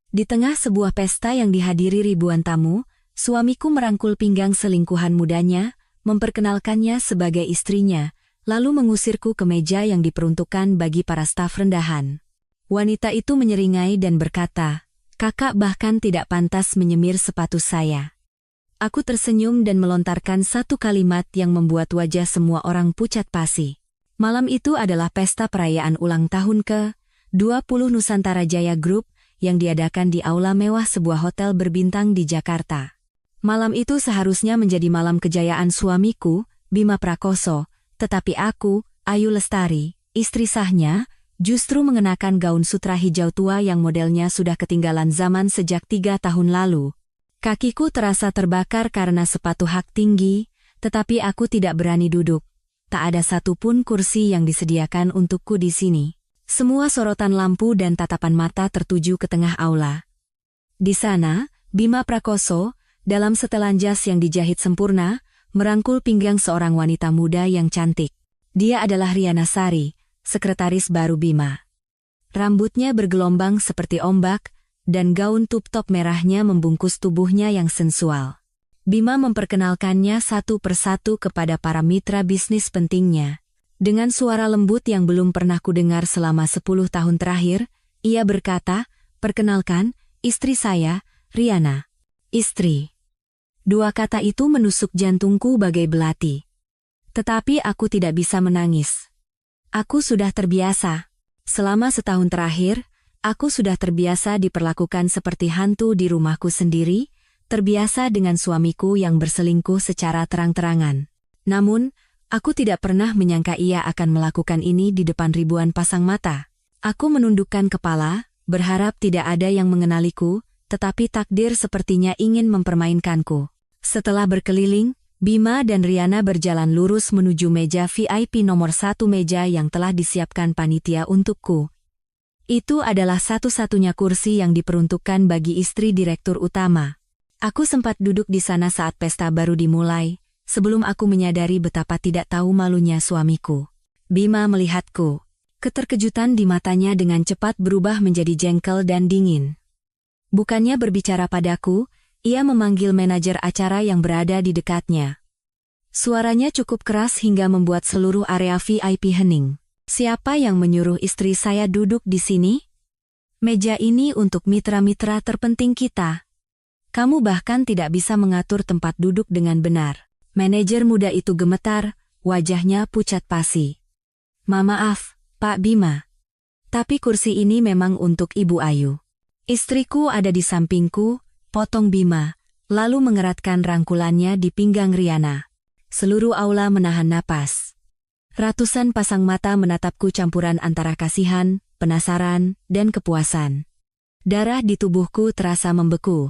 Di tengah sebuah pesta yang dihadiri ribuan tamu, suamiku merangkul pinggang selingkuhan mudanya, memperkenalkannya sebagai istrinya, lalu mengusirku ke meja yang diperuntukkan bagi para staf rendahan. Wanita itu menyeringai dan berkata, "Kakak bahkan tidak pantas menyemir sepatu saya." Aku tersenyum dan melontarkan satu kalimat yang membuat wajah semua orang pucat pasi. Malam itu adalah pesta perayaan ulang tahun ke-20 Nusantara Jaya Group yang diadakan di aula mewah sebuah hotel berbintang di Jakarta. Malam itu seharusnya menjadi malam kejayaan suamiku, Bima Prakoso, tetapi aku, Ayu Lestari, istri sahnya, justru mengenakan gaun sutra hijau tua yang modelnya sudah ketinggalan zaman sejak 3 tahun lalu. Kakiku terasa terbakar karena sepatu hak tinggi, tetapi aku tidak berani duduk. Tak ada satupun kursi yang disediakan untukku di sini. Semua sorotan lampu dan tatapan mata tertuju ke tengah aula. Di sana, Bima Prakoso, dalam setelan jas yang dijahit sempurna, merangkul pinggang seorang wanita muda yang cantik. Dia adalah Riana Sari, sekretaris baru Bima. Rambutnya bergelombang seperti ombak, dan gaun tup-top merahnya membungkus tubuhnya yang sensual. Bima memperkenalkannya satu persatu kepada para mitra bisnis pentingnya. Dengan suara lembut yang belum pernah kudengar selama 10 tahun terakhir, ia berkata, "Perkenalkan, istri saya, Riana." Istri. Dua kata itu menusuk jantungku bagai belati. Tetapi aku tidak bisa menangis. Aku sudah terbiasa. Selama setahun terakhir, aku sudah terbiasa diperlakukan seperti hantu di rumahku sendiri, terbiasa dengan suamiku yang berselingkuh secara terang-terangan. Namun, aku tidak pernah menyangka ia akan melakukan ini di depan ribuan pasang mata. Aku menundukkan kepala, berharap tidak ada yang mengenaliku, tetapi takdir sepertinya ingin mempermainkanku. Setelah berkeliling, Bima dan Riana berjalan lurus menuju meja VIP nomor 1, meja yang telah disiapkan panitia untukku. Itu adalah satu-satunya kursi yang diperuntukkan bagi istri direktur utama. Aku sempat duduk di sana saat pesta baru dimulai, sebelum aku menyadari betapa tidak tahu malunya suamiku. Bima melihatku. Keterkejutan di matanya dengan cepat berubah menjadi jengkel dan dingin. Bukannya berbicara padaku, ia memanggil manajer acara yang berada di dekatnya. Suaranya cukup keras hingga membuat seluruh area VIP hening. "Siapa yang menyuruh istri saya duduk di sini? Meja ini untuk mitra-mitra terpenting kita. Kamu bahkan tidak bisa mengatur tempat duduk dengan benar." Manajer muda itu gemetar, wajahnya pucat pasi. "Maaf, Pak Bima. Tapi kursi ini memang untuk Ibu Ayu." "Istriku ada di sampingku," potong Bima, lalu mengeratkan rangkulannya di pinggang Riana. Seluruh aula menahan napas. Ratusan pasang mata menatapku, campuran antara kasihan, penasaran, dan kepuasan. Darah di tubuhku terasa membeku.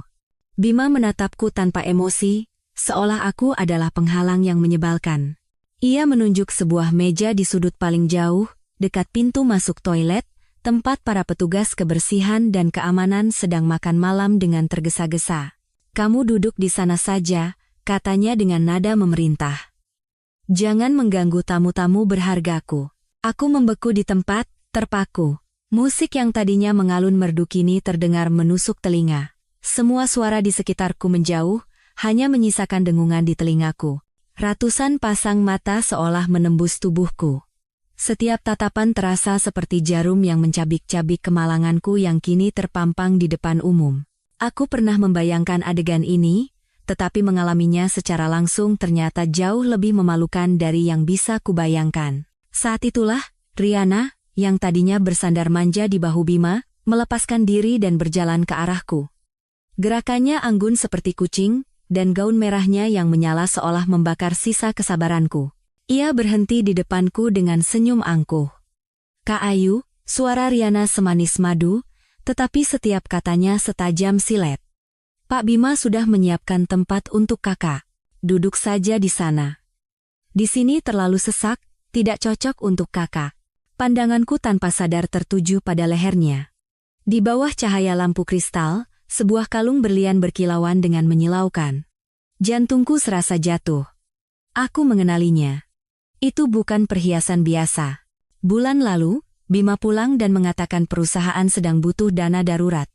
Bima menatapku tanpa emosi, seolah aku adalah penghalang yang menyebalkan. Ia menunjuk sebuah meja di sudut paling jauh, dekat pintu masuk toilet, tempat para petugas kebersihan dan keamanan sedang makan malam dengan tergesa-gesa. "Kamu duduk di sana saja," katanya dengan nada memerintah. "Jangan mengganggu tamu-tamu berhargaku." Aku membeku di tempat, terpaku. Musik yang tadinya mengalun merdu kini terdengar menusuk telinga. Semua suara di sekitarku menjauh, hanya menyisakan dengungan di telingaku. Ratusan pasang mata seolah menembus tubuhku. Setiap tatapan terasa seperti jarum yang mencabik-cabik kemalanganku yang kini terpampang di depan umum. Aku pernah membayangkan adegan ini, tetapi mengalaminya secara langsung ternyata jauh lebih memalukan dari yang bisa kubayangkan. Saat itulah, Riana, yang tadinya bersandar manja di bahu Bima, melepaskan diri dan berjalan ke arahku. Gerakannya anggun seperti kucing, dan gaun merahnya yang menyala seolah membakar sisa kesabaranku. Ia berhenti di depanku dengan senyum angkuh. "Kak Ayu," suara Riana semanis madu, tetapi setiap katanya setajam silet. "Pak Bima sudah menyiapkan tempat untuk kakak. Duduk saja di sana. Di sini terlalu sesak, tidak cocok untuk kakak." Pandanganku tanpa sadar tertuju pada lehernya. Di bawah cahaya lampu kristal, sebuah kalung berlian berkilauan dengan menyilaukan. Jantungku serasa jatuh. Aku mengenalinya. Itu bukan perhiasan biasa. Bulan lalu, Bima pulang dan mengatakan perusahaan sedang butuh dana darurat.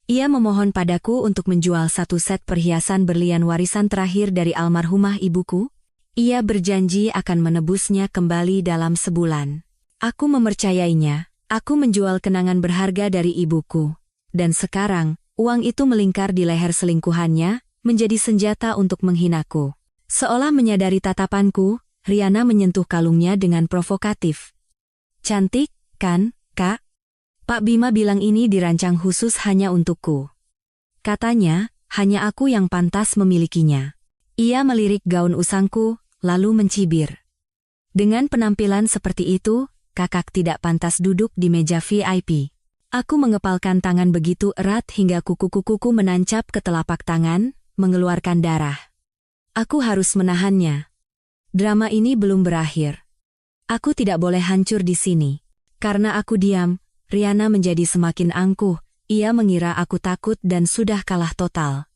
Ia memohon padaku untuk menjual 1 set perhiasan berlian warisan terakhir dari almarhumah ibuku. Ia berjanji akan menebusnya kembali dalam sebulan. Aku mempercayainya. Aku menjual kenangan berharga dari ibuku. Dan sekarang, uang itu melingkar di leher selingkuhannya, menjadi senjata untuk menghinaku. Seolah menyadari tatapanku, Riana menyentuh kalungnya dengan provokatif. Cantik, kan, Kak? Pak Bima bilang ini dirancang khusus hanya untukku. Katanya, hanya aku yang pantas memilikinya. Ia melirik gaun usangku, lalu mencibir. Dengan penampilan seperti itu, kakak tidak pantas duduk di meja VIP. Aku mengepalkan tangan begitu erat hingga kuku-kukuku menancap ke telapak tangan, mengeluarkan darah. Aku harus menahannya. Drama ini belum berakhir. Aku tidak boleh hancur di sini. Karena aku diam, Riana menjadi semakin angkuh. Ia mengira aku takut dan sudah kalah total.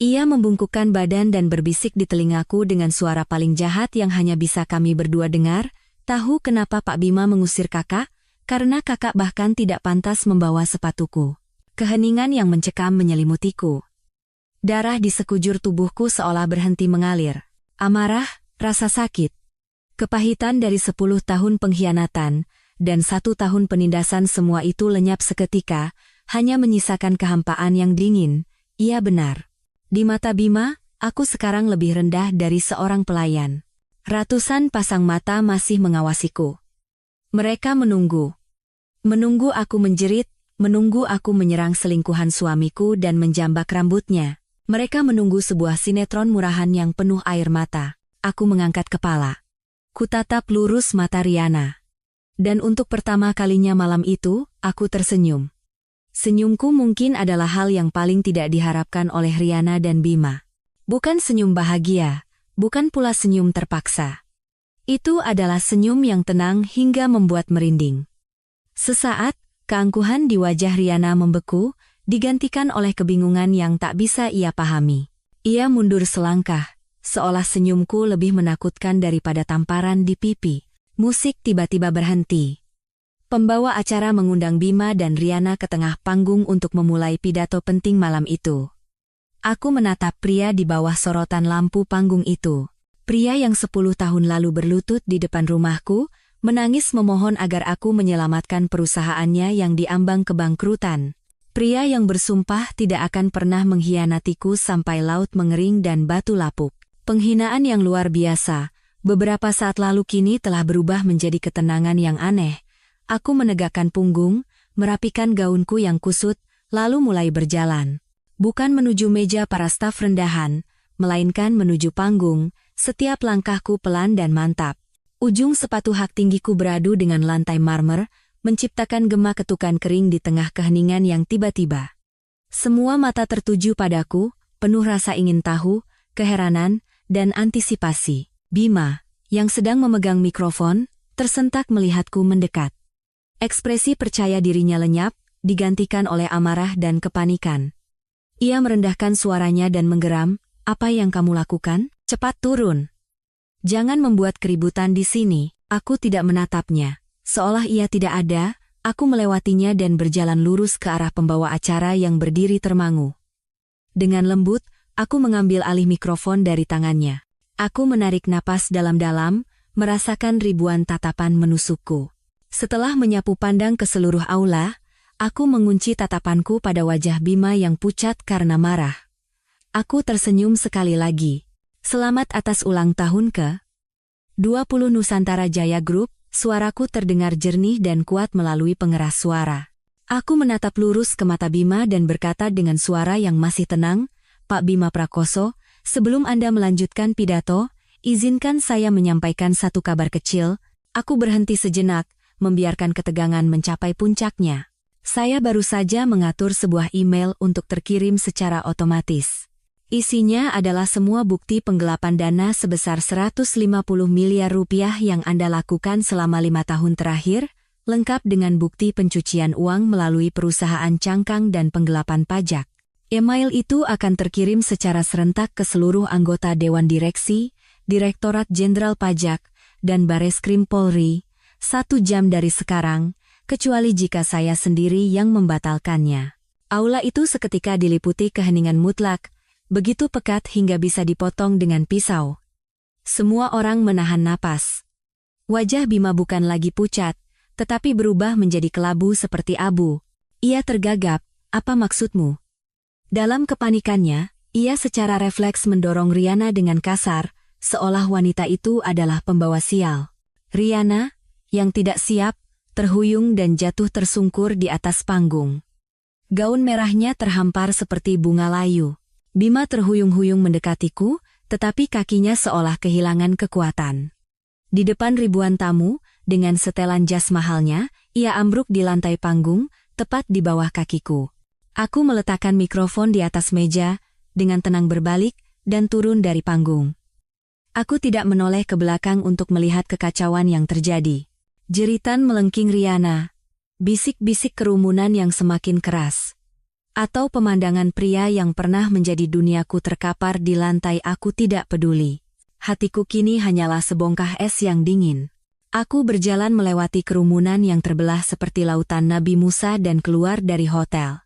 Ia membungkukkan badan dan berbisik di telingaku dengan suara paling jahat yang hanya bisa kami berdua dengar. Tahu kenapa Pak Bima mengusir kakak? Karena kakak bahkan tidak pantas membawa sepatuku. Keheningan yang mencekam menyelimutiku. Darah di sekujur tubuhku seolah berhenti mengalir. Amarah, rasa sakit. Kepahitan dari 10 tahun pengkhianatan, dan 1 tahun penindasan semua itu lenyap seketika, hanya menyisakan kehampaan yang dingin. Ia benar. Di mata Bima, aku sekarang lebih rendah dari seorang pelayan. Ratusan pasang mata masih mengawasiku. Mereka menunggu. Menunggu aku menjerit, menunggu aku menyerang selingkuhan suamiku dan menjambak rambutnya. Mereka menunggu sebuah sinetron murahan yang penuh air mata. Aku mengangkat kepala. Kutatap lurus mata Riana. Dan untuk pertama kalinya malam itu, aku tersenyum. Senyumku mungkin adalah hal yang paling tidak diharapkan oleh Riana dan Bima. Bukan senyum bahagia. Bukan pula senyum terpaksa. Itu adalah senyum yang tenang hingga membuat merinding. Sesaat, keangkuhan di wajah Riana membeku, digantikan oleh kebingungan yang tak bisa ia pahami. Ia mundur selangkah, seolah senyumku lebih menakutkan daripada tamparan di pipi. Musik tiba-tiba berhenti. Pembawa acara mengundang Bima dan Riana ke tengah panggung untuk memulai pidato penting malam itu. Aku menatap pria di bawah sorotan lampu panggung itu. Pria yang 10 tahun lalu berlutut di depan rumahku, menangis memohon agar aku menyelamatkan perusahaannya yang diambang kebangkrutan. Pria yang bersumpah tidak akan pernah mengkhianatiku sampai laut mengering dan batu lapuk. Penghinaan yang luar biasa, beberapa saat lalu kini telah berubah menjadi ketenangan yang aneh. Aku menegakkan punggung, merapikan gaunku yang kusut, lalu mulai berjalan. Bukan menuju meja para staf rendahan, melainkan menuju panggung. Setiap langkahku pelan dan mantap. Ujung sepatu hak tinggiku beradu dengan lantai marmer, menciptakan gema ketukan kering di tengah keheningan yang tiba-tiba. Semua mata tertuju padaku, penuh rasa ingin tahu, keheranan, dan antisipasi. Bima, yang sedang memegang mikrofon, tersentak melihatku mendekat. Ekspresi percaya dirinya lenyap, digantikan oleh amarah dan kepanikan. Ia merendahkan suaranya dan menggeram, "Apa yang kamu lakukan? Cepat turun. Jangan membuat keributan di sini." Aku tidak menatapnya. Seolah ia tidak ada, aku melewatinya dan berjalan lurus ke arah pembawa acara yang berdiri termangu. Dengan lembut, aku mengambil alih mikrofon dari tangannya. Aku menarik napas dalam-dalam, merasakan ribuan tatapan menusukku. Setelah menyapu pandang ke seluruh aula, aku mengunci tatapanku pada wajah Bima yang pucat karena marah. Aku tersenyum sekali lagi. Selamat atas ulang tahun ke-20 Nusantara Jaya Group, suaraku terdengar jernih dan kuat melalui pengeras suara. Aku menatap lurus ke mata Bima dan berkata dengan suara yang masih tenang, "Pak Bima Prakoso, sebelum Anda melanjutkan pidato, izinkan saya menyampaikan satu kabar kecil." Aku berhenti sejenak, membiarkan ketegangan mencapai puncaknya. Saya baru saja mengatur sebuah email untuk terkirim secara otomatis. Isinya adalah semua bukti penggelapan dana sebesar 150 miliar rupiah yang Anda lakukan selama 5 tahun terakhir, lengkap dengan bukti pencucian uang melalui perusahaan cangkang dan penggelapan pajak. Email itu akan terkirim secara serentak ke seluruh anggota Dewan Direksi, Direktorat Jenderal Pajak, dan Bareskrim Polri, 1 jam dari sekarang, kecuali jika saya sendiri yang membatalkannya. Aula itu seketika diliputi keheningan mutlak, begitu pekat hingga bisa dipotong dengan pisau. Semua orang menahan napas. Wajah Bima bukan lagi pucat, tetapi berubah menjadi kelabu seperti abu. Ia tergagap, "Apa maksudmu?" Dalam kepanikannya, ia secara refleks mendorong Riana dengan kasar, seolah wanita itu adalah pembawa sial. Riana, yang tidak siap, terhuyung dan jatuh tersungkur di atas panggung. Gaun merahnya terhampar seperti bunga layu. Bima terhuyung-huyung mendekatiku, tetapi kakinya seolah kehilangan kekuatan. Di depan ribuan tamu, dengan setelan jas mahalnya, ia ambruk di lantai panggung, tepat di bawah kakiku. Aku meletakkan mikrofon di atas meja, dengan tenang berbalik, dan turun dari panggung. Aku tidak menoleh ke belakang untuk melihat kekacauan yang terjadi. Jeritan melengking Riana. Bisik-bisik kerumunan yang semakin keras. Atau pemandangan pria yang pernah menjadi duniaku terkapar di lantai. Aku tidak peduli. Hatiku kini hanyalah sebongkah es yang dingin. Aku berjalan melewati kerumunan yang terbelah seperti lautan Nabi Musa dan keluar dari hotel.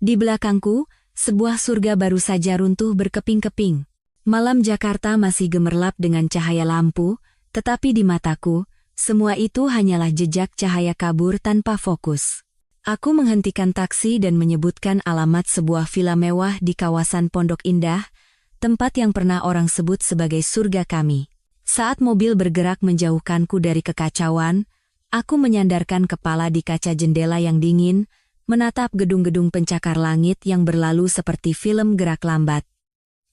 Di belakangku, sebuah surga baru saja runtuh berkeping-keping. Malam Jakarta masih gemerlap dengan cahaya lampu, tetapi di mataku, semua itu hanyalah jejak cahaya kabur tanpa fokus. Aku menghentikan taksi dan menyebutkan alamat sebuah villa mewah di kawasan Pondok Indah, tempat yang pernah orang sebut sebagai surga kami. Saat mobil bergerak menjauhkanku dari kekacauan, aku menyandarkan kepala di kaca jendela yang dingin, menatap gedung-gedung pencakar langit yang berlalu seperti film gerak lambat.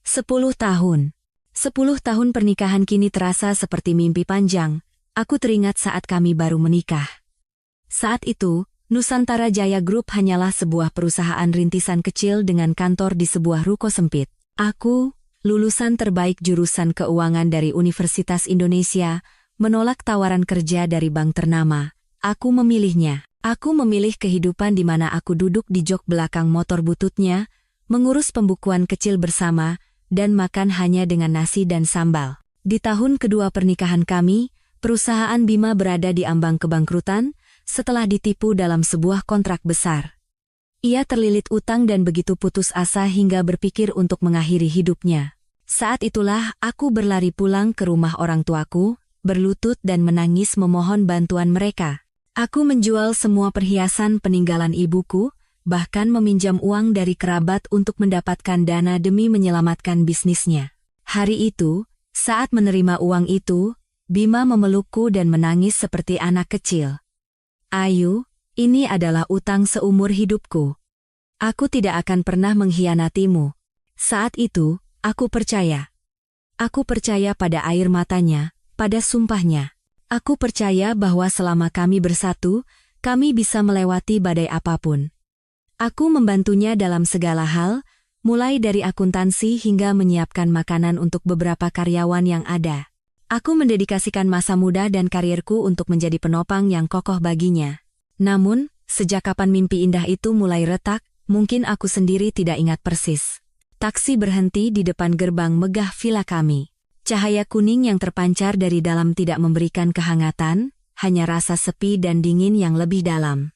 10 tahun. 10 tahun pernikahan kini terasa seperti mimpi panjang. Aku teringat saat kami baru menikah. Saat itu, Nusantara Jaya Group hanyalah sebuah perusahaan rintisan kecil dengan kantor di sebuah ruko sempit. Aku, lulusan terbaik jurusan keuangan dari Universitas Indonesia, menolak tawaran kerja dari bank ternama. Aku memilihnya. Aku memilih kehidupan di mana aku duduk di jok belakang motor bututnya, mengurus pembukuan kecil bersama, dan makan hanya dengan nasi dan sambal. Di tahun kedua pernikahan kami, perusahaan Bima berada di ambang kebangkrutan, setelah ditipu dalam sebuah kontrak besar. Ia terlilit utang dan begitu putus asa hingga berpikir untuk mengakhiri hidupnya. Saat itulah aku berlari pulang ke rumah orang tuaku, berlutut dan menangis memohon bantuan mereka. Aku menjual semua perhiasan peninggalan ibuku, bahkan meminjam uang dari kerabat untuk mendapatkan dana demi menyelamatkan bisnisnya. Hari itu, saat menerima uang itu, Bima memelukku dan menangis seperti anak kecil. "Ayu, ini adalah utang seumur hidupku. Aku tidak akan pernah mengkhianatimu." Saat itu, aku percaya. Aku percaya pada air matanya, pada sumpahnya. Aku percaya bahwa selama kami bersatu, kami bisa melewati badai apapun. Aku membantunya dalam segala hal, mulai dari akuntansi hingga menyiapkan makanan untuk beberapa karyawan yang ada. Aku mendedikasikan masa muda dan karirku untuk menjadi penopang yang kokoh baginya. Namun, sejak kapan mimpi indah itu mulai retak, mungkin aku sendiri tidak ingat persis. Taksi berhenti di depan gerbang megah villa kami. Cahaya kuning yang terpancar dari dalam tidak memberikan kehangatan, hanya rasa sepi dan dingin yang lebih dalam.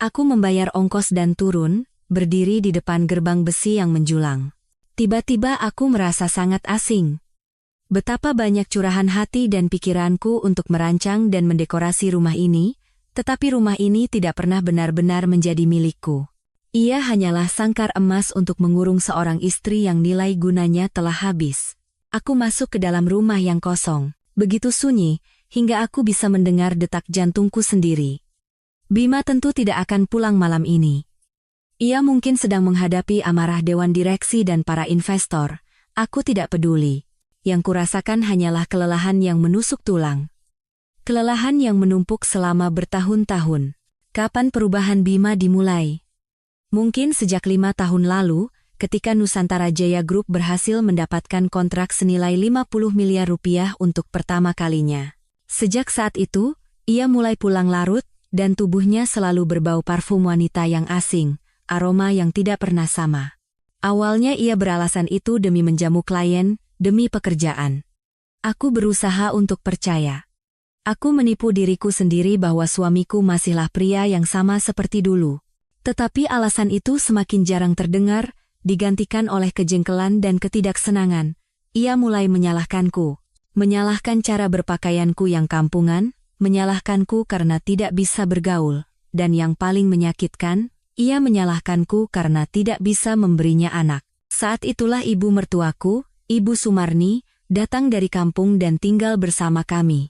Aku membayar ongkos dan turun, berdiri di depan gerbang besi yang menjulang. Tiba-tiba aku merasa sangat asing. Betapa banyak curahan hati dan pikiranku untuk merancang dan mendekorasi rumah ini, tetapi rumah ini tidak pernah benar-benar menjadi milikku. Ia hanyalah sangkar emas untuk mengurung seorang istri yang nilai gunanya telah habis. Aku masuk ke dalam rumah yang kosong, begitu sunyi, hingga aku bisa mendengar detak jantungku sendiri. Bima tentu tidak akan pulang malam ini. Ia mungkin sedang menghadapi amarah dewan direksi dan para investor. Aku tidak peduli. Yang kurasakan hanyalah kelelahan yang menusuk tulang. Kelelahan yang menumpuk selama bertahun-tahun. Kapan perubahan Bima dimulai? Mungkin sejak 5 tahun lalu, ketika Nusantara Jaya Group berhasil mendapatkan kontrak senilai 50 miliar rupiah untuk pertama kalinya. Sejak saat itu, ia mulai pulang larut, dan tubuhnya selalu berbau parfum wanita yang asing, aroma yang tidak pernah sama. Awalnya ia beralasan itu demi menjamu klien, demi pekerjaan. Aku berusaha untuk percaya. Aku menipu diriku sendiri bahwa suamiku masihlah pria yang sama seperti dulu. Tetapi alasan itu semakin jarang terdengar, digantikan oleh kejengkelan dan ketidaksenangan. Ia mulai menyalahkanku. Menyalahkan cara berpakaianku yang kampungan, menyalahkanku karena tidak bisa bergaul, dan yang paling menyakitkan, ia menyalahkanku karena tidak bisa memberinya anak. Saat itulah ibu mertuaku, Ibu Sumarni, datang dari kampung dan tinggal bersama kami.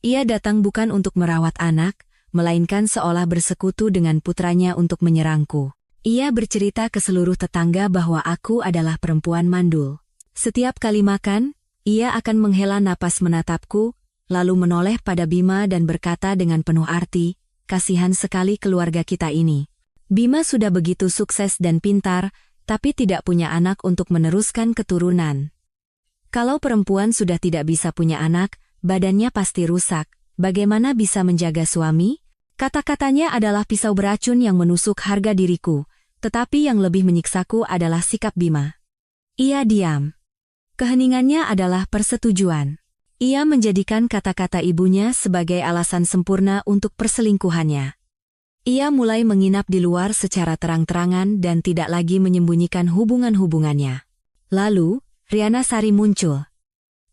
Ia datang bukan untuk merawat anak, melainkan seolah bersekutu dengan putranya untuk menyerangku. Ia bercerita ke seluruh tetangga bahwa aku adalah perempuan mandul. Setiap kali makan, ia akan menghela napas menatapku, lalu menoleh pada Bima dan berkata dengan penuh arti, "Kasihan sekali keluarga kita ini. Bima sudah begitu sukses dan pintar, tapi tidak punya anak untuk meneruskan keturunan. Kalau perempuan sudah tidak bisa punya anak, badannya pasti rusak. Bagaimana bisa menjaga suami?" Kata-katanya adalah pisau beracun yang menusuk harga diriku, tetapi yang lebih menyiksaku adalah sikap Bima. Ia diam. Keheningannya adalah persetujuan. Ia menjadikan kata-kata ibunya sebagai alasan sempurna untuk perselingkuhannya. Ia mulai menginap di luar secara terang-terangan dan tidak lagi menyembunyikan hubungan-hubungannya. Lalu, Riana Sari muncul.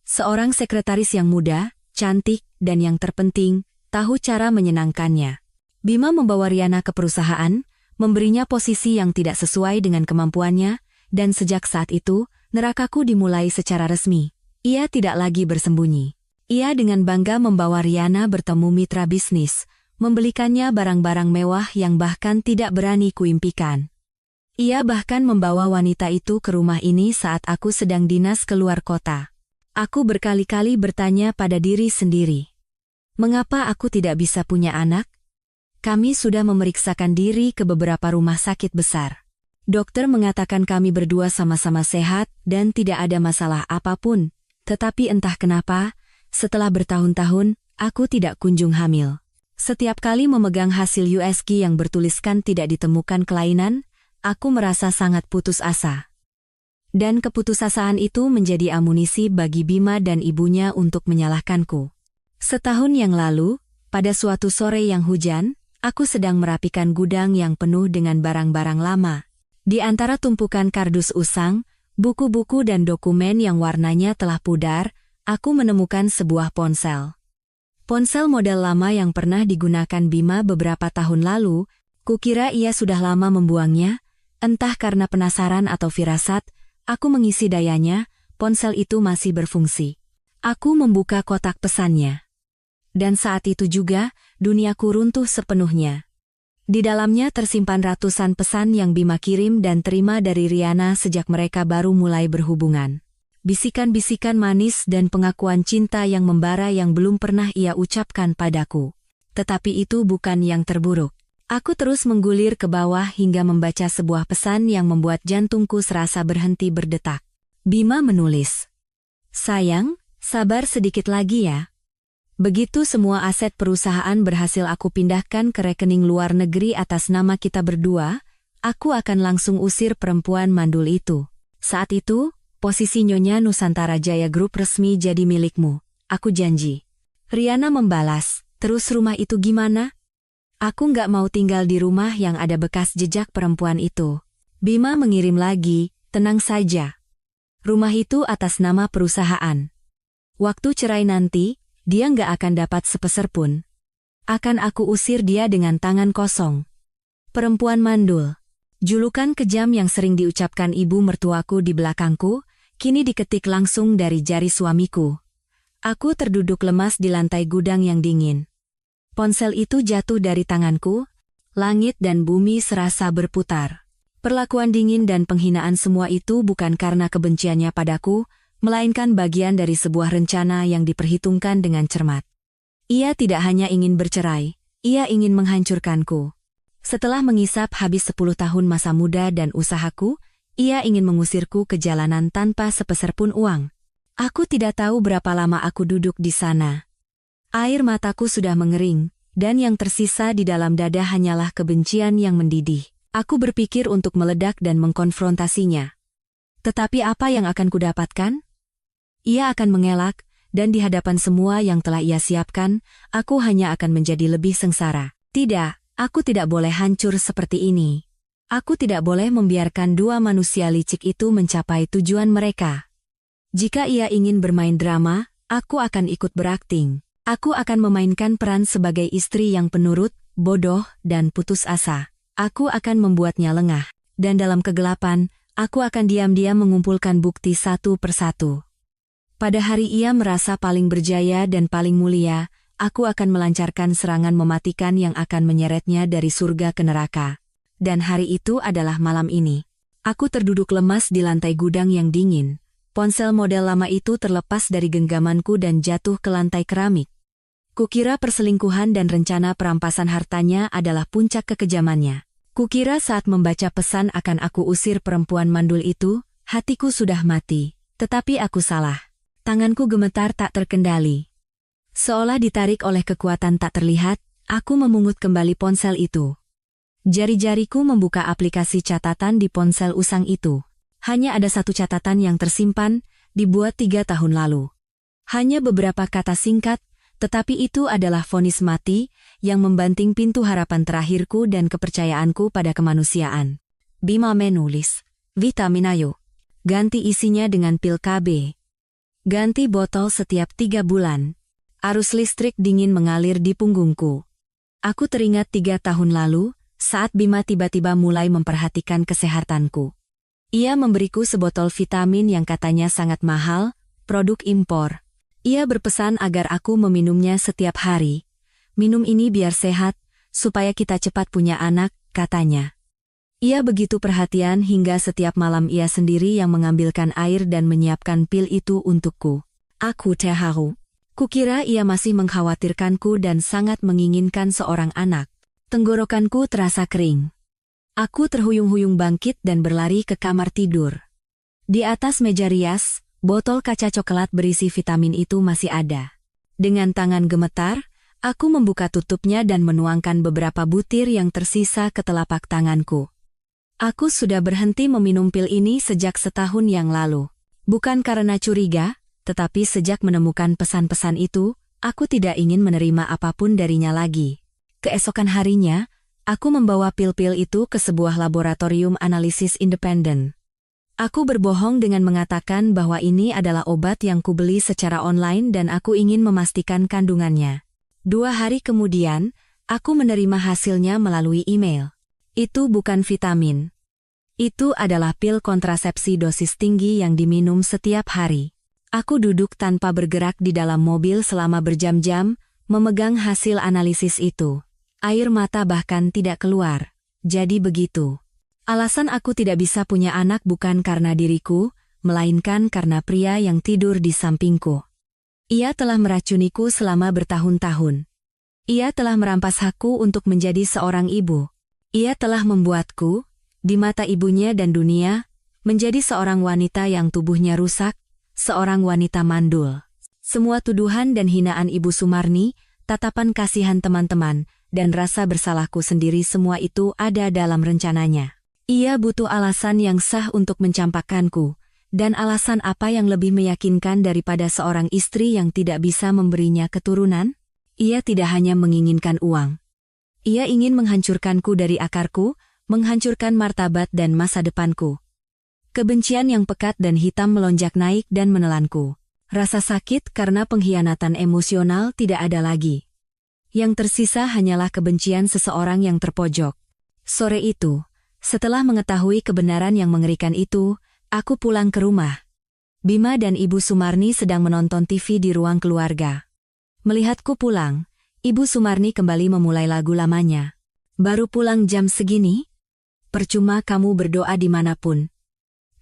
Seorang sekretaris yang muda, cantik, dan yang terpenting, tahu cara menyenangkannya. Bima membawa Riana ke perusahaan, memberinya posisi yang tidak sesuai dengan kemampuannya, dan sejak saat itu, nerakaku dimulai secara resmi. Ia tidak lagi bersembunyi. Ia dengan bangga membawa Riana bertemu mitra bisnis, membelikannya barang-barang mewah yang bahkan tidak berani kuimpikan. Ia bahkan membawa wanita itu ke rumah ini saat aku sedang dinas keluar kota. Aku berkali-kali bertanya pada diri sendiri, mengapa aku tidak bisa punya anak? Kami sudah memeriksakan diri ke beberapa rumah sakit besar. Dokter mengatakan kami berdua sama-sama sehat dan tidak ada masalah apapun. Tetapi entah kenapa, setelah bertahun-tahun, aku tidak kunjung hamil. Setiap kali memegang hasil USG yang bertuliskan tidak ditemukan kelainan, aku merasa sangat putus asa. Dan keputusasaan itu menjadi amunisi bagi Bima dan ibunya untuk menyalahkanku. Setahun yang lalu, pada suatu sore yang hujan, aku sedang merapikan gudang yang penuh dengan barang-barang lama. Di antara tumpukan kardus usang, buku-buku dan dokumen yang warnanya telah pudar, aku menemukan sebuah ponsel. Ponsel model lama yang pernah digunakan Bima beberapa tahun lalu, kukira ia sudah lama membuangnya, entah karena penasaran atau firasat, aku mengisi dayanya, ponsel itu masih berfungsi. Aku membuka kotak pesannya. Dan saat itu juga, duniaku runtuh sepenuhnya. Di dalamnya tersimpan ratusan pesan yang Bima kirim dan terima dari Riana sejak mereka baru mulai berhubungan. Bisikan-bisikan manis dan pengakuan cinta yang membara yang belum pernah ia ucapkan padaku. Tetapi itu bukan yang terburuk. Aku terus menggulir ke bawah hingga membaca sebuah pesan yang membuat jantungku serasa berhenti berdetak. Bima menulis, "Sayang, sabar sedikit lagi ya. Begitu semua aset perusahaan berhasil aku pindahkan ke rekening luar negeri atas nama kita berdua, aku akan langsung usir perempuan mandul itu. Saat itu, posisi Nyonya Nusantara Jaya Group resmi jadi milikmu. Aku janji." Riana membalas, "Terus rumah itu gimana?" "Aku nggak mau tinggal di rumah yang ada bekas jejak perempuan itu." Bima mengirim lagi, "Tenang saja. Rumah itu atas nama perusahaan. Waktu cerai nanti, dia nggak akan dapat sepeser pun. Akan aku usir dia dengan tangan kosong." Perempuan mandul. Julukan kejam yang sering diucapkan ibu mertuaku di belakangku, kini diketik langsung dari jari suamiku. Aku terduduk lemas di lantai gudang yang dingin. Ponsel itu jatuh dari tanganku, langit dan bumi serasa berputar. Perlakuan dingin dan penghinaan semua itu bukan karena kebenciannya padaku, melainkan bagian dari sebuah rencana yang diperhitungkan dengan cermat. Ia tidak hanya ingin bercerai, ia ingin menghancurkanku. Setelah mengisap habis 10 tahun masa muda dan usahaku, ia ingin mengusirku ke jalanan tanpa sepeser pun uang. Aku tidak tahu berapa lama aku duduk di sana. Air mataku sudah mengering, dan yang tersisa di dalam dada hanyalah kebencian yang mendidih. Aku berpikir untuk meledak dan mengkonfrontasinya. Tetapi apa yang akan kudapatkan? Ia akan mengelak, dan di hadapan semua yang telah ia siapkan, aku hanya akan menjadi lebih sengsara. Tidak, Aku tidak boleh hancur seperti ini. Aku tidak boleh membiarkan dua manusia licik itu mencapai tujuan mereka. Jika ia ingin bermain drama, aku akan ikut berakting. Aku akan memainkan peran sebagai istri yang penurut, bodoh, dan putus asa. Aku akan membuatnya lengah. Dan dalam kegelapan, aku akan diam-diam mengumpulkan bukti satu persatu. Pada hari ia merasa paling berjaya dan paling mulia, aku akan melancarkan serangan mematikan yang akan menyeretnya dari surga ke neraka. Dan hari itu adalah malam ini. Aku terduduk lemas di lantai gudang yang dingin. Ponsel model lama itu terlepas dari genggamanku dan jatuh ke lantai keramik. Kukira perselingkuhan dan rencana perampasan hartanya adalah puncak kekejamannya. Kukira saat membaca pesan akan aku usir perempuan mandul itu, hatiku sudah mati. Tetapi aku salah. Tanganku gemetar tak terkendali. Seolah ditarik oleh kekuatan tak terlihat, aku memungut kembali ponsel itu. Jari-jariku membuka aplikasi catatan di ponsel usang itu. Hanya ada satu catatan yang tersimpan, dibuat 3 tahun lalu. Hanya beberapa kata singkat, tetapi itu adalah vonis mati yang membanting pintu harapan terakhirku dan kepercayaanku pada kemanusiaan. Bima menulis, "Vitamin Ayo. Ganti isinya dengan pil KB. Ganti botol setiap 3 bulan. Arus listrik dingin mengalir di punggungku." Aku teringat 3 tahun lalu, saat Bima tiba-tiba mulai memperhatikan kesehatanku. Ia memberiku sebotol vitamin yang katanya sangat mahal, produk impor. Ia berpesan agar aku meminumnya setiap hari. "Minum ini biar sehat, supaya kita cepat punya anak," katanya. Ia begitu perhatian hingga setiap malam ia sendiri yang mengambilkan air dan menyiapkan pil itu untukku. Aku terharu. Kukira ia masih mengkhawatirkanku dan sangat menginginkan seorang anak. Tenggorokanku terasa kering. Aku terhuyung-huyung bangkit dan berlari ke kamar tidur. Di atas meja rias, botol kaca coklat berisi vitamin itu masih ada. Dengan tangan gemetar, aku membuka tutupnya dan menuangkan beberapa butir yang tersisa ke telapak tanganku. Aku sudah berhenti meminum pil ini sejak setahun yang lalu. Bukan karena curiga, tetapi sejak menemukan pesan-pesan itu, aku tidak ingin menerima apapun darinya lagi. Keesokan harinya, aku membawa pil-pil itu ke sebuah laboratorium analisis independen. Aku berbohong dengan mengatakan bahwa ini adalah obat yang kubeli secara online dan aku ingin memastikan kandungannya. 2 hari kemudian, aku menerima hasilnya melalui email. Itu bukan vitamin. Itu adalah pil kontrasepsi dosis tinggi yang diminum setiap hari. Aku duduk tanpa bergerak di dalam mobil selama berjam-jam, memegang hasil analisis itu. Air mata bahkan tidak keluar. Jadi begitu. Alasan aku tidak bisa punya anak bukan karena diriku, melainkan karena pria yang tidur di sampingku. Ia telah meracuniku selama bertahun-tahun. Ia telah merampas hakku untuk menjadi seorang ibu. Ia telah membuatku, di mata ibunya dan dunia, menjadi seorang wanita yang tubuhnya rusak, seorang wanita mandul. Semua tuduhan dan hinaan Ibu Sumarni, tatapan kasihan teman-teman, dan rasa bersalahku sendiri semua itu ada dalam rencananya. Ia butuh alasan yang sah untuk mencampakkanku, dan alasan apa yang lebih meyakinkan daripada seorang istri yang tidak bisa memberinya keturunan? Ia tidak hanya menginginkan uang. Ia ingin menghancurkanku dari akarku, menghancurkan martabat dan masa depanku. Kebencian yang pekat dan hitam melonjak naik dan menelanku. Rasa sakit karena pengkhianatan emosional tidak ada lagi. Yang tersisa hanyalah kebencian seseorang yang terpojok. Sore itu, setelah mengetahui kebenaran yang mengerikan itu, aku pulang ke rumah. Bima dan Ibu Sumarni sedang menonton TV di ruang keluarga. Melihatku pulang, Ibu Sumarni kembali memulai lagu lamanya. "Baru pulang jam segini? Percuma kamu berdoa dimanapun.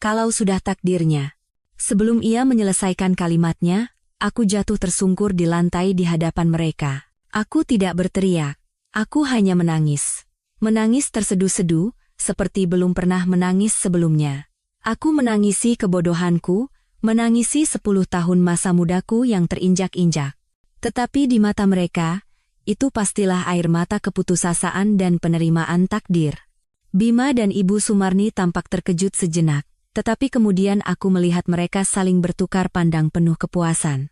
Kalau sudah takdirnya." Sebelum ia menyelesaikan kalimatnya, aku jatuh tersungkur di lantai di hadapan mereka. Aku tidak berteriak. Aku hanya menangis. Menangis terseduh-seduh, seperti belum pernah menangis sebelumnya. Aku menangisi kebodohanku, menangisi 10 tahun masa mudaku yang terinjak-injak. Tetapi di mata mereka, itu pastilah air mata keputusasaan dan penerimaan takdir. Bima dan Ibu Sumarni tampak terkejut sejenak, tetapi kemudian aku melihat mereka saling bertukar pandang penuh kepuasan.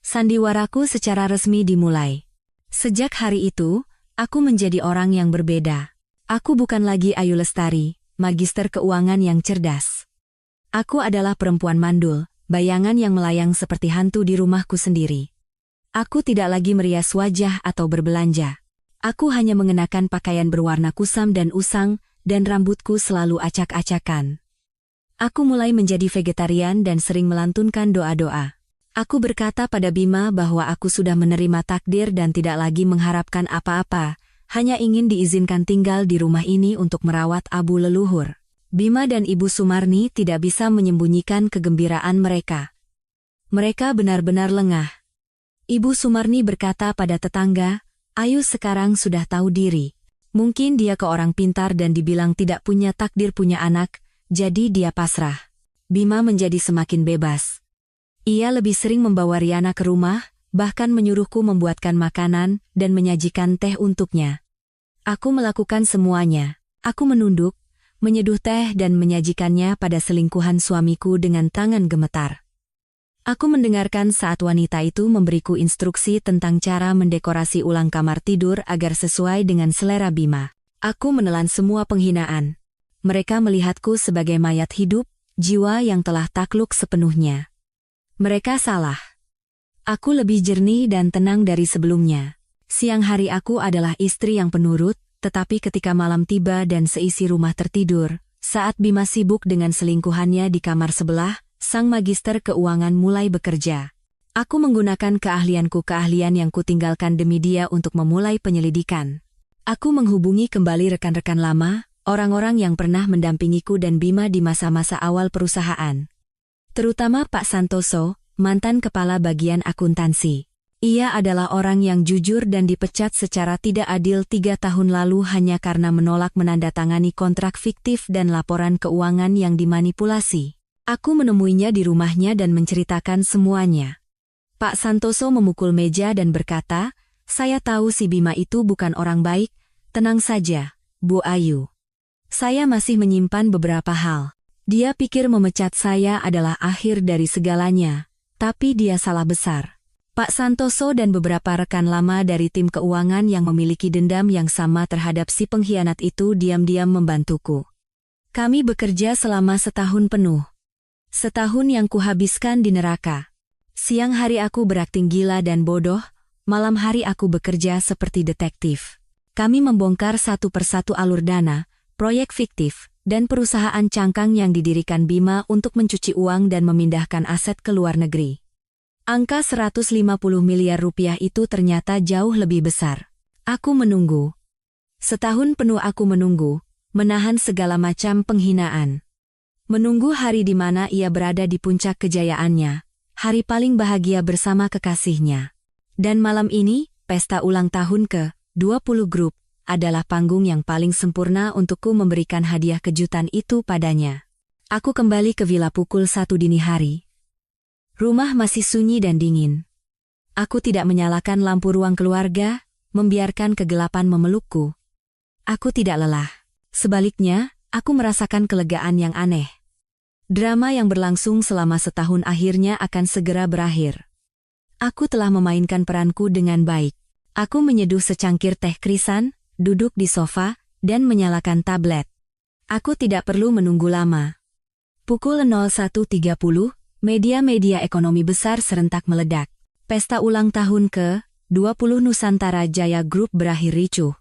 Sandiwaraku secara resmi dimulai. Sejak hari itu, Aku menjadi orang yang berbeda. Aku bukan lagi Ayu Lestari, magister keuangan yang cerdas. Aku adalah perempuan mandul, bayangan yang melayang seperti hantu di rumahku sendiri. Aku tidak lagi merias wajah atau berbelanja. Aku hanya mengenakan pakaian berwarna kusam dan usang, dan rambutku selalu acak-acakan. Aku mulai menjadi vegetarian dan sering melantunkan doa-doa. Aku berkata pada Bima bahwa aku sudah menerima takdir dan tidak lagi mengharapkan apa-apa, hanya ingin diizinkan tinggal di rumah ini untuk merawat abu leluhur. Bima dan Ibu Sumarni tidak bisa menyembunyikan kegembiraan mereka. Mereka benar-benar lengah. Ibu Sumarni berkata pada tetangga, Ayu sekarang sudah tahu diri. Mungkin dia ke orang pintar dan dibilang tidak punya takdir punya anak, jadi dia pasrah. Bima menjadi semakin bebas. Ia lebih sering membawa Riana ke rumah, bahkan menyuruhku membuatkan makanan dan menyajikan teh untuknya. Aku melakukan semuanya. Aku menunduk, menyeduh teh dan menyajikannya pada selingkuhan suamiku dengan tangan gemetar. Aku mendengarkan saat wanita itu memberiku instruksi tentang cara mendekorasi ulang kamar tidur agar sesuai dengan selera Bima. Aku menelan semua penghinaan. Mereka melihatku sebagai mayat hidup, jiwa yang telah takluk sepenuhnya. Mereka salah. Aku lebih jernih dan tenang dari sebelumnya. Siang hari aku adalah istri yang penurut, tetapi ketika malam tiba dan seisi rumah tertidur, saat Bima sibuk dengan selingkuhannya di kamar sebelah, sang magister keuangan mulai bekerja. Aku menggunakan keahlian yang kutinggalkan demi dia untuk memulai penyelidikan. Aku menghubungi kembali rekan-rekan lama, orang-orang yang pernah mendampingiku dan Bima di masa-masa awal perusahaan. Terutama Pak Santoso, mantan kepala bagian akuntansi. Ia adalah orang yang jujur dan dipecat secara tidak adil 3 tahun lalu hanya karena menolak menandatangani kontrak fiktif dan laporan keuangan yang dimanipulasi. Aku menemuinya di rumahnya dan menceritakan semuanya. Pak Santoso memukul meja dan berkata, "Saya tahu si Bima itu bukan orang baik, tenang saja, Bu Ayu. Saya masih menyimpan beberapa hal. Dia pikir memecat saya adalah akhir dari segalanya, tapi dia salah besar." Pak Santoso dan beberapa rekan lama dari tim keuangan yang memiliki dendam yang sama terhadap si pengkhianat itu diam-diam membantuku. Kami bekerja selama setahun penuh. Setahun yang kuhabiskan di neraka. Siang hari aku berakting gila dan bodoh, malam hari aku bekerja seperti detektif. Kami membongkar satu persatu alur dana, proyek fiktif, dan perusahaan cangkang yang didirikan Bima untuk mencuci uang dan memindahkan aset ke luar negeri. Angka 150 miliar rupiah itu ternyata jauh lebih besar. Aku menunggu. Setahun penuh aku menunggu, menahan segala macam penghinaan. Menunggu hari di mana ia berada di puncak kejayaannya, hari paling bahagia bersama kekasihnya. Dan malam ini, pesta ulang tahun ke-20 grup, adalah panggung yang paling sempurna untukku memberikan hadiah kejutan itu padanya. Aku kembali ke villa pukul 1 dini hari. Rumah masih sunyi dan dingin. Aku tidak menyalakan lampu ruang keluarga, membiarkan kegelapan memelukku. Aku tidak lelah. Sebaliknya, aku merasakan kelegaan yang aneh. Drama yang berlangsung selama setahun akhirnya akan segera berakhir. Aku telah memainkan peranku dengan baik. Aku menyeduh secangkir teh krisan, duduk di sofa, dan menyalakan tablet. Aku tidak perlu menunggu lama. Pukul 01.30, media-media ekonomi besar serentak meledak. Pesta ulang tahun ke-20 Nusantara Jaya Group berakhir ricuh.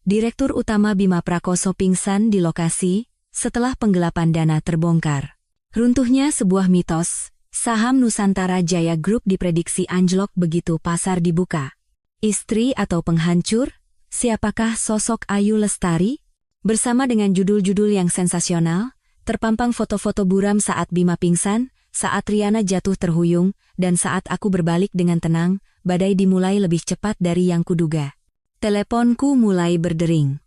Direktur utama Bima Prakoso pingsan di lokasi setelah penggelapan dana terbongkar. Runtuhnya sebuah mitos, saham Nusantara Jaya Group diprediksi anjlok begitu pasar dibuka. Istri atau penghancur? Siapakah sosok Ayu Lestari? Bersama dengan judul-judul yang sensasional, terpampang foto-foto buram saat Bima pingsan, saat Riana jatuh terhuyung, dan saat aku berbalik dengan tenang, badai dimulai lebih cepat dari yang kuduga. Teleponku mulai berdering.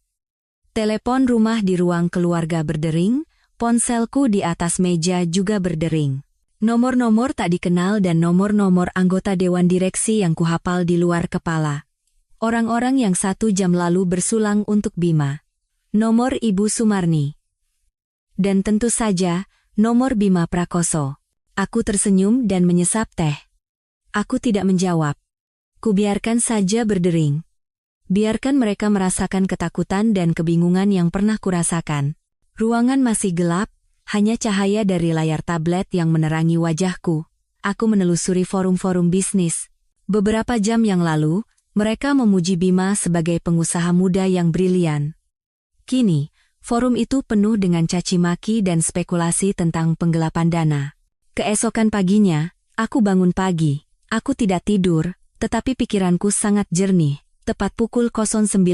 Telepon rumah di ruang keluarga berdering, ponselku di atas meja juga berdering. Nomor-nomor tak dikenal dan nomor-nomor anggota dewan direksi yang kuhafal di luar kepala. Orang-orang yang 1 jam lalu bersulang untuk Bima. Nomor Ibu Sumarni. Dan tentu saja, nomor Bima Prakoso. Aku tersenyum dan menyesap teh. Aku tidak menjawab. Kubiarkan saja berdering. Biarkan mereka merasakan ketakutan dan kebingungan yang pernah kurasakan. Ruangan masih gelap, hanya cahaya dari layar tablet yang menerangi wajahku. Aku menelusuri forum-forum bisnis. Beberapa jam yang lalu, mereka memuji Bima sebagai pengusaha muda yang brilian. Kini, forum itu penuh dengan caci maki dan spekulasi tentang penggelapan dana. Keesokan paginya, aku bangun pagi. Aku tidak tidur, tetapi pikiranku sangat jernih. Tepat pukul 09.00,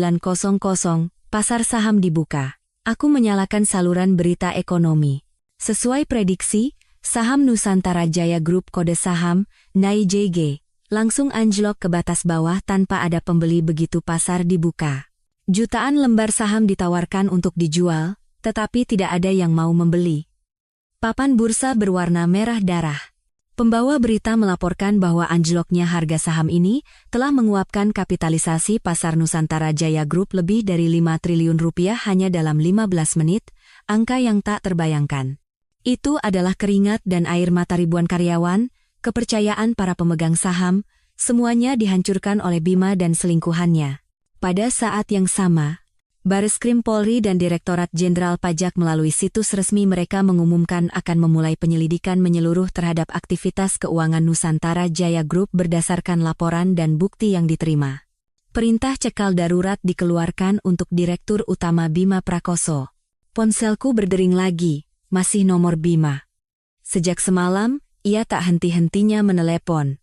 pasar saham dibuka. Aku menyalakan saluran berita ekonomi. Sesuai prediksi, saham Nusantara Jaya Group kode saham, NAIJG, langsung anjlok ke batas bawah tanpa ada pembeli begitu pasar dibuka. Jutaan lembar saham ditawarkan untuk dijual, tetapi tidak ada yang mau membeli. Papan bursa berwarna merah darah. Pembawa berita melaporkan bahwa anjloknya harga saham ini telah menguapkan kapitalisasi pasar Nusantara Jaya Group lebih dari 5 triliun rupiah hanya dalam 15 menit, angka yang tak terbayangkan. Itu adalah keringat dan air mata ribuan karyawan, kepercayaan para pemegang saham, semuanya dihancurkan oleh Bima dan selingkuhannya. Pada saat yang sama, Bareskrim Polri dan Direktorat Jenderal Pajak melalui situs resmi mereka mengumumkan akan memulai penyelidikan menyeluruh terhadap aktivitas keuangan Nusantara Jaya Group berdasarkan laporan dan bukti yang diterima. Perintah cekal darurat dikeluarkan untuk Direktur Utama Bima Prakoso. Ponselku berdering lagi, masih nomor Bima. Sejak semalam, ia tak henti-hentinya menelepon.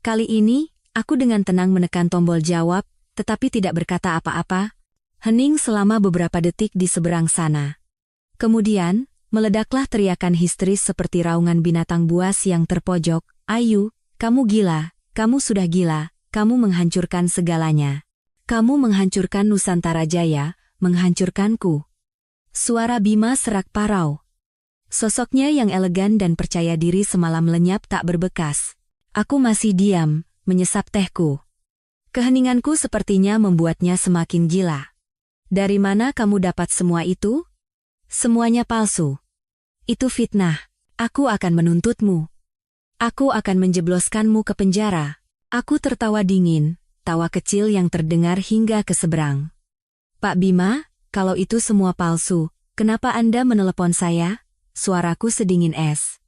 Kali ini, aku dengan tenang menekan tombol jawab, tetapi tidak berkata apa-apa. Hening selama beberapa detik di seberang sana. Kemudian, meledaklah teriakan histeris seperti raungan binatang buas yang terpojok. Ayu, kamu gila, kamu sudah gila, kamu menghancurkan segalanya. Kamu menghancurkan Nusantara Jaya, menghancurkanku. Suara Bima serak parau. Sosoknya yang elegan dan percaya diri semalam lenyap tak berbekas. Aku masih diam, menyesap tehku. Keheninganku sepertinya membuatnya semakin gila. Dari mana kamu dapat semua itu? Semuanya palsu. Itu fitnah. Aku akan menuntutmu. Aku akan menjebloskanmu ke penjara. Aku tertawa dingin, tawa kecil yang terdengar hingga ke seberang. Pak Bima, kalau itu semua palsu, kenapa Anda menelepon saya? Suaraku sedingin es.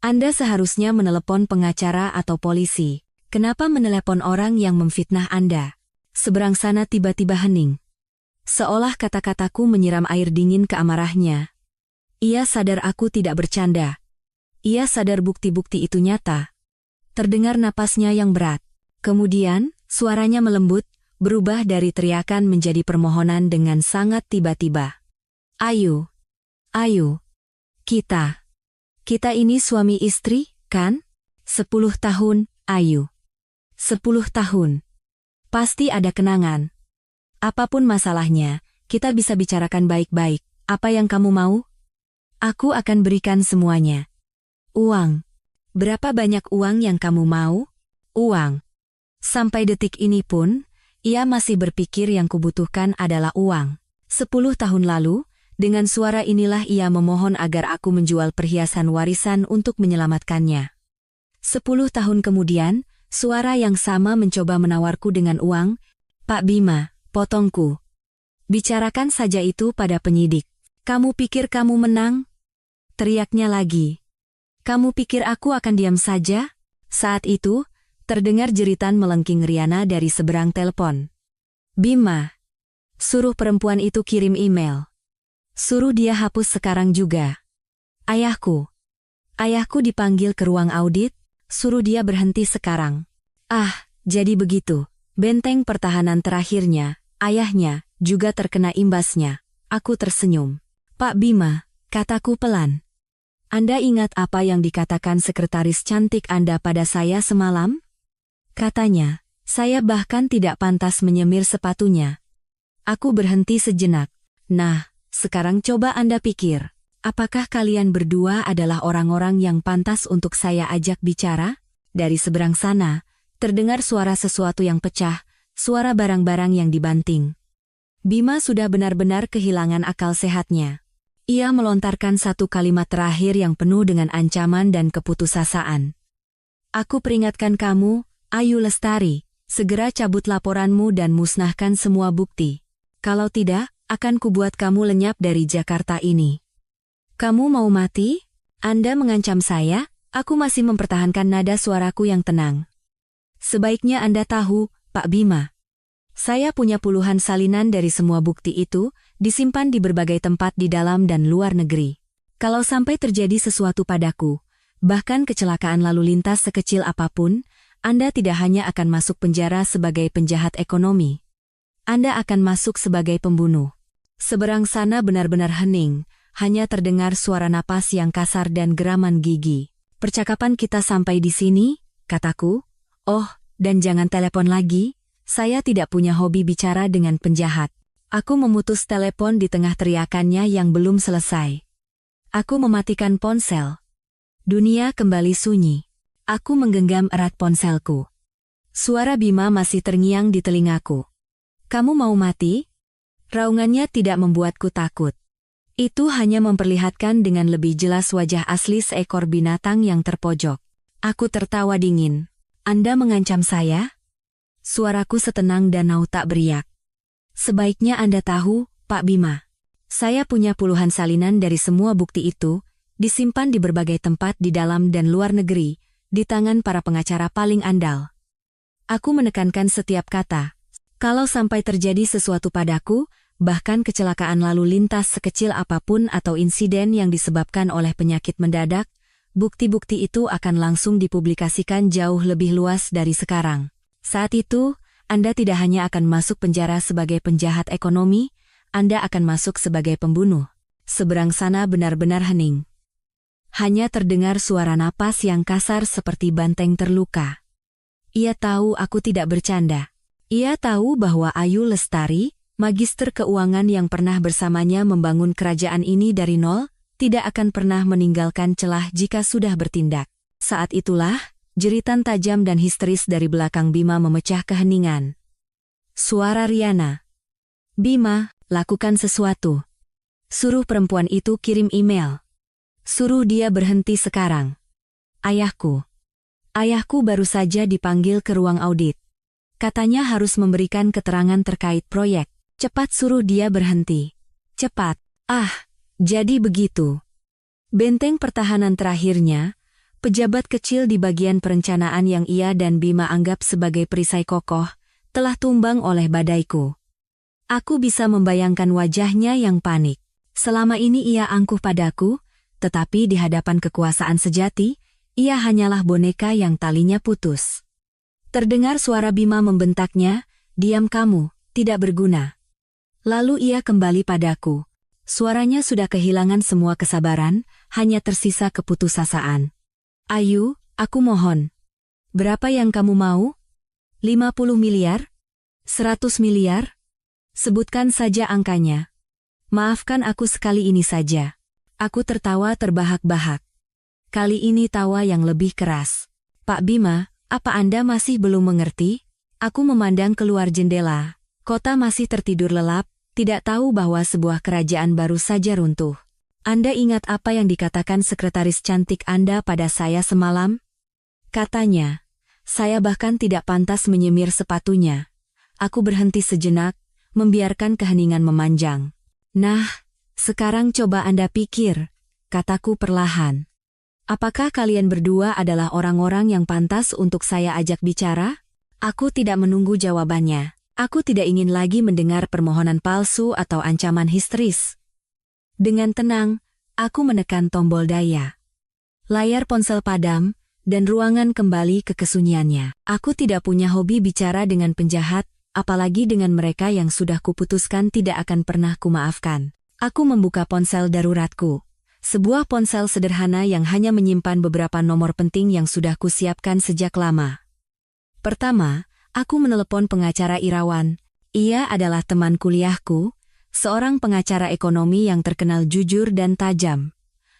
Anda seharusnya menelepon pengacara atau polisi. Kenapa menelepon orang yang memfitnah Anda? Seberang sana tiba-tiba hening. Seolah kata-kataku menyiram air dingin ke amarahnya. Ia sadar aku tidak bercanda. Ia sadar bukti-bukti itu nyata. Terdengar napasnya yang berat. Kemudian, suaranya melembut, berubah dari teriakan menjadi permohonan dengan sangat tiba-tiba. Ayu. Ayu. Kita ini suami istri, kan? 10 tahun, Ayu. 10 tahun. Pasti ada kenangan. Apapun masalahnya, kita bisa bicarakan baik-baik. Apa yang kamu mau? Aku akan berikan semuanya. Uang. Berapa banyak uang yang kamu mau? Uang. Sampai detik ini pun, ia masih berpikir yang kubutuhkan adalah uang. 10 tahun lalu, dengan suara inilah ia memohon agar aku menjual perhiasan warisan untuk menyelamatkannya. 10 tahun kemudian, suara yang sama mencoba menawarku dengan uang. Pak Bima, potongku. Bicarakan saja itu pada penyidik. Kamu pikir kamu menang? Teriaknya lagi. Kamu pikir aku akan diam saja? Saat itu, terdengar jeritan melengking riana dari seberang telepon. Bima, suruh perempuan itu kirim email. Suruh dia hapus sekarang juga. Ayahku dipanggil ke ruang audit, suruh dia berhenti sekarang. Ah, jadi begitu. Benteng pertahanan terakhirnya, ayahnya, juga terkena imbasnya. Aku tersenyum. Pak Bima, kataku pelan. Anda ingat apa yang dikatakan sekretaris cantik Anda pada saya semalam? Katanya, saya bahkan tidak pantas menyemir sepatunya. Aku berhenti sejenak. Nah, sekarang coba Anda pikir. Apakah kalian berdua adalah orang-orang yang pantas untuk saya ajak bicara? Dari seberang sana, terdengar suara sesuatu yang pecah, suara barang-barang yang dibanting. Bima sudah benar-benar kehilangan akal sehatnya. Ia melontarkan satu kalimat terakhir yang penuh dengan ancaman dan keputusasaan. Aku peringatkan kamu, Ayu Lestari, Segera cabut laporanmu dan musnahkan semua bukti. Kalau tidak, akan kubuat kamu lenyap dari Jakarta ini. Kamu mau mati? Anda mengancam saya? Aku masih mempertahankan nada suaraku yang tenang. Sebaiknya Anda tahu, Pak Bima. Saya punya puluhan salinan dari semua bukti itu, disimpan di berbagai tempat di dalam dan luar negeri. Kalau sampai terjadi sesuatu padaku, bahkan kecelakaan lalu lintas sekecil apapun, Anda tidak hanya akan masuk penjara sebagai penjahat ekonomi. Anda akan masuk sebagai pembunuh. Seberang sana benar-benar hening, hanya terdengar suara napas yang kasar dan geraman gigi. Percakapan kita sampai di sini, kataku. Oh, dan jangan telepon lagi, saya tidak punya hobi bicara dengan penjahat. Aku memutus telepon di tengah teriakannya yang belum selesai. Aku mematikan ponsel. Dunia kembali sunyi. Aku menggenggam erat ponselku. Suara Bima masih terngiang di telingaku. Kamu mau mati? Raungannya tidak membuatku takut. Itu hanya memperlihatkan dengan lebih jelas wajah asli seekor binatang yang terpojok. Aku tertawa dingin. Anda mengancam saya? Suaraku setenang danau tak beriak. Sebaiknya Anda tahu, Pak Bima. Saya punya puluhan salinan dari semua bukti itu, disimpan di berbagai tempat di dalam dan luar negeri, di tangan para pengacara paling andal. Aku menekankan setiap kata. Kalau sampai terjadi sesuatu padaku, bahkan kecelakaan lalu lintas sekecil apapun atau insiden yang disebabkan oleh penyakit mendadak, bukti-bukti itu akan langsung dipublikasikan jauh lebih luas dari sekarang. Saat itu, Anda tidak hanya akan masuk penjara sebagai penjahat ekonomi, Anda akan masuk sebagai pembunuh. Seberang sana benar-benar hening. Hanya terdengar suara napas yang kasar seperti banteng terluka. Ia tahu aku tidak bercanda. Ia tahu bahwa Ayu Lestari, magister keuangan yang pernah bersamanya membangun kerajaan ini dari nol, tidak akan pernah meninggalkan celah jika sudah bertindak. Saat itulah, jeritan tajam dan histeris dari belakang Bima memecah keheningan. Suara Riana. Bima, lakukan sesuatu. Suruh perempuan itu kirim email. Suruh dia berhenti sekarang. Ayahku. Ayahku baru saja dipanggil ke ruang audit. Katanya harus memberikan keterangan terkait proyek. Cepat suruh dia berhenti. Cepat. Ah, jadi begitu. Benteng pertahanan terakhirnya, pejabat kecil di bagian perencanaan yang ia dan Bima anggap sebagai perisai kokoh, telah tumbang oleh badaiku. Aku bisa membayangkan wajahnya yang panik. Selama ini ia angkuh padaku, tetapi di hadapan kekuasaan sejati, ia hanyalah boneka yang talinya putus. Terdengar suara Bima membentaknya, diam kamu, tidak berguna. Lalu ia kembali padaku. Suaranya sudah kehilangan semua kesabaran, hanya tersisa keputusasaan. Ayu, aku mohon. Berapa yang kamu mau? 50 miliar? 100 miliar? Sebutkan saja angkanya. Maafkan aku sekali ini saja. Aku tertawa terbahak-bahak. Kali ini tawa yang lebih keras. Pak Bima, apa Anda masih belum mengerti? Aku memandang keluar jendela. Kota masih tertidur lelap, tidak tahu bahwa sebuah kerajaan baru saja runtuh. Anda ingat apa yang dikatakan sekretaris cantik Anda pada saya semalam? Katanya, saya bahkan tidak pantas menyemir sepatunya. Aku berhenti sejenak, membiarkan keheningan memanjang. Nah, sekarang coba Anda pikir, kataku perlahan. Apakah kalian berdua adalah orang-orang yang pantas untuk saya ajak bicara? Aku tidak menunggu jawabannya. Aku tidak ingin lagi mendengar permohonan palsu atau ancaman histeris. Dengan tenang, aku menekan tombol daya. Layar ponsel padam, dan ruangan kembali ke kesunyiannya. Aku tidak punya hobi bicara dengan penjahat, apalagi dengan mereka yang sudah kuputuskan tidak akan pernah kumaafkan. Aku membuka ponsel daruratku. Sebuah ponsel sederhana yang hanya menyimpan beberapa nomor penting yang sudah kusiapkan sejak lama. Pertama, aku menelepon pengacara Irawan. Ia adalah teman kuliahku, seorang pengacara ekonomi yang terkenal jujur dan tajam.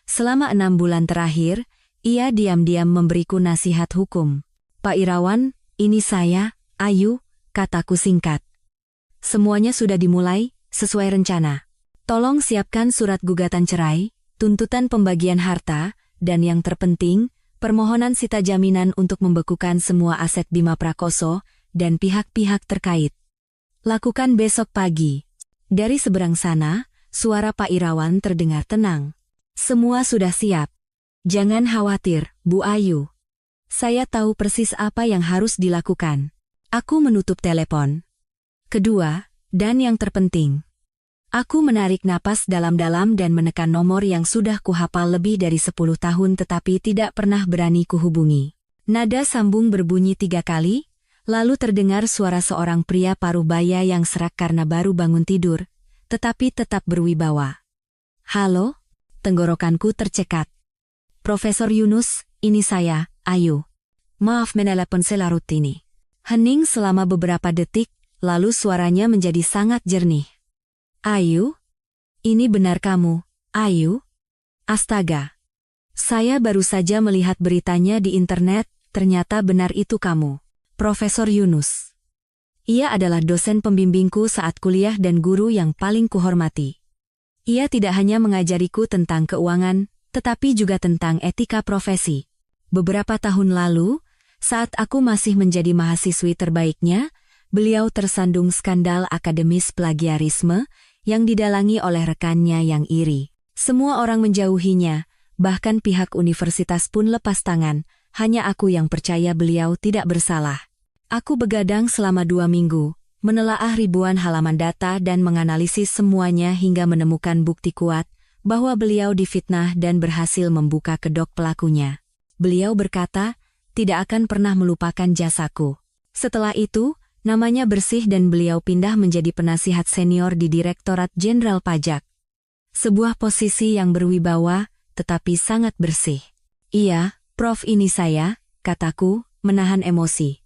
Selama 6 bulan terakhir, ia diam-diam memberiku nasihat hukum. Pak Irawan, ini saya, Ayu, kataku singkat. Semuanya sudah dimulai, sesuai rencana. Tolong siapkan surat gugatan cerai, tuntutan pembagian harta, dan yang terpenting, permohonan sita jaminan untuk membekukan semua aset Bima Prakoso, dan pihak-pihak terkait. Lakukan besok pagi. Dari seberang sana, suara Pak Irawan terdengar tenang. Semua sudah siap. Jangan khawatir, Bu Ayu. Saya tahu persis apa yang harus dilakukan. Aku menutup telepon. Kedua, dan yang terpenting. Aku menarik napas dalam-dalam dan menekan nomor yang sudah kuhafal lebih dari 10 tahun tetapi tidak pernah berani kuhubungi. Nada sambung berbunyi 3 kali, lalu terdengar suara seorang pria parubaya yang serak karena baru bangun tidur, tetapi tetap berwibawa. Halo? Tenggorokanku tercekat. Profesor Yunus, ini saya, Ayu. Maaf menelepon selarut ini. Hening selama beberapa detik, lalu suaranya menjadi sangat jernih. Ayu? Ini benar kamu, Ayu? Astaga. Saya baru saja melihat beritanya di internet, ternyata benar itu kamu. Profesor Yunus. Ia adalah dosen pembimbingku saat kuliah dan guru yang paling kuhormati. Ia tidak hanya mengajariku tentang keuangan, tetapi juga tentang etika profesi. Beberapa tahun lalu, saat aku masih menjadi mahasiswi terbaiknya, beliau tersandung skandal akademis plagiarisme, yang didalangi oleh rekannya yang iri. Semua orang menjauhinya, bahkan pihak universitas pun lepas tangan, hanya aku yang percaya beliau tidak bersalah. Aku begadang selama 2 minggu, menelaah ribuan halaman data dan menganalisis semuanya hingga menemukan bukti kuat bahwa beliau difitnah dan berhasil membuka kedok pelakunya. Beliau berkata, tidak akan pernah melupakan jasaku. Setelah itu, namanya bersih dan beliau pindah menjadi penasihat senior di Direktorat Jenderal Pajak. Sebuah posisi yang berwibawa, tetapi sangat bersih. Iya, Prof, ini saya, kataku, menahan emosi.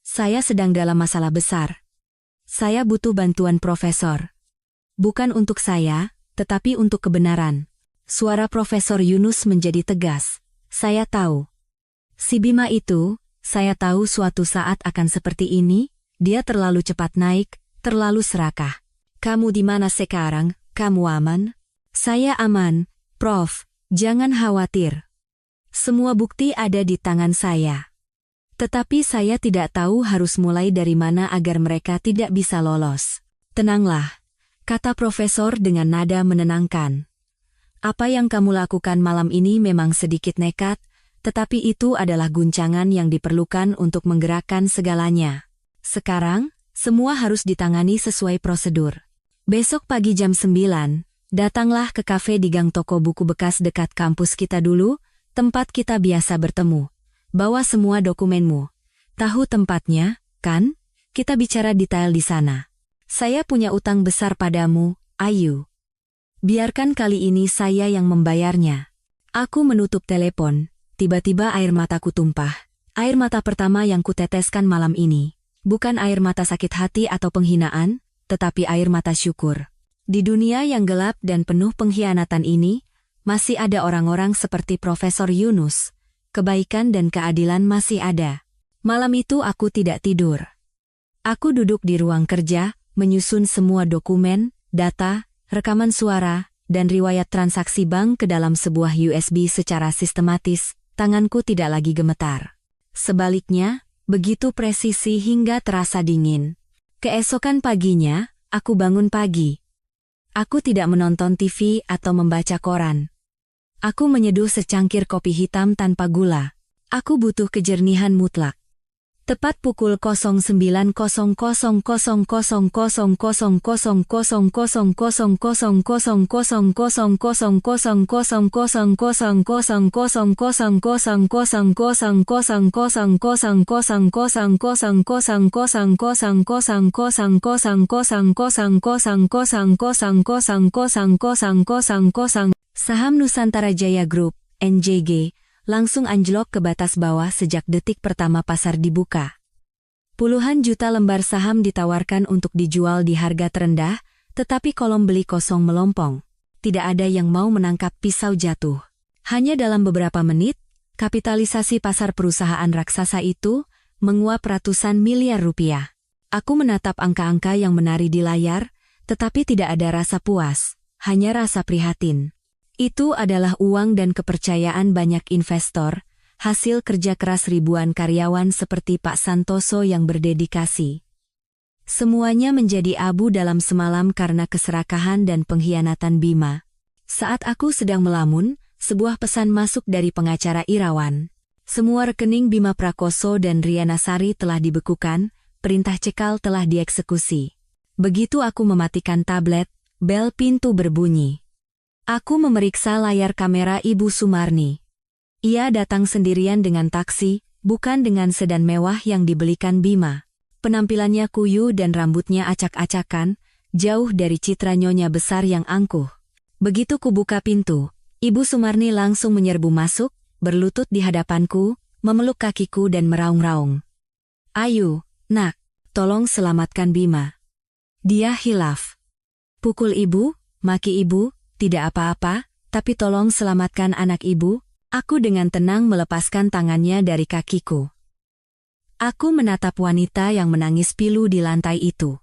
Saya sedang dalam masalah besar. Saya butuh bantuan Profesor. Bukan untuk saya, tetapi untuk kebenaran. Suara Profesor Yunus menjadi tegas. Saya tahu. Si Bima itu, saya tahu suatu saat akan seperti ini. Dia terlalu cepat naik, terlalu serakah. Kamu di mana sekarang? Kamu aman? Saya aman, Prof. Jangan khawatir. Semua bukti ada di tangan saya. Tetapi saya tidak tahu harus mulai dari mana agar mereka tidak bisa lolos. Tenanglah, kata Profesor dengan nada menenangkan. Apa yang kamu lakukan malam ini memang sedikit nekat, tetapi itu adalah guncangan yang diperlukan untuk menggerakkan segalanya. Sekarang, semua harus ditangani sesuai prosedur. Besok pagi jam 9, datanglah ke kafe di gang toko buku bekas dekat kampus kita dulu, tempat kita biasa bertemu. Bawa semua dokumenmu. Tahu tempatnya, kan? Kita bicara detail di sana. Saya punya utang besar padamu, Ayu. Biarkan kali ini saya yang membayarnya. Aku menutup telepon, tiba-tiba air mataku tumpah. Air mata pertama yang kuteteskan malam ini. Bukan air mata sakit hati atau penghinaan, tetapi air mata syukur. Di dunia yang gelap dan penuh pengkhianatan ini, masih ada orang-orang seperti Profesor Yunus. Kebaikan dan keadilan masih ada. Malam itu aku tidak tidur. Aku duduk di ruang kerja, menyusun semua dokumen, data, rekaman suara, dan riwayat transaksi bank ke dalam sebuah USB secara sistematis. Tanganku tidak lagi gemetar. Sebaliknya, begitu presisi hingga terasa dingin. Keesokan paginya, aku bangun pagi. Aku tidak menonton TV atau membaca koran. Aku menyeduh secangkir kopi hitam tanpa gula. Aku butuh kejernihan mutlak. Tepat pukul 09.00000000000000000000000000000000000000000000000000000000000000000000000000000000000000000000000000000000000000000000000000000000000000000000000000000000000000000000000000000000000000000000000000000000000000000000000000000000000000000000000000000000000000000000000000000000000000000000000000000000000000000000000000000000000000000000000000000000000000000000000000000000000000000000000000000000000000000000000000000000000000000000000000000000000000000000000000000000000000000000000000000000000000000000000000000000000000000000000000000000000000000000 sejak detik pertama pasar dibuka. Puluhan juta lembar saham ditawarkan untuk dijual di harga terendah, tetapi kolom beli kosong melompong. Tidak ada yang mau menangkap pisau jatuh. Hanya dalam beberapa menit, kapitalisasi pasar perusahaan raksasa itu menguap ratusan miliar rupiah. Aku menatap angka-angka yang menari di layar, tetapi tidak ada rasa puas, hanya rasa prihatin. Itu adalah uang dan kepercayaan banyak investor, hasil kerja keras ribuan karyawan seperti Pak Santoso yang berdedikasi. Semuanya menjadi abu dalam semalam karena keserakahan dan pengkhianatan Bima. Saat aku sedang melamun, sebuah pesan masuk dari pengacara Irawan. Semua rekening Bima Prakoso dan Riana Sari telah dibekukan, perintah cekal telah dieksekusi. Begitu aku mematikan tablet, bel pintu berbunyi. Aku memeriksa layar kamera Ibu Sumarni. Ia datang sendirian dengan taksi, bukan dengan sedan mewah yang dibelikan Bima. Penampilannya kuyu dan rambutnya acak-acakan, jauh dari citra nyonya besar yang angkuh. Begitu kubuka pintu, Ibu Sumarni langsung menyerbu masuk, berlutut di hadapanku, memeluk kakiku dan meraung-raung. "Ayu, nak, tolong selamatkan Bima. Dia hilaf." "Pukul ibu, maki ibu, tidak apa-apa, tapi tolong selamatkan anak ibu." Aku dengan tenang melepaskan tangannya dari kakiku. Aku menatap wanita yang menangis pilu di lantai itu.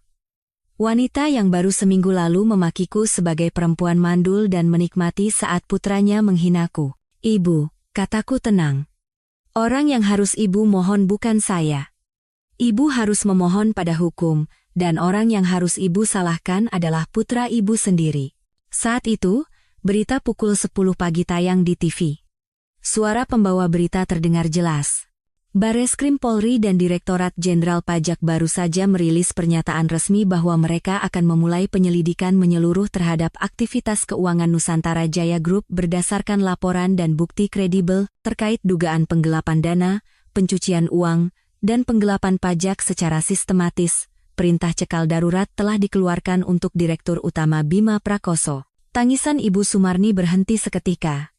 Wanita yang baru seminggu lalu memakiku sebagai perempuan mandul dan menikmati saat putranya menghinaku. "Ibu," kataku tenang. "Orang yang harus ibu mohon bukan saya. Ibu harus memohon pada hukum, dan orang yang harus ibu salahkan adalah putra ibu sendiri." Saat itu, berita pukul 10 pagi tayang di TV. Suara pembawa berita terdengar jelas. Bareskrim Polri dan Direktorat Jenderal Pajak baru saja merilis pernyataan resmi bahwa mereka akan memulai penyelidikan menyeluruh terhadap aktivitas keuangan Nusantara Jaya Group berdasarkan laporan dan bukti kredibel terkait dugaan penggelapan dana, pencucian uang, dan penggelapan pajak secara sistematis. Perintah cekal darurat telah dikeluarkan untuk Direktur Utama Bima Prakoso. Tangisan Ibu Sumarni berhenti seketika.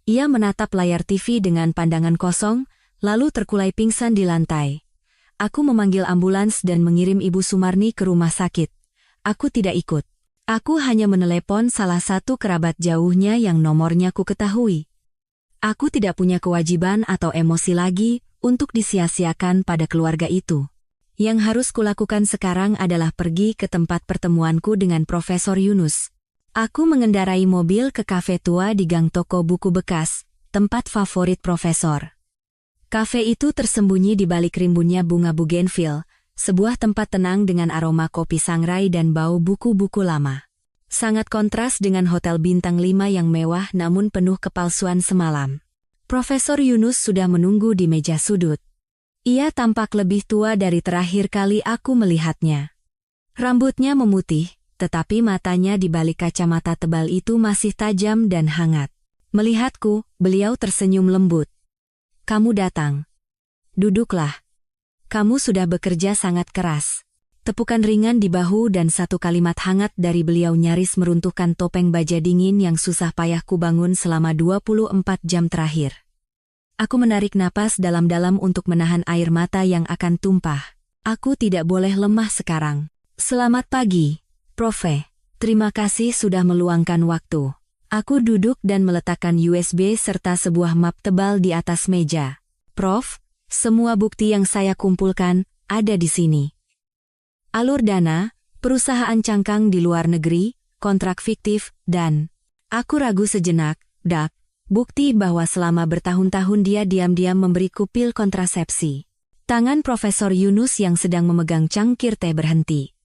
Ia menatap layar TV dengan pandangan kosong, lalu terkulai pingsan di lantai. Aku memanggil ambulans dan mengirim Ibu Sumarni ke rumah sakit. Aku tidak ikut. Aku hanya menelepon salah satu kerabat jauhnya yang nomornya ku ketahui. Aku tidak punya kewajiban atau emosi lagi untuk disia-siakan pada keluarga itu. Yang harus kulakukan sekarang adalah pergi ke tempat pertemuanku dengan Profesor Yunus. Aku mengendarai mobil ke kafe tua di gang toko buku bekas, tempat favorit Profesor. Kafe itu tersembunyi di balik rimbunnya bunga bougainville, sebuah tempat tenang dengan aroma kopi sangrai dan bau buku-buku lama. Sangat kontras dengan hotel bintang 5 yang mewah namun penuh kepalsuan semalam. Profesor Yunus sudah menunggu di meja sudut. Ia tampak lebih tua dari terakhir kali aku melihatnya. Rambutnya memutih, tetapi matanya di balik kacamata tebal itu masih tajam dan hangat. Melihatku, beliau tersenyum lembut. "Kamu datang. Duduklah. Kamu sudah bekerja sangat keras." Tepukan ringan di bahu dan satu kalimat hangat dari beliau nyaris meruntuhkan topeng baja dingin yang susah payah kubangun selama 24 jam terakhir. Aku menarik napas dalam-dalam untuk menahan air mata yang akan tumpah. Aku tidak boleh lemah sekarang. "Selamat pagi, Prof. Terima kasih sudah meluangkan waktu." Aku duduk dan meletakkan USB serta sebuah map tebal di atas meja. "Prof, semua bukti yang saya kumpulkan ada di sini. Alur dana, perusahaan cangkang di luar negeri, kontrak fiktif, dan..." Aku ragu sejenak, bukti bahwa selama bertahun-tahun dia diam-diam memberiku pil kontrasepsi. Tangan Profesor Yunus yang sedang memegang cangkir teh berhenti.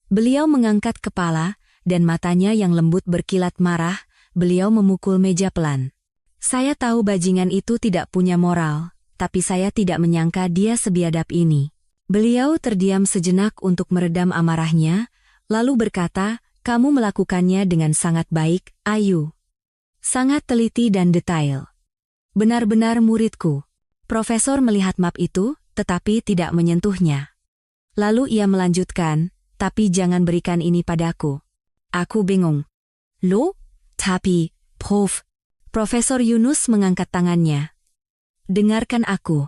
Beliau mengangkat kepala, dan matanya yang lembut berkilat marah, beliau memukul meja pelan. "Saya tahu bajingan itu tidak punya moral, tapi saya tidak menyangka dia sebiadab ini." Beliau terdiam sejenak untuk meredam amarahnya, lalu berkata, "Kamu melakukannya dengan sangat baik, Ayu. Sangat teliti dan detail. Benar-benar muridku." Profesor melihat map itu, tetapi tidak menyentuhnya. Lalu ia melanjutkan, "Tapi jangan berikan ini padaku." Aku bingung. "Loh? Tapi, Prof." Profesor Yunus mengangkat tangannya. "Dengarkan aku.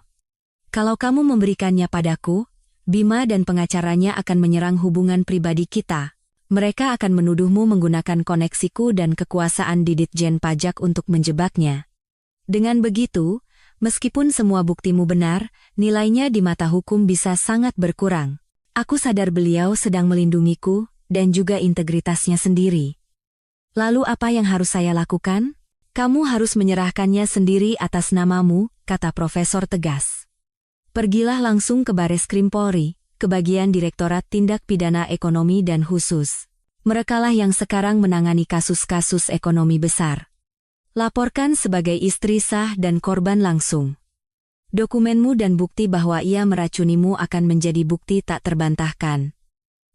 Kalau kamu memberikannya padaku, Bima dan pengacaranya akan menyerang hubungan pribadi kita. Mereka akan menuduhmu menggunakan koneksiku dan kekuasaan di Ditjen Pajak untuk menjebaknya. Dengan begitu, meskipun semua buktimu benar, nilainya di mata hukum bisa sangat berkurang." Aku sadar beliau sedang melindungiku, dan juga integritasnya sendiri. "Lalu apa yang harus saya lakukan?" "Kamu harus menyerahkannya sendiri atas namamu, kata Profesor tegas. Pergilah langsung ke Bareskrim Polri, ke bagian Direktorat Tindak Pidana Ekonomi dan Khusus. Merekalah yang sekarang menangani kasus-kasus ekonomi besar. Laporkan sebagai istri sah dan korban langsung. Dokumenmu dan bukti bahwa ia meracunimu akan menjadi bukti tak terbantahkan.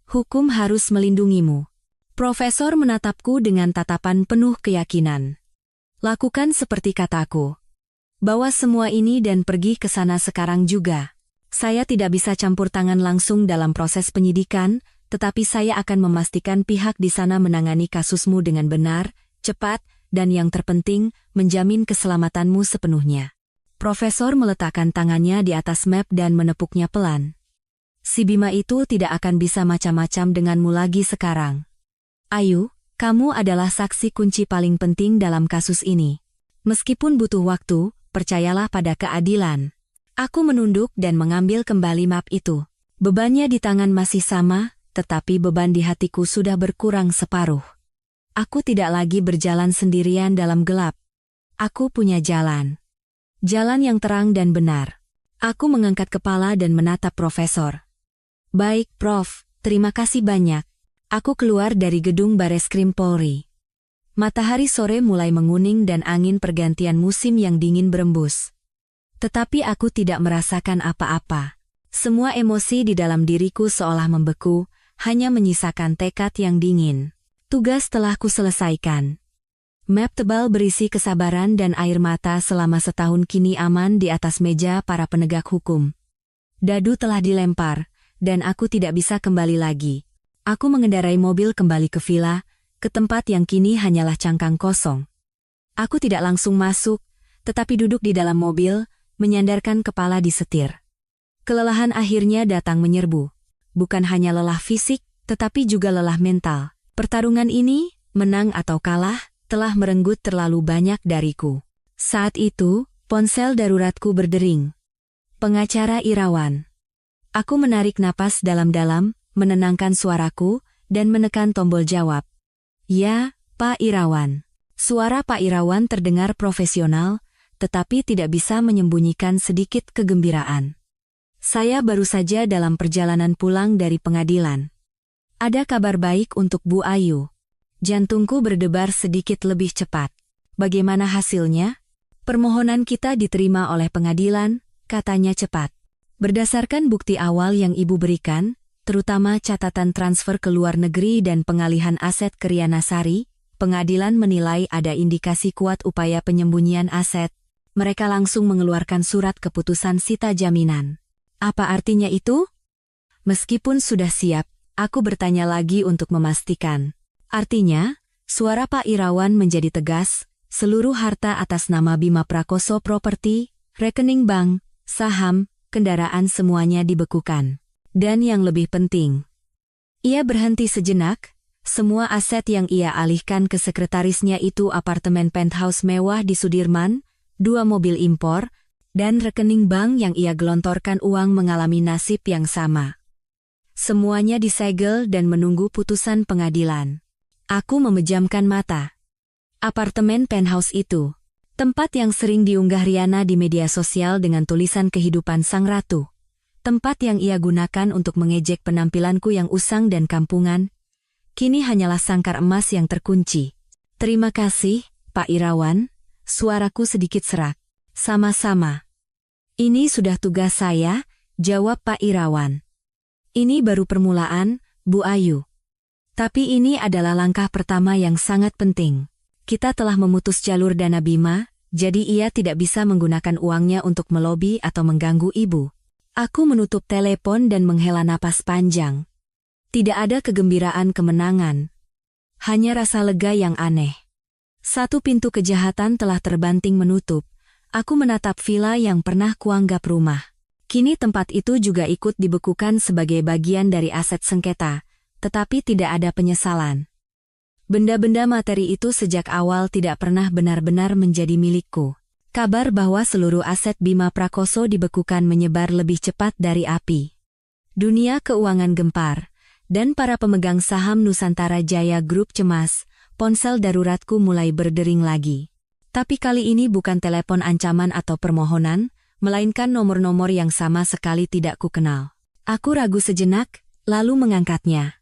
Hukum harus melindungimu. Profesor menatapku dengan tatapan penuh keyakinan. Lakukan seperti kataku. Bawa semua ini dan pergi ke sana sekarang juga. Saya tidak bisa campur tangan langsung dalam proses penyidikan, tetapi saya akan memastikan pihak di sana menangani kasusmu dengan benar, cepat, dan yang terpenting, menjamin keselamatanmu sepenuhnya. Profesor meletakkan tangannya di atas map dan menepuknya pelan. Si Bima itu tidak akan bisa macam-macam denganmu lagi sekarang. Ayu, kamu adalah saksi kunci paling penting dalam kasus ini. Meskipun butuh waktu, percayalah pada keadilan. Aku menunduk dan mengambil kembali map itu. Bebannya di tangan masih sama, tetapi beban di hatiku sudah berkurang separuh. Aku tidak lagi berjalan sendirian dalam gelap. Aku punya jalan. Jalan yang terang dan benar. Aku mengangkat kepala dan menatap Profesor. Baik, Prof, terima kasih banyak. Aku keluar dari gedung Bareskrim Polri. Matahari sore mulai menguning dan angin pergantian musim yang dingin berembus. Tetapi aku tidak merasakan apa-apa. Semua emosi di dalam diriku seolah membeku, hanya menyisakan tekad yang dingin. Tugas telah kuselesaikan. Map tebal berisi kesabaran dan air mata selama setahun kini aman di atas meja para penegak hukum. Dadu telah dilempar, dan aku tidak bisa kembali lagi. Aku mengendarai mobil kembali ke villa, ke tempat yang kini hanyalah cangkang kosong. Aku tidak langsung masuk, tetapi duduk di dalam mobil, menyandarkan kepala di setir. Kelelahan akhirnya datang menyerbu. Bukan hanya lelah fisik, tetapi juga lelah mental. Pertarungan ini, menang atau kalah, telah merenggut terlalu banyak dariku. Saat itu, ponsel daruratku berdering. Pengacara Irawan. Aku menarik napas dalam-dalam, menenangkan suaraku, dan menekan tombol jawab. Ya, Pak Irawan. Suara Pak Irawan terdengar profesional, tetapi tidak bisa menyembunyikan sedikit kegembiraan. Saya baru saja dalam perjalanan pulang dari pengadilan. Ada kabar baik untuk Bu Ayu. Jantungku berdebar sedikit lebih cepat. Bagaimana hasilnya? Permohonan kita diterima oleh pengadilan, katanya cepat. Berdasarkan bukti awal yang Ibu berikan, terutama catatan transfer ke luar negeri dan pengalihan aset ke Riana Sari, pengadilan menilai ada indikasi kuat upaya penyembunyian aset. Mereka langsung mengeluarkan surat keputusan sita jaminan. Apa artinya itu? Meskipun sudah siap, aku bertanya lagi untuk memastikan. Artinya, suara Pak Irawan menjadi tegas, seluruh harta atas nama Bima Prakoso Properti, rekening bank, saham, kendaraan semuanya dibekukan. Dan yang lebih penting, ia berhenti sejenak, semua aset yang ia alihkan ke sekretarisnya itu apartemen penthouse mewah di Sudirman, 2 mobil impor, dan rekening bank yang ia gelontorkan uang mengalami nasib yang sama. Semuanya disegel dan menunggu putusan pengadilan. Aku memejamkan mata. Apartemen penthouse itu, tempat yang sering diunggah Riana di media sosial dengan tulisan kehidupan sang ratu. Tempat yang ia gunakan untuk mengejek penampilanku yang usang dan kampungan, kini hanyalah sangkar emas yang terkunci. Terima kasih, Pak Irawan, suaraku sedikit serak. Sama-sama. Ini sudah tugas saya, jawab Pak Irawan. Ini baru permulaan, Bu Ayu. Tapi ini adalah langkah pertama yang sangat penting. Kita telah memutus jalur dana Bima, jadi ia tidak bisa menggunakan uangnya untuk melobi atau mengganggu Ibu. Aku menutup telepon dan menghela napas panjang. Tidak ada kegembiraan kemenangan. Hanya rasa lega yang aneh. Satu pintu kejahatan telah terbanting menutup. Aku menatap villa yang pernah kuanggap rumah. Kini tempat itu juga ikut dibekukan sebagai bagian dari aset sengketa, tetapi tidak ada penyesalan. Benda-benda materi itu sejak awal tidak pernah benar-benar menjadi milikku. Kabar bahwa seluruh aset Bima Prakoso dibekukan menyebar lebih cepat dari api. Dunia keuangan gempar, dan para pemegang saham Nusantara Jaya Group cemas, ponsel daruratku mulai berdering lagi. Tapi kali ini bukan telepon ancaman atau permohonan, melainkan nomor-nomor yang sama sekali tidak kukenal. Aku ragu sejenak, lalu mengangkatnya.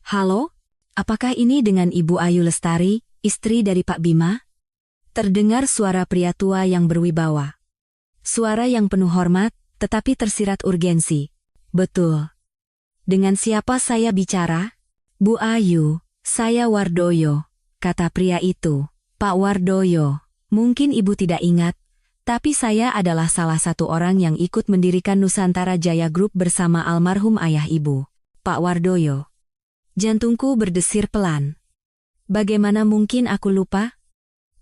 Halo? Apakah ini dengan Ibu Ayu Lestari, istri dari Pak Bima? Terdengar suara pria tua yang berwibawa. Suara yang penuh hormat, tetapi tersirat urgensi. Betul. Dengan siapa saya bicara? Bu Ayu, saya Wardoyo, kata pria itu. Pak Wardoyo, mungkin Ibu tidak ingat, tapi saya adalah salah satu orang yang ikut mendirikan Nusantara Jaya Group bersama almarhum ayah Ibu, Pak Wardoyo. Jantungku berdesir pelan. Bagaimana mungkin aku lupa?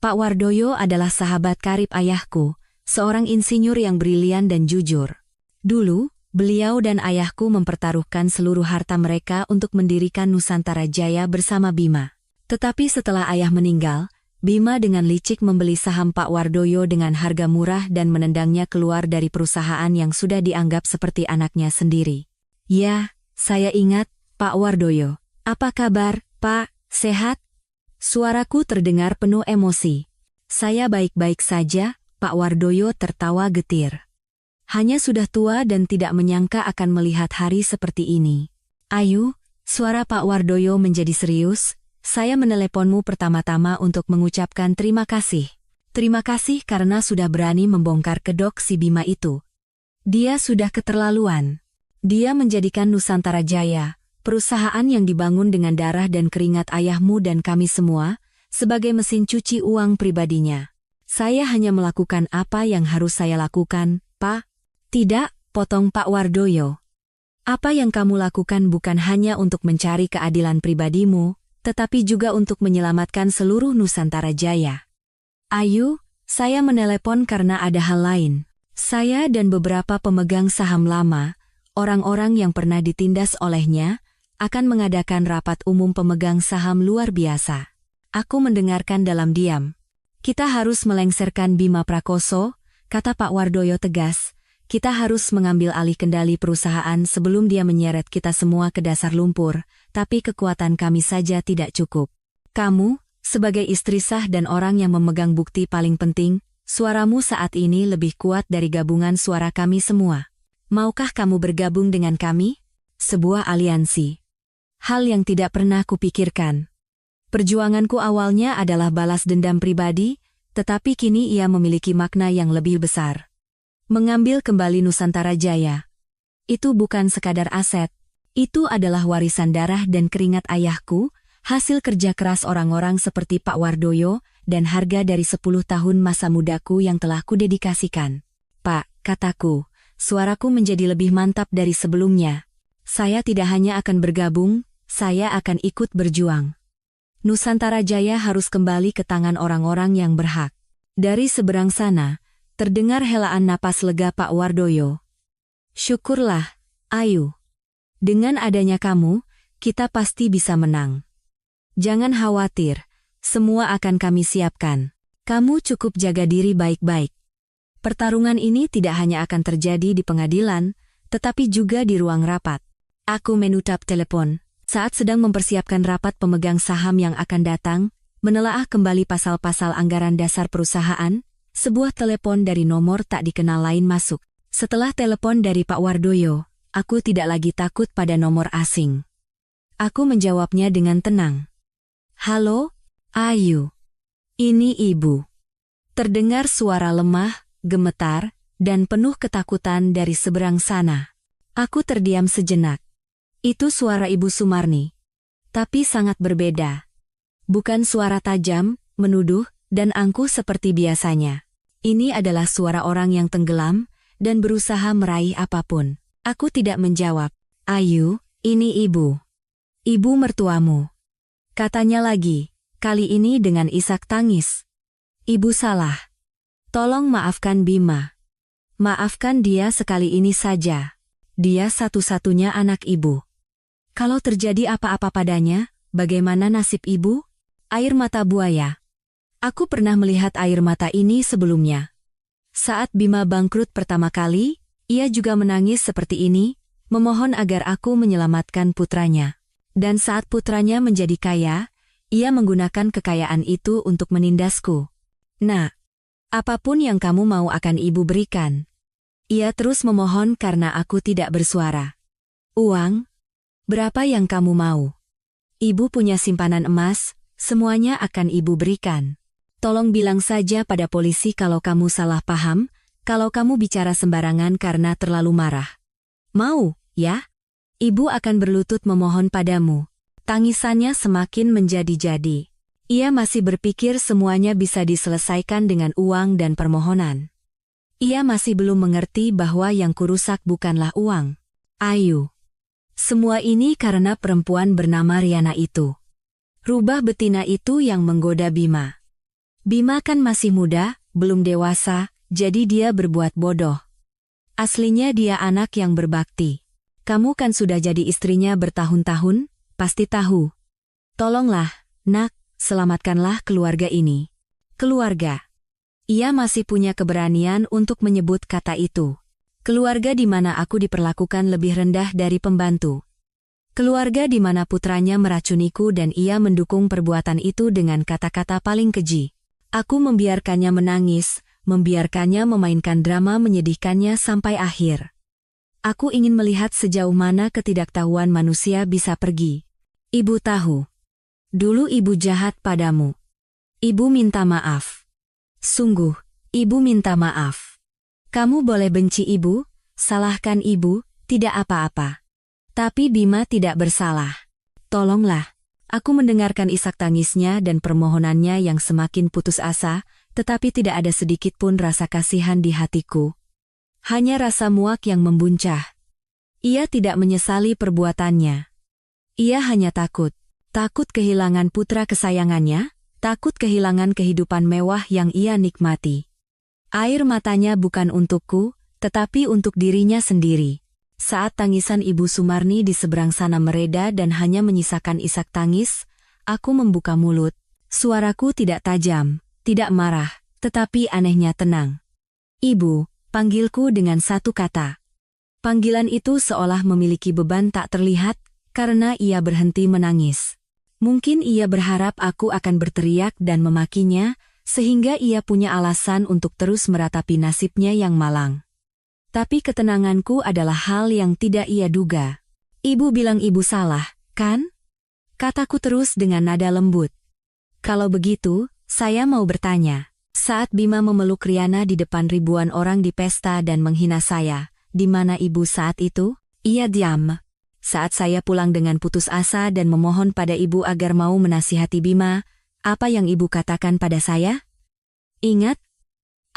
Pak Wardoyo adalah sahabat karib ayahku, seorang insinyur yang brilian dan jujur. Dulu, beliau dan ayahku mempertaruhkan seluruh harta mereka untuk mendirikan Nusantara Jaya bersama Bima. Tetapi setelah ayah meninggal, Bima dengan licik membeli saham Pak Wardoyo dengan harga murah dan menendangnya keluar dari perusahaan yang sudah dianggap seperti anaknya sendiri. Ya, saya ingat, Pak Wardoyo. Apa kabar, Pak? Sehat? Suaraku terdengar penuh emosi. Saya baik-baik saja, Pak Wardoyo tertawa getir. Hanya sudah tua dan tidak menyangka akan melihat hari seperti ini. Ayu, suara Pak Wardoyo menjadi serius. Saya meneleponmu pertama-tama untuk mengucapkan terima kasih. Terima kasih karena sudah berani membongkar kedok si Bima itu. Dia sudah keterlaluan. Dia menjadikan Nusantara Jaya, perusahaan yang dibangun dengan darah dan keringat ayahmu dan kami semua, sebagai mesin cuci uang pribadinya. Saya hanya melakukan apa yang harus saya lakukan, Pak. Tidak, potong Pak Wardoyo. Apa yang kamu lakukan bukan hanya untuk mencari keadilan pribadimu, tetapi juga untuk menyelamatkan seluruh Nusantara Jaya. Ayu, saya menelepon karena ada hal lain. Saya dan beberapa pemegang saham lama, orang-orang yang pernah ditindas olehnya, akan mengadakan rapat umum pemegang saham luar biasa. Aku mendengarkan dalam diam. Kita harus melengsarkan Bima Prakoso, kata Pak Wardoyo tegas. Kita harus mengambil alih kendali perusahaan sebelum dia menyeret kita semua ke dasar lumpur, tapi kekuatan kami saja tidak cukup. Kamu, sebagai istri sah dan orang yang memegang bukti paling penting, suaramu saat ini lebih kuat dari gabungan suara kami semua. Maukah kamu bergabung dengan kami? Sebuah aliansi. Hal yang tidak pernah kupikirkan. Perjuanganku awalnya adalah balas dendam pribadi, tetapi kini ia memiliki makna yang lebih besar. Mengambil kembali Nusantara Jaya. Itu bukan sekadar aset. Itu adalah warisan darah dan keringat ayahku, hasil kerja keras orang-orang seperti Pak Wardoyo, dan harga dari 10 tahun masa mudaku yang telah kudedikasikan. Pak, kataku, suaraku menjadi lebih mantap dari sebelumnya. Saya tidak hanya akan bergabung, saya akan ikut berjuang. Nusantara Jaya harus kembali ke tangan orang-orang yang berhak. Dari seberang sana, terdengar helaan napas lega Pak Wardoyo. Syukurlah, Ayu. Dengan adanya kamu, kita pasti bisa menang. Jangan khawatir, semua akan kami siapkan. Kamu cukup jaga diri baik-baik. Pertarungan ini tidak hanya akan terjadi di pengadilan, tetapi juga di ruang rapat. Aku menutap telepon. Saat sedang mempersiapkan rapat pemegang saham yang akan datang, menelaah kembali pasal-pasal anggaran dasar perusahaan, sebuah telepon dari nomor tak dikenal lain masuk. Setelah telepon dari Pak Wardoyo, aku tidak lagi takut pada nomor asing. Aku menjawabnya dengan tenang. Halo, Ayu. Ini Ibu. Terdengar suara lemah, gemetar, dan penuh ketakutan dari seberang sana. Aku terdiam sejenak. Itu suara Ibu Sumarni. Tapi sangat berbeda. Bukan suara tajam, menuduh, dan angkuh seperti biasanya. Ini adalah suara orang yang tenggelam, dan berusaha meraih apapun. Aku tidak menjawab. Ayu, ini Ibu. Ibu mertuamu. Katanya lagi, kali ini dengan isak tangis. Ibu salah. Tolong maafkan Bima. Maafkan dia sekali ini saja. Dia satu-satunya anak Ibu. Kalau terjadi apa-apa padanya, bagaimana nasib Ibu? Air mata buaya. Aku pernah melihat air mata ini sebelumnya. Saat Bima bangkrut pertama kali, ia juga menangis seperti ini, memohon agar aku menyelamatkan putranya. Dan saat putranya menjadi kaya, ia menggunakan kekayaan itu untuk menindasku. Nak, apapun yang kamu mau akan ibu berikan. Ia terus memohon karena aku tidak bersuara. Uang? Berapa yang kamu mau? Ibu punya simpanan emas, semuanya akan ibu berikan. Tolong bilang saja pada polisi kalau kamu salah paham, kalau kamu bicara sembarangan karena terlalu marah. Mau, ya? Ibu akan berlutut memohon padamu. Tangisannya semakin menjadi-jadi. Ia masih berpikir semuanya bisa diselesaikan dengan uang dan permohonan. Ia masih belum mengerti bahwa yang kurusak bukanlah uang. Ayu. Semua ini karena perempuan bernama Riana itu. Rubah betina itu yang menggoda Bima. Bima kan masih muda, belum dewasa, jadi dia berbuat bodoh. Aslinya dia anak yang berbakti. Kamu kan sudah jadi istrinya bertahun-tahun, pasti tahu. Tolonglah, nak, selamatkanlah keluarga ini. Keluarga. Ia masih punya keberanian untuk menyebut kata itu. Keluarga di mana aku diperlakukan lebih rendah dari pembantu. Keluarga di mana putranya meracuniku dan ia mendukung perbuatan itu dengan kata-kata paling keji. Aku membiarkannya menangis, membiarkannya memainkan drama menyedihkannya sampai akhir. Aku ingin melihat sejauh mana ketidaktahuan manusia bisa pergi. Ibu tahu. Dulu ibu jahat padamu. Ibu minta maaf. Sungguh, ibu minta maaf. Kamu boleh benci ibu, salahkan ibu, tidak apa-apa. Tapi Bima tidak bersalah. Tolonglah. Aku mendengarkan isak tangisnya dan permohonannya yang semakin putus asa, tetapi tidak ada sedikit pun rasa kasihan di hatiku. Hanya rasa muak yang membuncah. Ia tidak menyesali perbuatannya. Ia hanya takut. Takut kehilangan putra kesayangannya, takut kehilangan kehidupan mewah yang ia nikmati. Air matanya bukan untukku, tetapi untuk dirinya sendiri. Saat tangisan Ibu Sumarni di seberang sana mereda dan hanya menyisakan isak tangis, aku membuka mulut. Suaraku tidak tajam, tidak marah, tetapi anehnya tenang. Ibu, panggilku dengan satu kata. Panggilan itu seolah memiliki beban tak terlihat, karena ia berhenti menangis. Mungkin ia berharap aku akan berteriak dan memakinya, sehingga ia punya alasan untuk terus meratapi nasibnya yang malang. Tapi ketenanganku adalah hal yang tidak ia duga. Ibu bilang ibu salah, kan? Kataku terus dengan nada lembut. Kalau begitu, saya mau bertanya. Saat Bima memeluk Riana di depan ribuan orang di pesta dan menghina saya, di mana ibu saat itu? Ia diam. Saat saya pulang dengan putus asa dan memohon pada ibu agar mau menasihati Bima, apa yang ibu katakan pada saya? Ingat?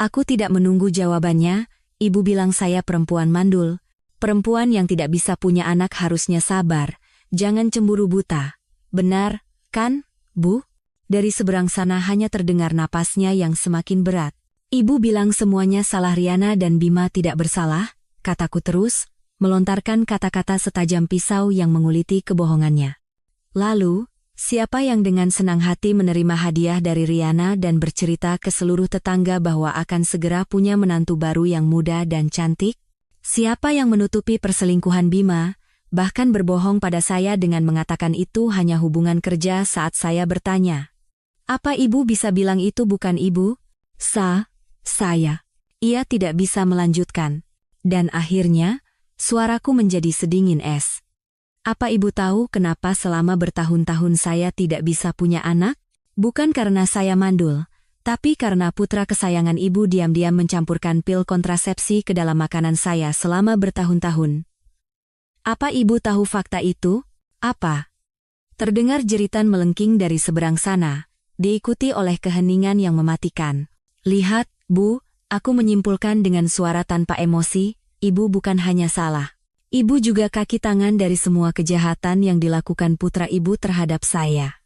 Aku tidak menunggu jawabannya, ibu bilang saya perempuan mandul. Perempuan yang tidak bisa punya anak harusnya sabar, jangan cemburu buta. Benar, kan, Bu? Dari seberang sana hanya terdengar napasnya yang semakin berat. Ibu bilang semuanya salah Riana dan Bima tidak bersalah, kataku terus, melontarkan kata-kata setajam pisau yang menguliti kebohongannya. Lalu, siapa yang dengan senang hati menerima hadiah dari Riana dan bercerita ke seluruh tetangga bahwa akan segera punya menantu baru yang muda dan cantik? Siapa yang menutupi perselingkuhan Bima, bahkan berbohong pada saya dengan mengatakan itu hanya hubungan kerja saat saya bertanya? Apa ibu bisa bilang itu bukan ibu? Saya. Ia tidak bisa melanjutkan. Dan akhirnya, suaraku menjadi sedingin es. Apa ibu tahu kenapa selama bertahun-tahun saya tidak bisa punya anak? Bukan karena saya mandul, tapi karena putra kesayangan ibu diam-diam mencampurkan pil kontrasepsi ke dalam makanan saya selama bertahun-tahun. Apa ibu tahu fakta itu? Apa? Terdengar jeritan melengking dari seberang sana, diikuti oleh keheningan yang mematikan. Lihat, Bu, aku menyimpulkan dengan suara tanpa emosi, ibu bukan hanya salah. Ibu juga kaki tangan dari semua kejahatan yang dilakukan putra ibu terhadap saya.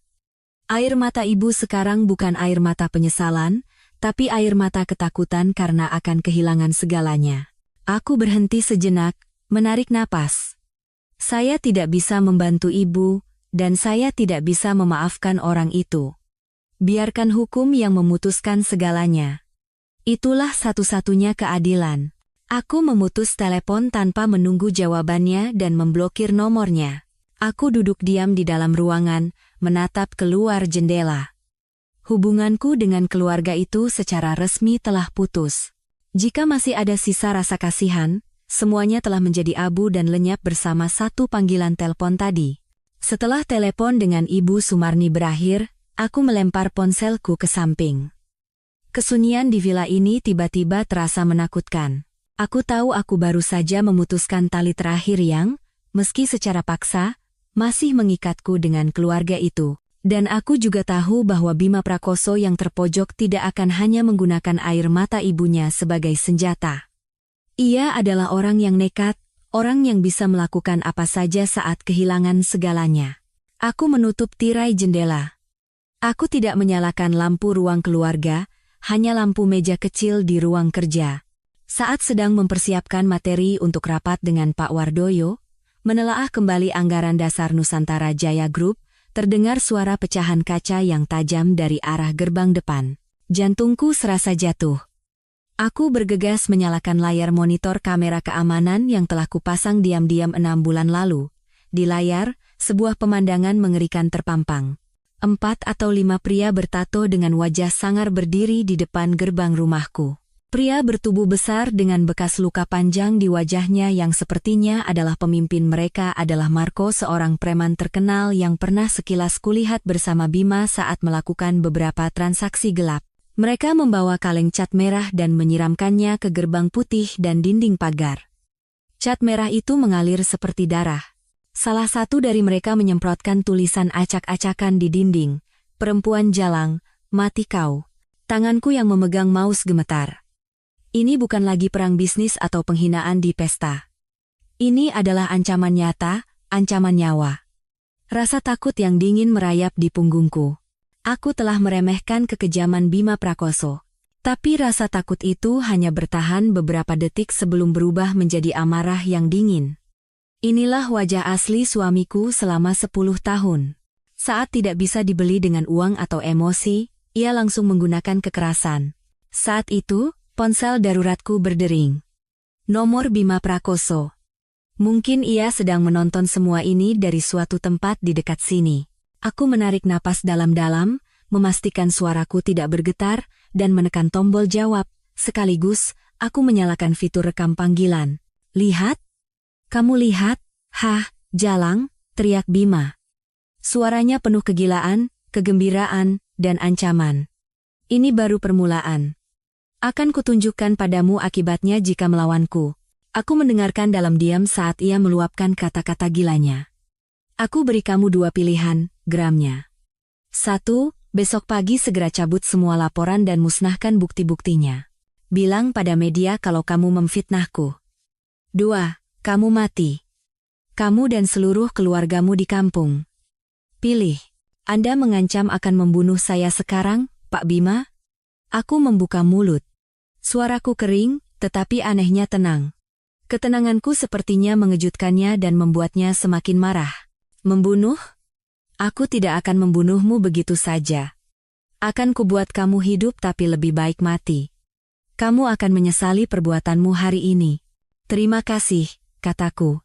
Air mata ibu sekarang bukan air mata penyesalan, tapi air mata ketakutan karena akan kehilangan segalanya. Aku berhenti sejenak, menarik napas. Saya tidak bisa membantu ibu, dan saya tidak bisa memaafkan orang itu. Biarkan hukum yang memutuskan segalanya. Itulah satu-satunya keadilan. Aku memutus telepon tanpa menunggu jawabannya dan memblokir nomornya. Aku duduk diam di dalam ruangan, menatap keluar jendela. Hubunganku dengan keluarga itu secara resmi telah putus. Jika masih ada sisa rasa kasihan, semuanya telah menjadi abu dan lenyap bersama satu panggilan telepon tadi. Setelah telepon dengan Ibu Sumarni berakhir, aku melempar ponselku ke samping. Kesunyian di villa ini tiba-tiba terasa menakutkan. Aku tahu aku baru saja memutuskan tali terakhir yang, meski secara paksa, masih mengikatku dengan keluarga itu. Dan aku juga tahu bahwa Bima Prakoso yang terpojok tidak akan hanya menggunakan air mata ibunya sebagai senjata. Ia adalah orang yang nekat, orang yang bisa melakukan apa saja saat kehilangan segalanya. Aku menutup tirai jendela. Aku tidak menyalakan lampu ruang keluarga, hanya lampu meja kecil di ruang kerja. Saat sedang mempersiapkan materi untuk rapat dengan Pak Wardoyo, menelaah kembali anggaran dasar Nusantara Jaya Group, terdengar suara pecahan kaca yang tajam dari arah gerbang depan. Jantungku serasa jatuh. Aku bergegas menyalakan layar monitor kamera keamanan yang telah kupasang diam-diam 6 bulan lalu. Di layar, sebuah pemandangan mengerikan terpampang. 4 atau 5 pria bertato dengan wajah sangar berdiri di depan gerbang rumahku. Pria bertubuh besar dengan bekas luka panjang di wajahnya yang sepertinya adalah pemimpin mereka adalah Marco, seorang preman terkenal yang pernah sekilas kulihat bersama Bima saat melakukan beberapa transaksi gelap. Mereka membawa kaleng cat merah dan menyiramkannya ke gerbang putih dan dinding pagar. Cat merah itu mengalir seperti darah. Salah satu dari mereka menyemprotkan tulisan acak-acakan di dinding. Perempuan jalang, mati kau. Tanganku yang memegang mouse gemetar. Ini bukan lagi perang bisnis atau penghinaan di pesta. Ini adalah ancaman nyata, ancaman nyawa. Rasa takut yang dingin merayap di punggungku. Aku telah meremehkan kekejaman Bima Prakoso. Tapi rasa takut itu hanya bertahan beberapa detik sebelum berubah menjadi amarah yang dingin. Inilah wajah asli suamiku selama 10 tahun. Saat tidak bisa dibeli dengan uang atau emosi, ia langsung menggunakan kekerasan. Saat itu, ponsel daruratku berdering. Nomor Bima Prakoso. Mungkin ia sedang menonton semua ini dari suatu tempat di dekat sini. Aku menarik napas dalam-dalam, memastikan suaraku tidak bergetar, dan menekan tombol jawab. Sekaligus, aku menyalakan fitur rekam panggilan. Lihat? Kamu lihat? Hah, jalang, teriak Bima. Suaranya penuh kegilaan, kegembiraan, dan ancaman. Ini baru permulaan. Akan kutunjukkan padamu akibatnya jika melawanku. Aku mendengarkan dalam diam saat ia meluapkan kata-kata gilanya. Aku beri kamu 2 pilihan, geramnya. 1, besok pagi segera cabut semua laporan dan musnahkan bukti-buktinya. Bilang pada media kalau kamu memfitnahku. 2, kamu mati. Kamu dan seluruh keluargamu di kampung. Pilih. Anda mengancam akan membunuh saya sekarang, Pak Bima? Aku membuka mulut. Suaraku kering, tetapi anehnya tenang. Ketenanganku sepertinya mengejutkannya dan membuatnya semakin marah. Membunuh? Aku tidak akan membunuhmu begitu saja. Akan kubuat kamu hidup tapi lebih baik mati. Kamu akan menyesali perbuatanmu hari ini. Terima kasih, kataku.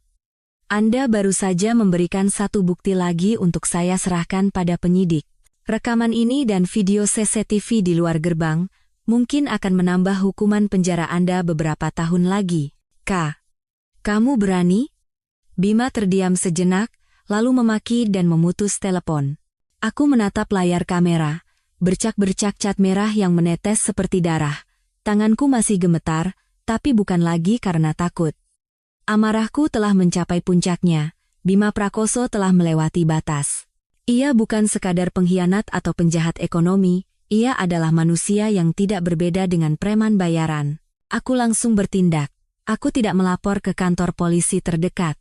Anda baru saja memberikan satu bukti lagi untuk saya serahkan pada penyidik. Rekaman ini dan video CCTV di luar gerbang mungkin akan menambah hukuman penjara Anda beberapa tahun lagi. Kamu berani? Bima terdiam sejenak, lalu memaki dan memutus telepon. Aku menatap layar kamera, bercak-bercak cat merah yang menetes seperti darah. Tanganku masih gemetar, tapi bukan lagi karena takut. Amarahku telah mencapai puncaknya. Bima Prakoso telah melewati batas. Ia bukan sekadar pengkhianat atau penjahat ekonomi, ia adalah manusia yang tidak berbeda dengan preman bayaran. Aku langsung bertindak. Aku tidak melapor ke kantor polisi terdekat.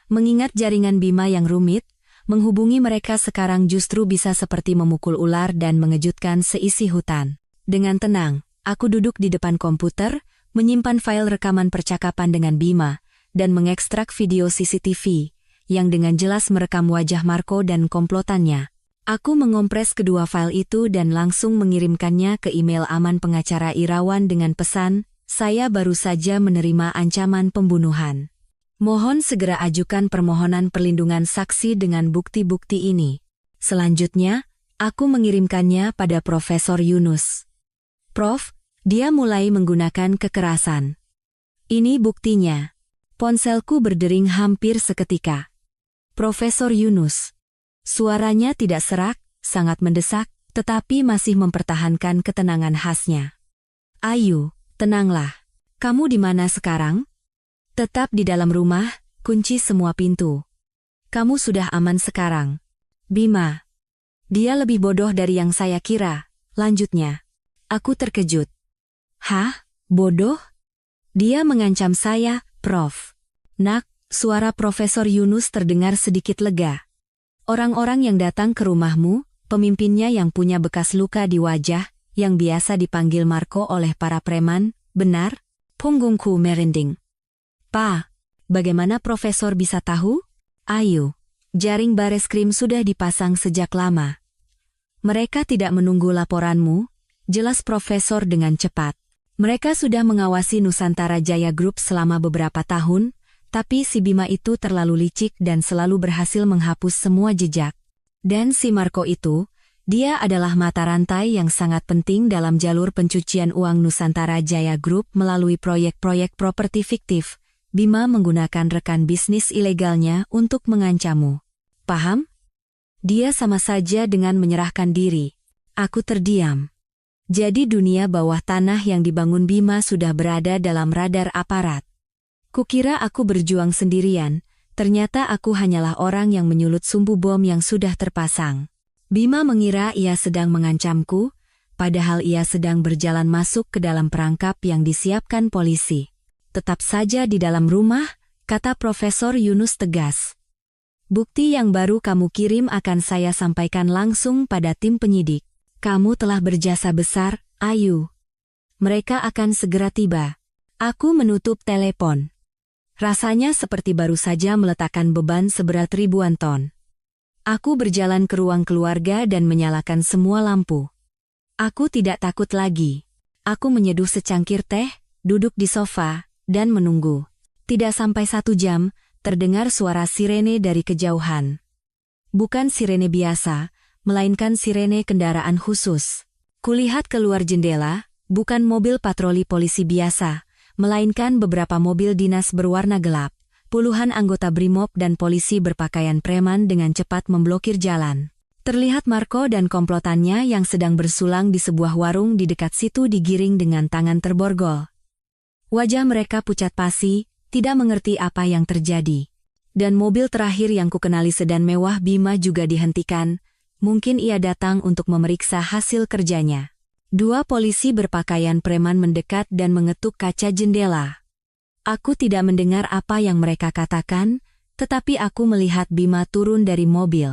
Mengingat jaringan Bima yang rumit, menghubungi mereka sekarang justru bisa seperti memukul ular dan mengejutkan seisi hutan. Dengan tenang, aku duduk di depan komputer, menyimpan file rekaman percakapan dengan Bima, dan mengekstrak video CCTV, yang dengan jelas merekam wajah Marco dan komplotannya. Aku mengompres kedua file itu dan langsung mengirimkannya ke email aman pengacara Irawan dengan pesan, saya baru saja menerima ancaman pembunuhan. Mohon segera ajukan permohonan perlindungan saksi dengan bukti-bukti ini. Selanjutnya, Aku mengirimkannya pada Profesor Yunus. Prof, dia mulai menggunakan kekerasan. Ini buktinya. Ponselku berdering hampir seketika. Profesor Yunus. Suaranya tidak serak, sangat mendesak, tetapi masih mempertahankan ketenangan khasnya. Ayu, tenanglah. Kamu di mana sekarang? Tetap di dalam rumah, kunci semua pintu. Kamu sudah aman sekarang. Bima. Dia lebih bodoh dari yang saya kira, lanjutnya. Aku terkejut. Hah? Bodoh? Dia mengancam saya, Prof. Nak, suara Profesor Yunus terdengar sedikit lega. Orang-orang yang datang ke rumahmu, pemimpinnya yang punya bekas luka di wajah, yang biasa dipanggil Marco oleh para preman, benar? Punggungku merinding. Pa, bagaimana Profesor bisa tahu? Ayu, jaring bareskrim sudah dipasang sejak lama. Mereka tidak menunggu laporanmu, jelas Profesor dengan cepat. Mereka sudah mengawasi Nusantara Jaya Group selama beberapa tahun, tapi si Bima itu terlalu licik dan selalu berhasil menghapus semua jejak. Dan si Marco itu, dia adalah mata rantai yang sangat penting dalam jalur pencucian uang Nusantara Jaya Group melalui proyek-proyek properti fiktif. Bima menggunakan rekan bisnis ilegalnya untuk mengancammu. Paham? Dia sama saja dengan menyerahkan diri. Aku terdiam. Jadi dunia bawah tanah yang dibangun Bima sudah berada dalam radar aparat. Kukira aku berjuang sendirian, ternyata aku hanyalah orang yang menyulut sumbu bom yang sudah terpasang. Bima mengira ia sedang mengancamku, padahal ia sedang berjalan masuk ke dalam perangkap yang disiapkan polisi. Tetap saja di dalam rumah, kata Profesor Yunus tegas. Bukti yang baru kamu kirim akan saya sampaikan langsung pada tim penyidik. Kamu telah berjasa besar, Ayu. Mereka akan segera tiba. Aku menutup telepon. Rasanya seperti baru saja meletakkan beban seberat ribuan ton. Aku berjalan ke ruang keluarga dan menyalakan semua lampu. Aku tidak takut lagi. Aku menyeduh secangkir teh, duduk di sofa, dan menunggu. Tidak sampai 1 jam, terdengar suara sirene dari kejauhan. Bukan sirene biasa, melainkan sirene kendaraan khusus. Kulihat keluar jendela, bukan mobil patroli polisi biasa, melainkan beberapa mobil dinas berwarna gelap. Puluhan anggota Brimob dan polisi berpakaian preman dengan cepat memblokir jalan. Terlihat Marco dan komplotannya yang sedang bersulang di sebuah warung di dekat situ digiring dengan tangan terborgol. Wajah mereka pucat pasi, tidak mengerti apa yang terjadi. Dan mobil terakhir yang kukenali sedan mewah Bima juga dihentikan. Mungkin ia datang untuk memeriksa hasil kerjanya. 2 polisi berpakaian preman mendekat dan mengetuk kaca jendela. Aku tidak mendengar apa yang mereka katakan, tetapi aku melihat Bima turun dari mobil.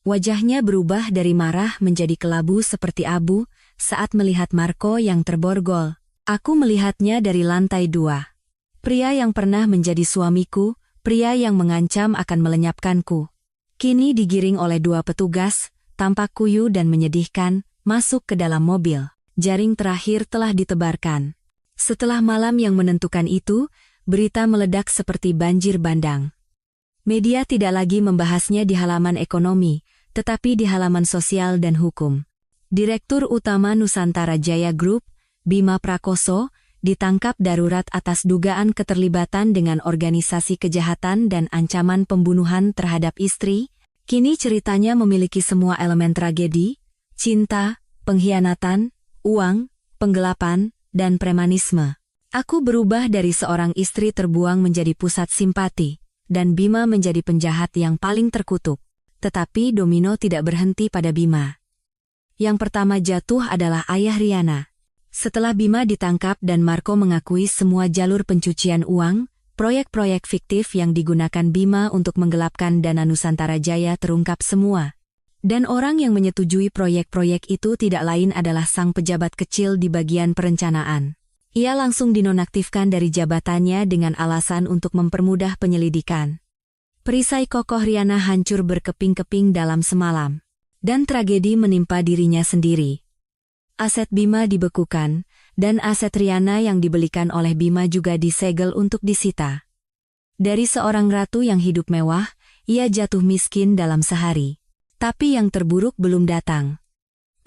Wajahnya berubah dari marah menjadi kelabu seperti abu saat melihat Marco yang terborgol. Aku melihatnya dari lantai 2. Pria yang pernah menjadi suamiku, pria yang mengancam akan melenyapkanku. Kini digiring oleh 2 petugas, tampak kuyu dan menyedihkan, masuk ke dalam mobil. Jaring terakhir telah ditebarkan. Setelah malam yang menentukan itu, berita meledak seperti banjir bandang. Media tidak lagi membahasnya di halaman ekonomi, tetapi di halaman sosial dan hukum. Direktur Utama Nusantara Jaya Group, Bima Prakoso, ditangkap darurat atas dugaan keterlibatan dengan organisasi kejahatan dan ancaman pembunuhan terhadap istri. Kini ceritanya memiliki semua elemen tragedi, cinta, pengkhianatan, uang, penggelapan, dan premanisme. Aku berubah dari seorang istri terbuang menjadi pusat simpati, dan Bima menjadi penjahat yang paling terkutuk. Tetapi domino tidak berhenti pada Bima. Yang pertama jatuh adalah ayah Riana. Setelah Bima ditangkap dan Marco mengakui semua jalur pencucian uang, proyek-proyek fiktif yang digunakan Bima untuk menggelapkan dana Nusantara Jaya terungkap semua. Dan orang yang menyetujui proyek-proyek itu tidak lain adalah sang pejabat kecil di bagian perencanaan. Ia langsung dinonaktifkan dari jabatannya dengan alasan untuk mempermudah penyelidikan. Perisai kokoh Riana hancur berkeping-keping dalam semalam. Dan tragedi menimpa dirinya sendiri. Aset Bima dibekukan, dan aset Riana yang dibelikan oleh Bima juga disegel untuk disita. Dari seorang ratu yang hidup mewah, ia jatuh miskin dalam sehari. Tapi yang terburuk belum datang.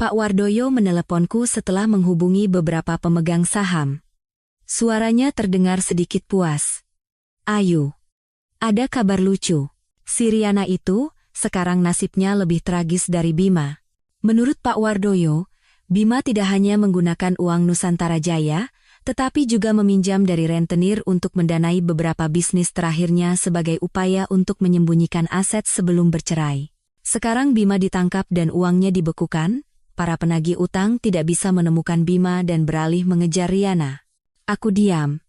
Pak Wardoyo meneleponku setelah menghubungi beberapa pemegang saham. Suaranya terdengar sedikit puas. Ayu, ada kabar lucu. Si Riana itu, sekarang nasibnya lebih tragis dari Bima. Menurut Pak Wardoyo, Bima tidak hanya menggunakan uang Nusantara Jaya, tetapi juga meminjam dari rentenir untuk mendanai beberapa bisnis terakhirnya sebagai upaya untuk menyembunyikan aset sebelum bercerai. Sekarang Bima ditangkap dan uangnya dibekukan. Para penagih utang tidak bisa menemukan Bima dan beralih mengejar Riana. Aku diam.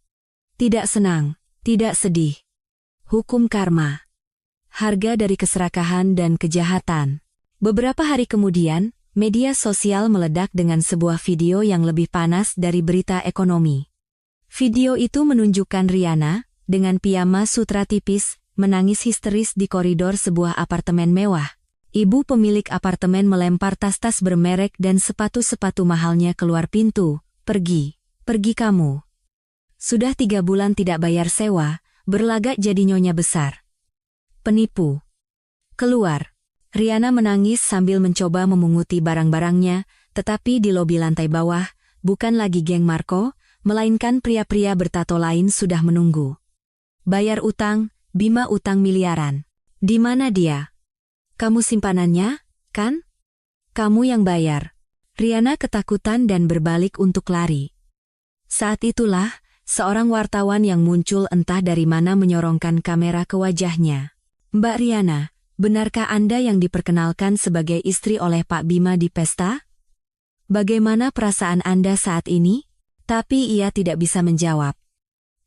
Tidak senang, tidak sedih. Hukum karma. Harga dari keserakahan dan kejahatan. Beberapa hari kemudian, media sosial meledak dengan sebuah video yang lebih panas dari berita ekonomi. Video itu menunjukkan Riana, dengan piyama sutra tipis, menangis histeris di koridor sebuah apartemen mewah. Ibu pemilik apartemen melempar tas-tas bermerek dan sepatu-sepatu mahalnya keluar pintu. Pergi kamu. Sudah 3 bulan tidak bayar sewa, berlagak jadi nyonya besar. Penipu. Keluar. Riana menangis sambil mencoba memunguti barang-barangnya, tetapi di lobi lantai bawah, bukan lagi geng Marco, melainkan pria-pria bertato lain sudah menunggu. Bayar utang, Bima utang miliaran. Di mana dia? Kamu simpanannya, kan? Kamu yang bayar. Riana ketakutan dan berbalik untuk lari. Saat itulah, seorang wartawan yang muncul entah dari mana menyorongkan kamera ke wajahnya. Mbak Riana, benarkah Anda yang diperkenalkan sebagai istri oleh Pak Bima di pesta? Bagaimana perasaan Anda saat ini? Tapi ia tidak bisa menjawab.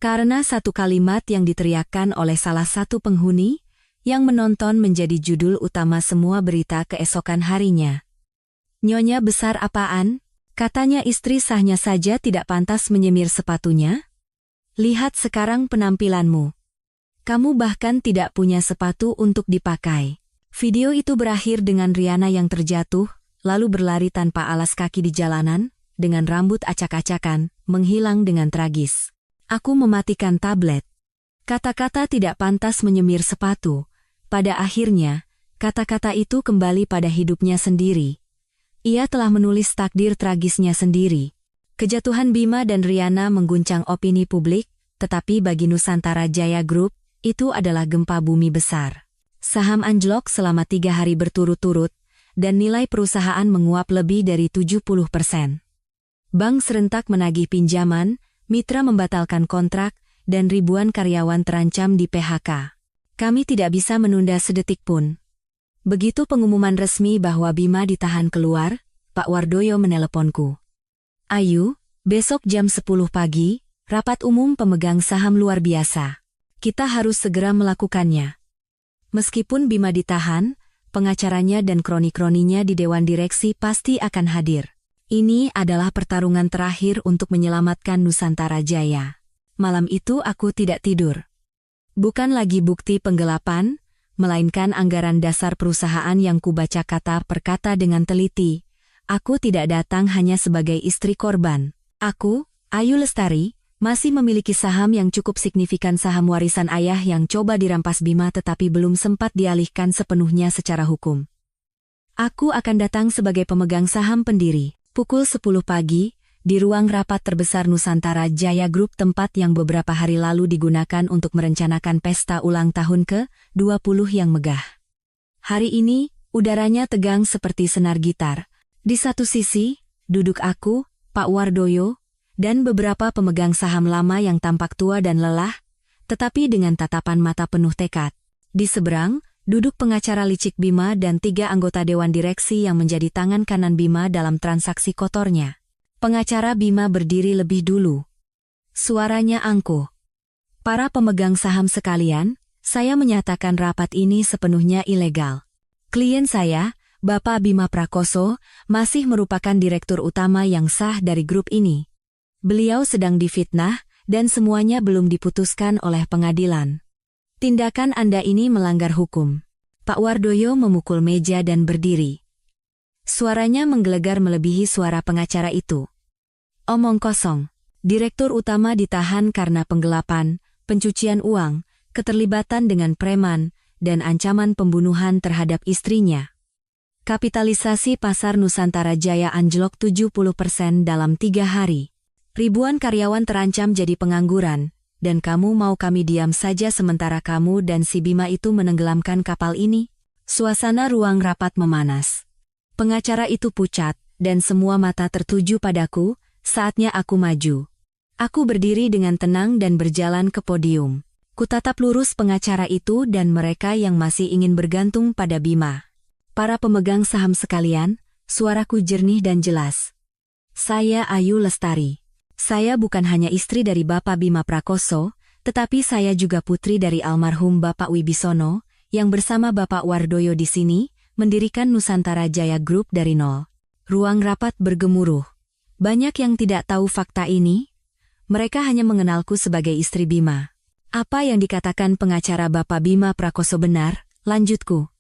Karena satu kalimat yang diteriakkan oleh salah satu penghuni, yang menonton menjadi judul utama semua berita keesokan harinya. Nyonya besar apaan? Katanya istri sahnya saja tidak pantas menyemir sepatunya? Lihat sekarang penampilanmu. Kamu bahkan tidak punya sepatu untuk dipakai. Video itu berakhir dengan Riana yang terjatuh, lalu berlari tanpa alas kaki di jalanan, dengan rambut acak-acakan, menghilang dengan tragis. Aku mematikan tablet. Kata-kata tidak pantas menyemir sepatu. Pada akhirnya, kata-kata itu kembali pada hidupnya sendiri. Ia telah menulis takdir tragisnya sendiri. Kejatuhan Bima dan Riana mengguncang opini publik, tetapi bagi Nusantara Jaya Group, itu adalah gempa bumi besar. Saham anjlok selama 3 hari berturut-turut, dan nilai perusahaan menguap lebih dari 70%. Bank serentak menagih pinjaman, mitra membatalkan kontrak, dan ribuan karyawan terancam di PHK. Kami tidak bisa menunda sedetik pun. Begitu pengumuman resmi bahwa Bima ditahan keluar, Pak Wardoyo meneleponku. Ayu, besok jam 10 pagi, rapat umum pemegang saham luar biasa. Kita harus segera melakukannya. Meskipun Bima ditahan, pengacaranya dan kroni-kroninya di Dewan Direksi pasti akan hadir. Ini adalah pertarungan terakhir untuk menyelamatkan Nusantara Jaya. Malam itu aku tidak tidur. Bukan lagi bukti penggelapan, melainkan anggaran dasar perusahaan yang kubaca kata per kata dengan teliti. Aku tidak datang hanya sebagai istri korban. Aku, Ayu Lestari, masih memiliki saham yang cukup signifikan, saham warisan ayah yang coba dirampas Bima tetapi belum sempat dialihkan sepenuhnya secara hukum. Aku akan datang sebagai pemegang saham pendiri. Pukul 10 pagi, di ruang rapat terbesar Nusantara Jaya Group, tempat yang beberapa hari lalu digunakan untuk merencanakan pesta ulang tahun ke-20 yang megah. Hari ini, udaranya tegang seperti senar gitar. Di satu sisi, duduk aku, Pak Wardoyo, dan beberapa pemegang saham lama yang tampak tua dan lelah, tetapi dengan tatapan mata penuh tekad. Di seberang, duduk pengacara licik Bima dan 3 anggota Dewan Direksi yang menjadi tangan kanan Bima dalam transaksi kotornya. Pengacara Bima berdiri lebih dulu. Suaranya angkuh. Para pemegang saham sekalian, saya menyatakan rapat ini sepenuhnya ilegal. Klien saya, Bapak Bima Prakoso, masih merupakan direktur utama yang sah dari grup ini. Beliau sedang difitnah, dan semuanya belum diputuskan oleh pengadilan. Tindakan Anda ini melanggar hukum. Pak Wardoyo memukul meja dan berdiri. Suaranya menggelegar melebihi suara pengacara itu. Omong kosong. Direktur utama ditahan karena penggelapan, pencucian uang, keterlibatan dengan preman, dan ancaman pembunuhan terhadap istrinya. Kapitalisasi pasar Nusantara Jaya anjlok 70% dalam 3 hari. Ribuan karyawan terancam jadi pengangguran, dan kamu mau kami diam saja sementara kamu dan si Bima itu menenggelamkan kapal ini? Suasana ruang rapat memanas. Pengacara itu pucat, dan semua mata tertuju padaku. Saatnya aku maju. Aku berdiri dengan tenang dan berjalan ke podium. Kutatap lurus pengacara itu dan mereka yang masih ingin bergantung pada Bima. Para pemegang saham sekalian, suaraku jernih dan jelas. Saya Ayu Lestari. Saya bukan hanya istri dari Bapak Bima Prakoso, tetapi saya juga putri dari almarhum Bapak Wibisono, yang bersama Bapak Wardoyo di sini, mendirikan Nusantara Jaya Group dari nol. Ruang rapat bergemuruh. Banyak yang tidak tahu fakta ini. Mereka hanya mengenalku sebagai istri Bima. Apa yang dikatakan pengacara Bapak Bima Prakoso benar, lanjutku.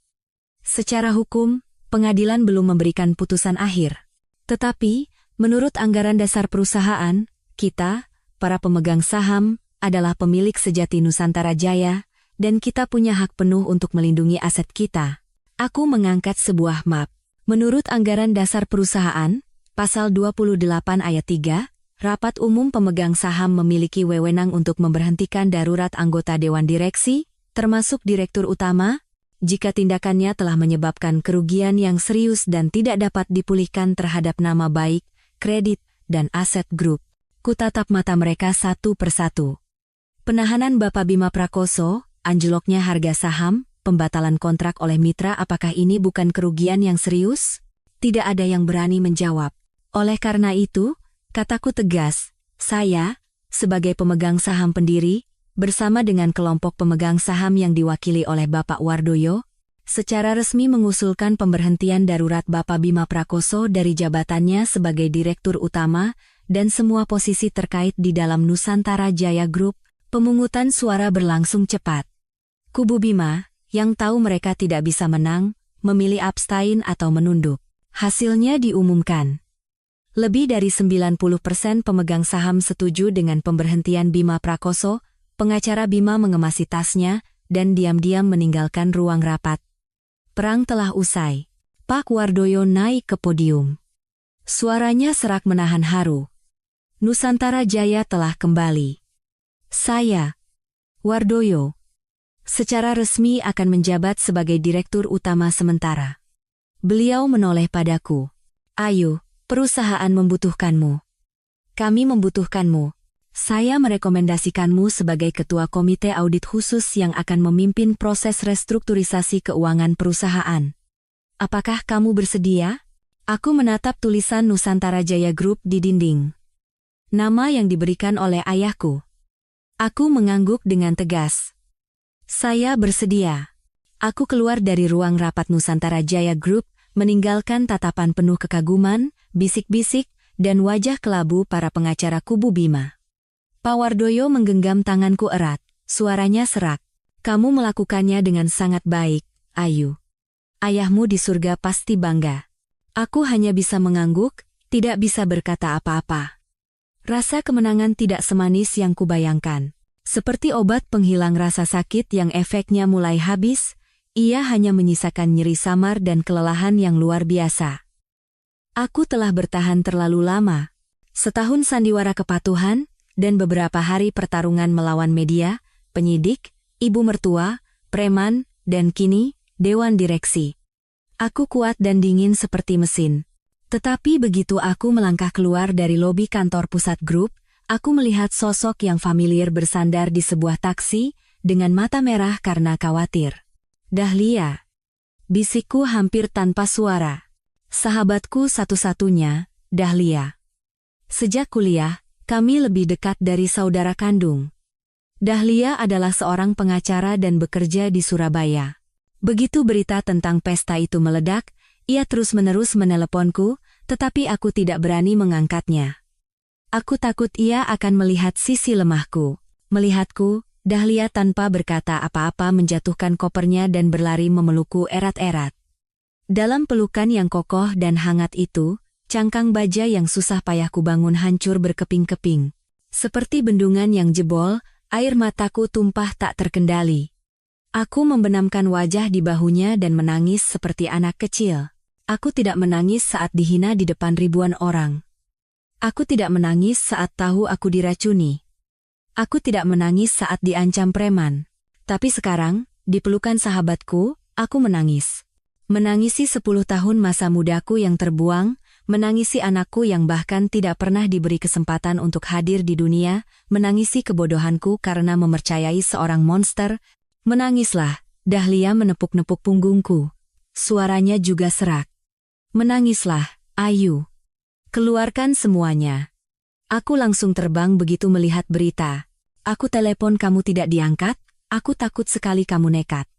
Secara hukum, pengadilan belum memberikan putusan akhir. Tetapi, menurut anggaran dasar perusahaan, kita, para pemegang saham, adalah pemilik sejati Nusantara Jaya, dan kita punya hak penuh untuk melindungi aset kita. Aku mengangkat sebuah map. Menurut anggaran dasar perusahaan, Pasal 28 ayat 3, rapat umum pemegang saham memiliki wewenang untuk memberhentikan darurat anggota Dewan Direksi, termasuk Direktur Utama, jika tindakannya telah menyebabkan kerugian yang serius dan tidak dapat dipulihkan terhadap nama baik, kredit, dan aset grup. Kutatap mata mereka satu persatu. Penahanan Bapak Bima Prakoso, anjloknya harga saham, pembatalan kontrak oleh mitra, apakah ini bukan kerugian yang serius? Tidak ada yang berani menjawab. Oleh karena itu, kataku tegas, saya, sebagai pemegang saham pendiri, bersama dengan kelompok pemegang saham yang diwakili oleh Bapak Wardoyo, secara resmi mengusulkan pemberhentian darurat Bapak Bima Prakoso dari jabatannya sebagai Direktur Utama dan semua posisi terkait di dalam Nusantara Jaya Group. Pemungutan suara berlangsung cepat. Kubu Bima, yang tahu mereka tidak bisa menang, memilih abstain atau menunduk. Hasilnya diumumkan. Lebih dari 90% pemegang saham setuju dengan pemberhentian Bima Prakoso. Pengacara Bima mengemasi tasnya dan diam-diam meninggalkan ruang rapat. Perang telah usai. Pak Wardoyo naik ke podium. Suaranya serak menahan haru. Nusantara Jaya telah kembali. Saya, Wardoyo, secara resmi akan menjabat sebagai Direktur Utama sementara. Beliau menoleh padaku. Ayu, perusahaan membutuhkanmu. Kami membutuhkanmu. Saya merekomendasikanmu sebagai Ketua Komite Audit Khusus yang akan memimpin proses restrukturisasi keuangan perusahaan. Apakah kamu bersedia? Aku menatap tulisan Nusantara Jaya Group di dinding. Nama yang diberikan oleh ayahku. Aku mengangguk dengan tegas. Saya bersedia. Aku keluar dari ruang rapat Nusantara Jaya Group, meninggalkan tatapan penuh kekaguman, bisik-bisik, dan wajah kelabu para pengacara kubu Bima. Pak Wardoyo menggenggam tanganku erat, suaranya serak. Kamu melakukannya dengan sangat baik, Ayu. Ayahmu di surga pasti bangga. Aku hanya bisa mengangguk, tidak bisa berkata apa-apa. Rasa kemenangan tidak semanis yang kubayangkan. Seperti obat penghilang rasa sakit yang efeknya mulai habis, ia hanya menyisakan nyeri samar dan kelelahan yang luar biasa. Aku telah bertahan terlalu lama. Setahun sandiwara kepatuhan, dan beberapa hari pertarungan melawan media, penyidik, ibu mertua, preman, dan kini, Dewan Direksi. Aku kuat dan dingin seperti mesin. Tetapi begitu aku melangkah keluar dari lobi kantor pusat grup, aku melihat sosok yang familiar bersandar di sebuah taksi, dengan mata merah karena khawatir. Dahlia. Bisikku hampir tanpa suara. Sahabatku satu-satunya, Dahlia. Sejak kuliah, kami lebih dekat dari saudara kandung. Dahlia adalah seorang pengacara dan bekerja di Surabaya. Begitu berita tentang pesta itu meledak, ia terus-menerus meneleponku, tetapi aku tidak berani mengangkatnya. Aku takut ia akan melihat sisi lemahku. Melihatku, Dahlia tanpa berkata apa-apa menjatuhkan kopernya dan berlari memelukku erat-erat. Dalam pelukan yang kokoh dan hangat itu, cangkang baja yang susah payah kubangun hancur berkeping-keping. Seperti bendungan yang jebol, air mataku tumpah tak terkendali. Aku membenamkan wajah di bahunya dan menangis seperti anak kecil. Aku tidak menangis saat dihina di depan ribuan orang. Aku tidak menangis saat tahu aku diracuni. Aku tidak menangis saat diancam preman. Tapi sekarang, di pelukan sahabatku, aku menangis. Menangisi 10 tahun masa mudaku yang terbuang, menangisi anakku yang bahkan tidak pernah diberi kesempatan untuk hadir di dunia, menangisi kebodohanku karena mempercayai seorang monster. Menangislah, Dahlia menepuk-nepuk punggungku. Suaranya juga serak. Menangislah, Ayu. Keluarkan semuanya. Aku langsung terbang begitu melihat berita. Aku telepon kamu tidak diangkat, aku takut sekali kamu nekat.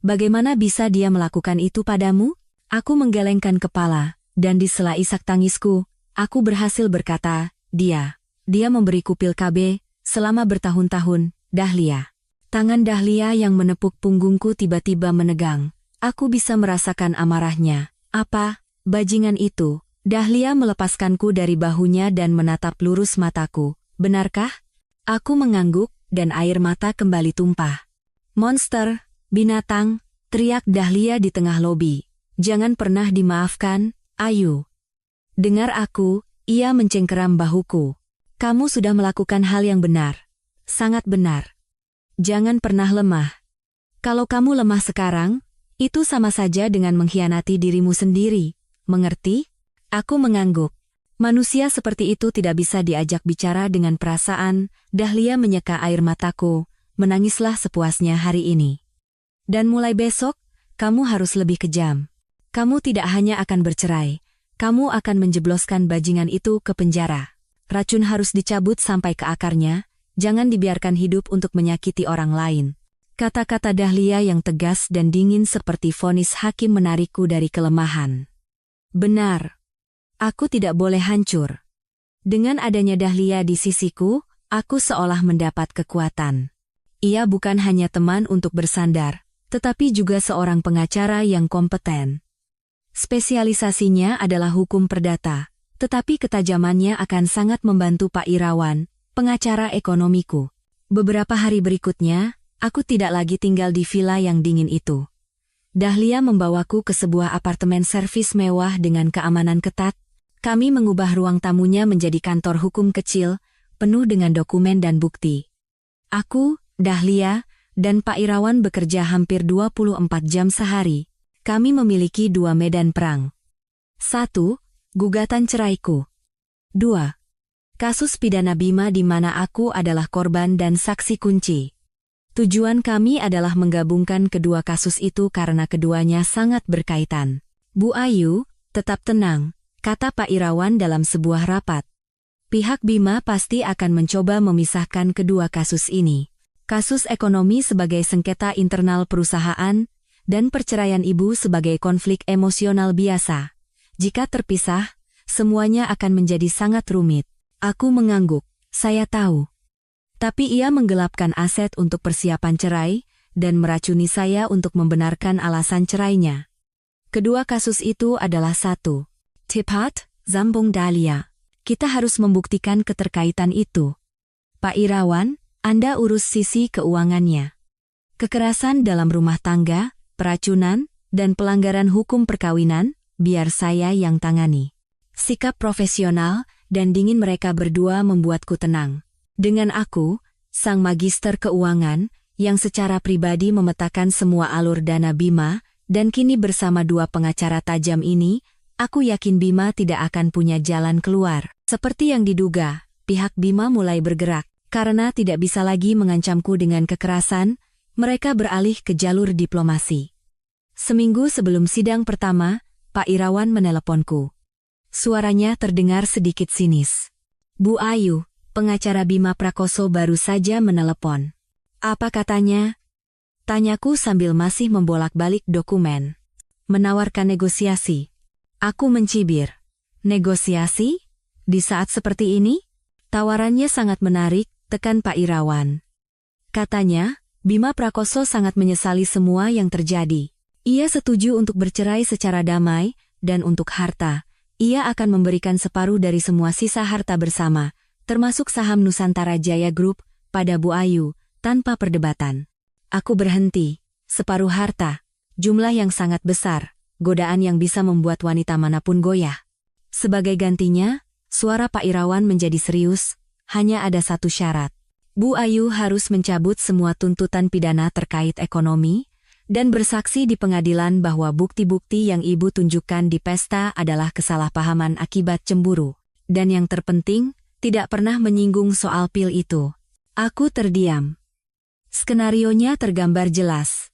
Bagaimana bisa dia melakukan itu padamu? Aku menggelengkan kepala, dan di sela isak tangisku, aku berhasil berkata, Dia memberiku pil KB, selama bertahun-tahun, Dahlia. Tangan Dahlia yang menepuk punggungku tiba-tiba menegang. Aku bisa merasakan amarahnya. Apa? Bajingan itu. Dahlia melepaskanku dari bahunya dan menatap lurus mataku. Benarkah? Aku mengangguk, dan air mata kembali tumpah. Monster, binatang, teriak Dahlia di tengah lobi. Jangan pernah dimaafkan, Ayu. Dengar aku, ia mencengkeram bahuku. Kamu sudah melakukan hal yang benar. Sangat benar. Jangan pernah lemah. Kalau kamu lemah sekarang, itu sama saja dengan mengkhianati dirimu sendiri. Mengerti? Aku mengangguk. Manusia seperti itu tidak bisa diajak bicara dengan perasaan. Dahlia menyeka air mataku. Menangislah sepuasnya hari ini. Dan mulai besok, kamu harus lebih kejam. Kamu tidak hanya akan bercerai, kamu akan menjebloskan bajingan itu ke penjara. Racun harus dicabut sampai ke akarnya, jangan dibiarkan hidup untuk menyakiti orang lain. Kata-kata Dahlia yang tegas dan dingin seperti vonis hakim menarikku dari kelemahan. Benar. Aku tidak boleh hancur. Dengan adanya Dahlia di sisiku, aku seolah mendapat kekuatan. Ia bukan hanya teman untuk bersandar, tetapi juga seorang pengacara yang kompeten. Spesialisasinya adalah hukum perdata, tetapi ketajamannya akan sangat membantu Pak Irawan, pengacara ekonomiku. Beberapa hari berikutnya, aku tidak lagi tinggal di villa yang dingin itu. Dahlia membawaku ke sebuah apartemen servis mewah dengan keamanan ketat. Kami mengubah ruang tamunya menjadi kantor hukum kecil, penuh dengan dokumen dan bukti. Aku, Dahlia, dan Pak Irawan bekerja hampir 24 jam sehari. Kami memiliki 2 medan perang. 1. Gugatan ceraiku. 2. Kasus pidana Bima di mana aku adalah korban dan saksi kunci. Tujuan kami adalah menggabungkan kedua kasus itu karena keduanya sangat berkaitan. Bu Ayu, tetap tenang, kata Pak Irawan dalam sebuah rapat. Pihak Bima pasti akan mencoba memisahkan kedua kasus ini. Kasus ekonomi sebagai sengketa internal perusahaan, dan perceraian ibu sebagai konflik emosional biasa. Jika terpisah, semuanya akan menjadi sangat rumit. Aku mengangguk, saya tahu. Tapi ia menggelapkan aset untuk persiapan cerai, dan meracuni saya untuk membenarkan alasan cerainya. Kedua kasus itu adalah 1. Tepat, Zambung Dahlia. Kita harus membuktikan keterkaitan itu. Pak Irawan, Anda urus sisi keuangannya. Kekerasan dalam rumah tangga, peracunan, dan pelanggaran hukum perkawinan, biar saya yang tangani. Sikap profesional dan dingin mereka berdua membuatku tenang. Dengan aku, sang magister keuangan, yang secara pribadi memetakan semua alur dana Bima, dan kini bersama 2 pengacara tajam ini, aku yakin Bima tidak akan punya jalan keluar. Seperti yang diduga, pihak Bima mulai bergerak. Karena tidak bisa lagi mengancamku dengan kekerasan, mereka beralih ke jalur diplomasi. Seminggu sebelum sidang pertama, Pak Irawan meneleponku. Suaranya terdengar sedikit sinis. Bu Ayu, pengacara Bima Prakoso baru saja menelepon. Apa katanya? Tanyaku sambil masih membolak-balik dokumen. Menawarkan negosiasi. Aku mencibir. Negosiasi? Di saat seperti ini? Tawarannya sangat menarik, tekan Pak Irawan. Katanya, Bima Prakoso sangat menyesali semua yang terjadi. Ia setuju untuk bercerai secara damai, dan untuk harta, ia akan memberikan separuh dari semua sisa harta bersama, termasuk saham Nusantara Jaya Group, pada Bu Ayu, tanpa perdebatan. Aku berhenti. Separuh harta, jumlah yang sangat besar, godaan yang bisa membuat wanita manapun goyah. Sebagai gantinya, suara Pak Irawan menjadi serius, hanya ada satu syarat. Bu Ayu harus mencabut semua tuntutan pidana terkait ekonomi, dan bersaksi di pengadilan bahwa bukti-bukti yang ibu tunjukkan di pesta adalah kesalahpahaman akibat cemburu. Dan yang terpenting, tidak pernah menyinggung soal pil itu. Aku terdiam. Skenarionya tergambar jelas.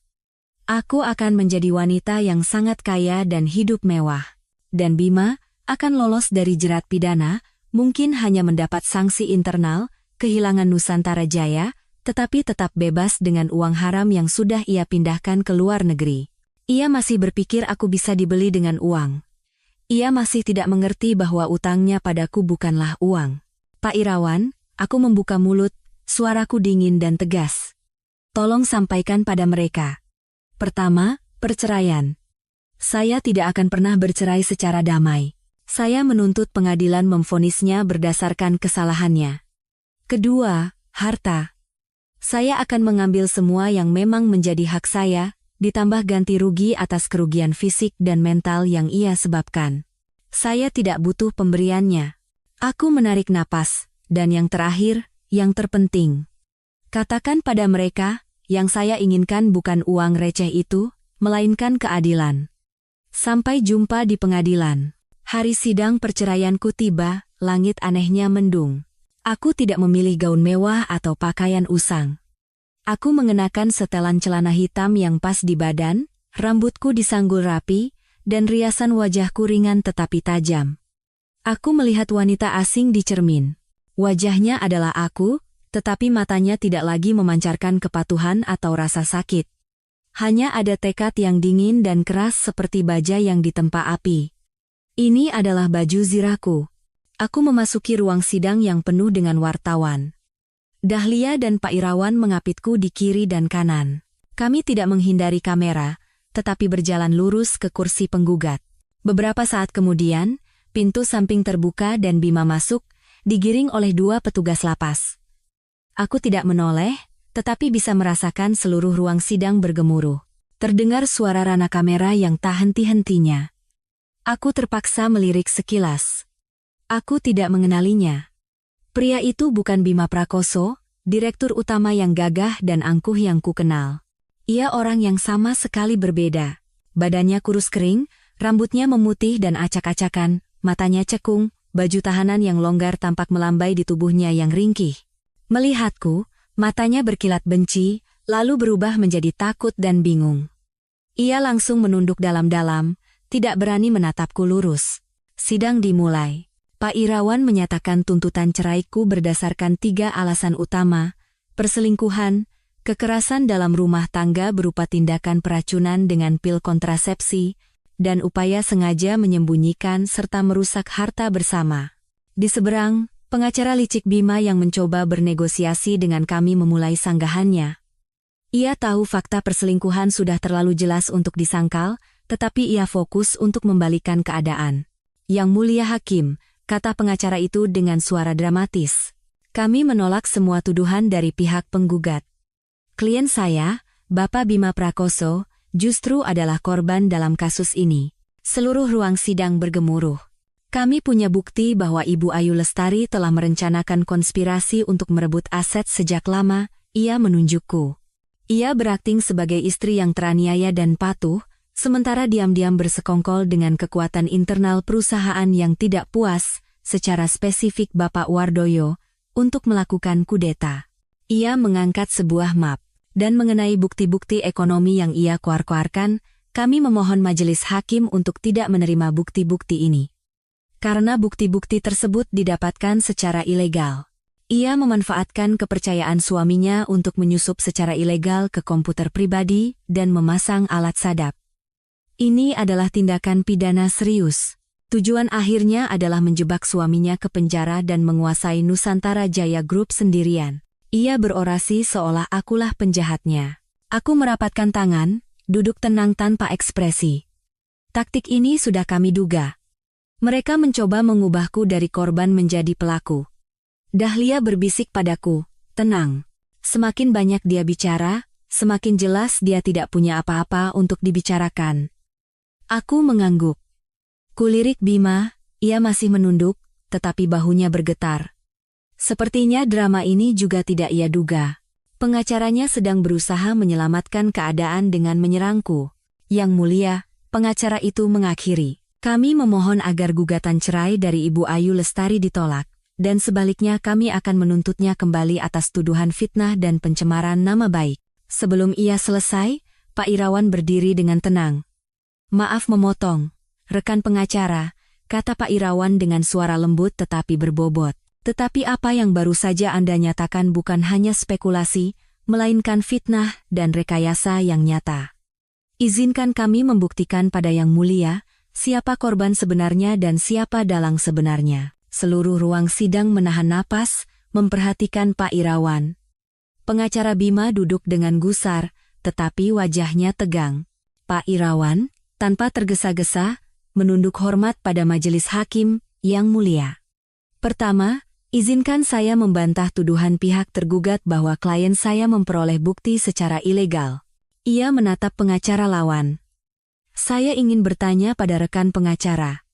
Aku akan menjadi wanita yang sangat kaya dan hidup mewah. Dan Bima akan lolos dari jerat pidana, mungkin hanya mendapat sanksi internal, kehilangan Nusantara Jaya, tetapi tetap bebas dengan uang haram yang sudah ia pindahkan ke luar negeri. Ia masih berpikir aku bisa dibeli dengan uang. Ia masih tidak mengerti bahwa utangnya padaku bukanlah uang. Pak Irawan, aku membuka mulut, suaraku dingin dan tegas. Tolong sampaikan pada mereka. Pertama, perceraian. Saya tidak akan pernah bercerai secara damai. Saya menuntut pengadilan memvonisnya berdasarkan kesalahannya. Kedua, harta. Saya akan mengambil semua yang memang menjadi hak saya, ditambah ganti rugi atas kerugian fisik dan mental yang ia sebabkan. Saya tidak butuh pemberiannya. Aku menarik napas, dan yang terakhir, yang terpenting. Katakan pada mereka, yang saya inginkan bukan uang receh itu, melainkan keadilan. Sampai jumpa di pengadilan. Hari sidang perceraianku tiba, langit anehnya mendung. Aku tidak memilih gaun mewah atau pakaian usang. Aku mengenakan setelan celana hitam yang pas di badan, rambutku disanggul rapi, dan riasan wajahku ringan tetapi tajam. Aku melihat wanita asing di cermin. Wajahnya adalah aku, tetapi matanya tidak lagi memancarkan kepatuhan atau rasa sakit. Hanya ada tekad yang dingin dan keras seperti baja yang ditempa api. Ini adalah baju zirahku. Aku memasuki ruang sidang yang penuh dengan wartawan. Dahlia dan Pak Irawan mengapitku di kiri dan kanan. Kami tidak menghindari kamera, tetapi berjalan lurus ke kursi penggugat. Beberapa saat kemudian, pintu samping terbuka dan Bima masuk, digiring oleh 2 petugas lapas. Aku tidak menoleh, tetapi bisa merasakan seluruh ruang sidang bergemuruh. Terdengar suara rana kamera yang tak henti-hentinya. Aku terpaksa melirik sekilas. Aku tidak mengenalinya. Pria itu bukan Bima Prakoso, direktur utama yang gagah dan angkuh yang kukenal. Ia orang yang sama sekali berbeda. Badannya kurus kering, rambutnya memutih dan acak-acakan, matanya cekung, baju tahanan yang longgar tampak melambai di tubuhnya yang ringkih. Melihatku, matanya berkilat benci, lalu berubah menjadi takut dan bingung. Ia langsung menunduk dalam-dalam, tidak berani menatapku lurus. Sidang dimulai. Pak Irawan menyatakan tuntutan ceraiku berdasarkan 3 alasan utama, perselingkuhan, kekerasan dalam rumah tangga berupa tindakan peracunan dengan pil kontrasepsi, dan upaya sengaja menyembunyikan serta merusak harta bersama. Di seberang, pengacara licik Bima yang mencoba bernegosiasi dengan kami memulai sanggahannya. Ia tahu fakta perselingkuhan sudah terlalu jelas untuk disangkal, tetapi ia fokus untuk membalikan keadaan. Yang mulia hakim, kata pengacara itu dengan suara dramatis. Kami menolak semua tuduhan dari pihak penggugat. Klien saya, Bapak Bima Prakoso, justru adalah korban dalam kasus ini. Seluruh ruang sidang bergemuruh. Kami punya bukti bahwa Ibu Ayu Lestari telah merencanakan konspirasi untuk merebut aset sejak lama, ia menunjukku. Ia berakting sebagai istri yang teraniaya dan patuh, sementara diam-diam bersekongkol dengan kekuatan internal perusahaan yang tidak puas, secara spesifik Bapak Wardoyo, untuk melakukan kudeta. Ia mengangkat sebuah map, dan mengenai bukti-bukti ekonomi yang ia keluarkan, kami memohon majelis hakim untuk tidak menerima bukti-bukti ini. Karena bukti-bukti tersebut didapatkan secara ilegal. Ia memanfaatkan kepercayaan suaminya untuk menyusup secara ilegal ke komputer pribadi dan memasang alat sadap. Ini adalah tindakan pidana serius. Tujuan akhirnya adalah menjebak suaminya ke penjara dan menguasai Nusantara Jaya Group sendirian. Ia berorasi seolah akulah penjahatnya. Aku merapatkan tangan, duduk tenang tanpa ekspresi. Taktik ini sudah kami duga. Mereka mencoba mengubahku dari korban menjadi pelaku. Dahlia berbisik padaku, tenang. Semakin banyak dia bicara, semakin jelas dia tidak punya apa-apa untuk dibicarakan. Aku mengangguk. Kulirik Bima, ia masih menunduk, tetapi bahunya bergetar. Sepertinya drama ini juga tidak ia duga. Pengacaranya sedang berusaha menyelamatkan keadaan dengan menyerangku. Yang mulia, pengacara itu mengakhiri. Kami memohon agar gugatan cerai dari Ibu Ayu Lestari ditolak, dan sebaliknya kami akan menuntutnya kembali atas tuduhan fitnah dan pencemaran nama baik. Sebelum ia selesai, Pak Irawan berdiri dengan tenang. Maaf memotong, rekan pengacara, kata Pak Irawan dengan suara lembut tetapi berbobot. Tetapi apa yang baru saja Anda nyatakan bukan hanya spekulasi, melainkan fitnah dan rekayasa yang nyata. Izinkan kami membuktikan pada Yang Mulia, siapa korban sebenarnya dan siapa dalang sebenarnya. Seluruh ruang sidang menahan napas, memperhatikan Pak Irawan. Pengacara Bima duduk dengan gusar, tetapi wajahnya tegang. Pak Irawan, tanpa tergesa-gesa, menunduk hormat pada majelis hakim, Yang Mulia. Pertama, izinkan saya membantah tuduhan pihak tergugat bahwa klien saya memperoleh bukti secara ilegal. Ia menatap pengacara lawan. Saya ingin bertanya pada rekan pengacara.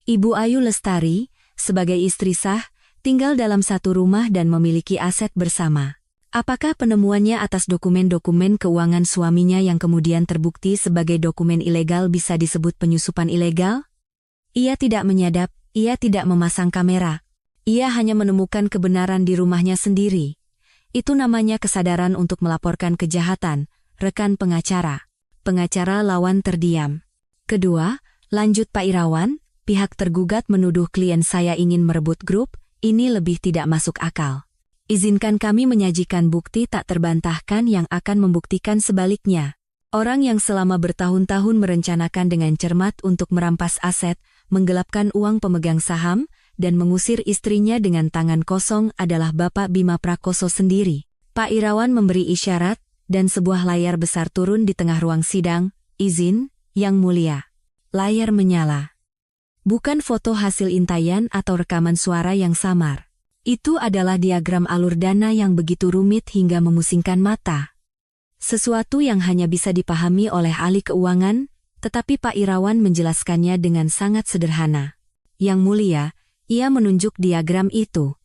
Ibu Ayu Lestari, sebagai istri sah, tinggal dalam satu rumah dan memiliki aset bersama. Apakah penemuannya atas dokumen-dokumen keuangan suaminya yang kemudian terbukti sebagai dokumen ilegal bisa disebut penyusupan ilegal? Ia tidak menyadap, ia tidak memasang kamera. Ia hanya menemukan kebenaran di rumahnya sendiri. Itu namanya kesadaran untuk melaporkan kejahatan, rekan pengacara. Pengacara lawan terdiam. Kedua, lanjut Pak Irawan, pihak tergugat menuduh klien saya ingin merebut grup, ini lebih tidak masuk akal. Izinkan kami menyajikan bukti tak terbantahkan yang akan membuktikan sebaliknya. Orang yang selama bertahun-tahun merencanakan dengan cermat untuk merampas aset, menggelapkan uang pemegang saham, dan mengusir istrinya dengan tangan kosong adalah Bapak Bima Prakoso sendiri. Pak Irawan memberi isyarat, dan sebuah layar besar turun di tengah ruang sidang. Izin, Yang Mulia. Layar menyala. Bukan foto hasil intaian atau rekaman suara yang samar. Itu adalah diagram alur dana yang begitu rumit hingga memusingkan mata. Sesuatu yang hanya bisa dipahami oleh ahli keuangan, tetapi Pak Irawan menjelaskannya dengan sangat sederhana. Yang Mulia, ia menunjuk diagram itu.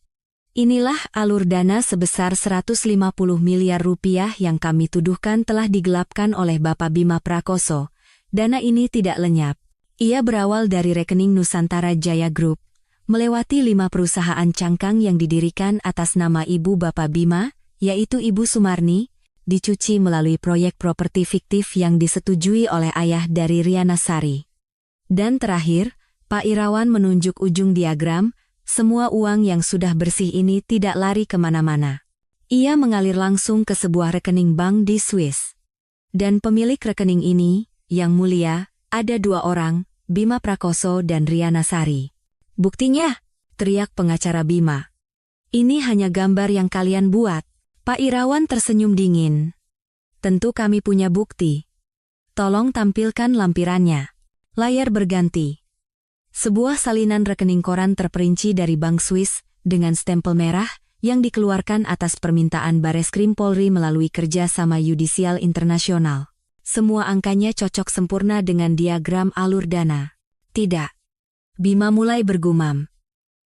Inilah alur dana sebesar 150 miliar rupiah yang kami tuduhkan telah digelapkan oleh Bapak Bima Prakoso. Dana ini tidak lenyap. Ia berawal dari rekening Nusantara Jaya Group, melewati 5 perusahaan cangkang yang didirikan atas nama ibu Bapak Bima, yaitu Ibu Sumarni, dicuci melalui proyek properti fiktif yang disetujui oleh ayah dari Riana Sari. Dan terakhir, Pak Irawan menunjuk ujung diagram. Semua uang yang sudah bersih ini tidak lari kemana-mana. Ia mengalir langsung ke sebuah rekening bank di Swiss. Dan pemilik rekening ini, Yang Mulia, ada 2 orang, Bima Prakoso dan Riana Sari. Buktinya, teriak pengacara Bima. Ini hanya gambar yang kalian buat. Pak Irawan tersenyum dingin. Tentu kami punya bukti. Tolong tampilkan lampirannya. Layar berganti. Sebuah salinan rekening koran terperinci dari Bank Swiss dengan stempel merah yang dikeluarkan atas permintaan Bareskrim Polri melalui kerjasama Yudisial Internasional. Semua angkanya cocok sempurna dengan diagram alur dana. Tidak. Bima mulai bergumam.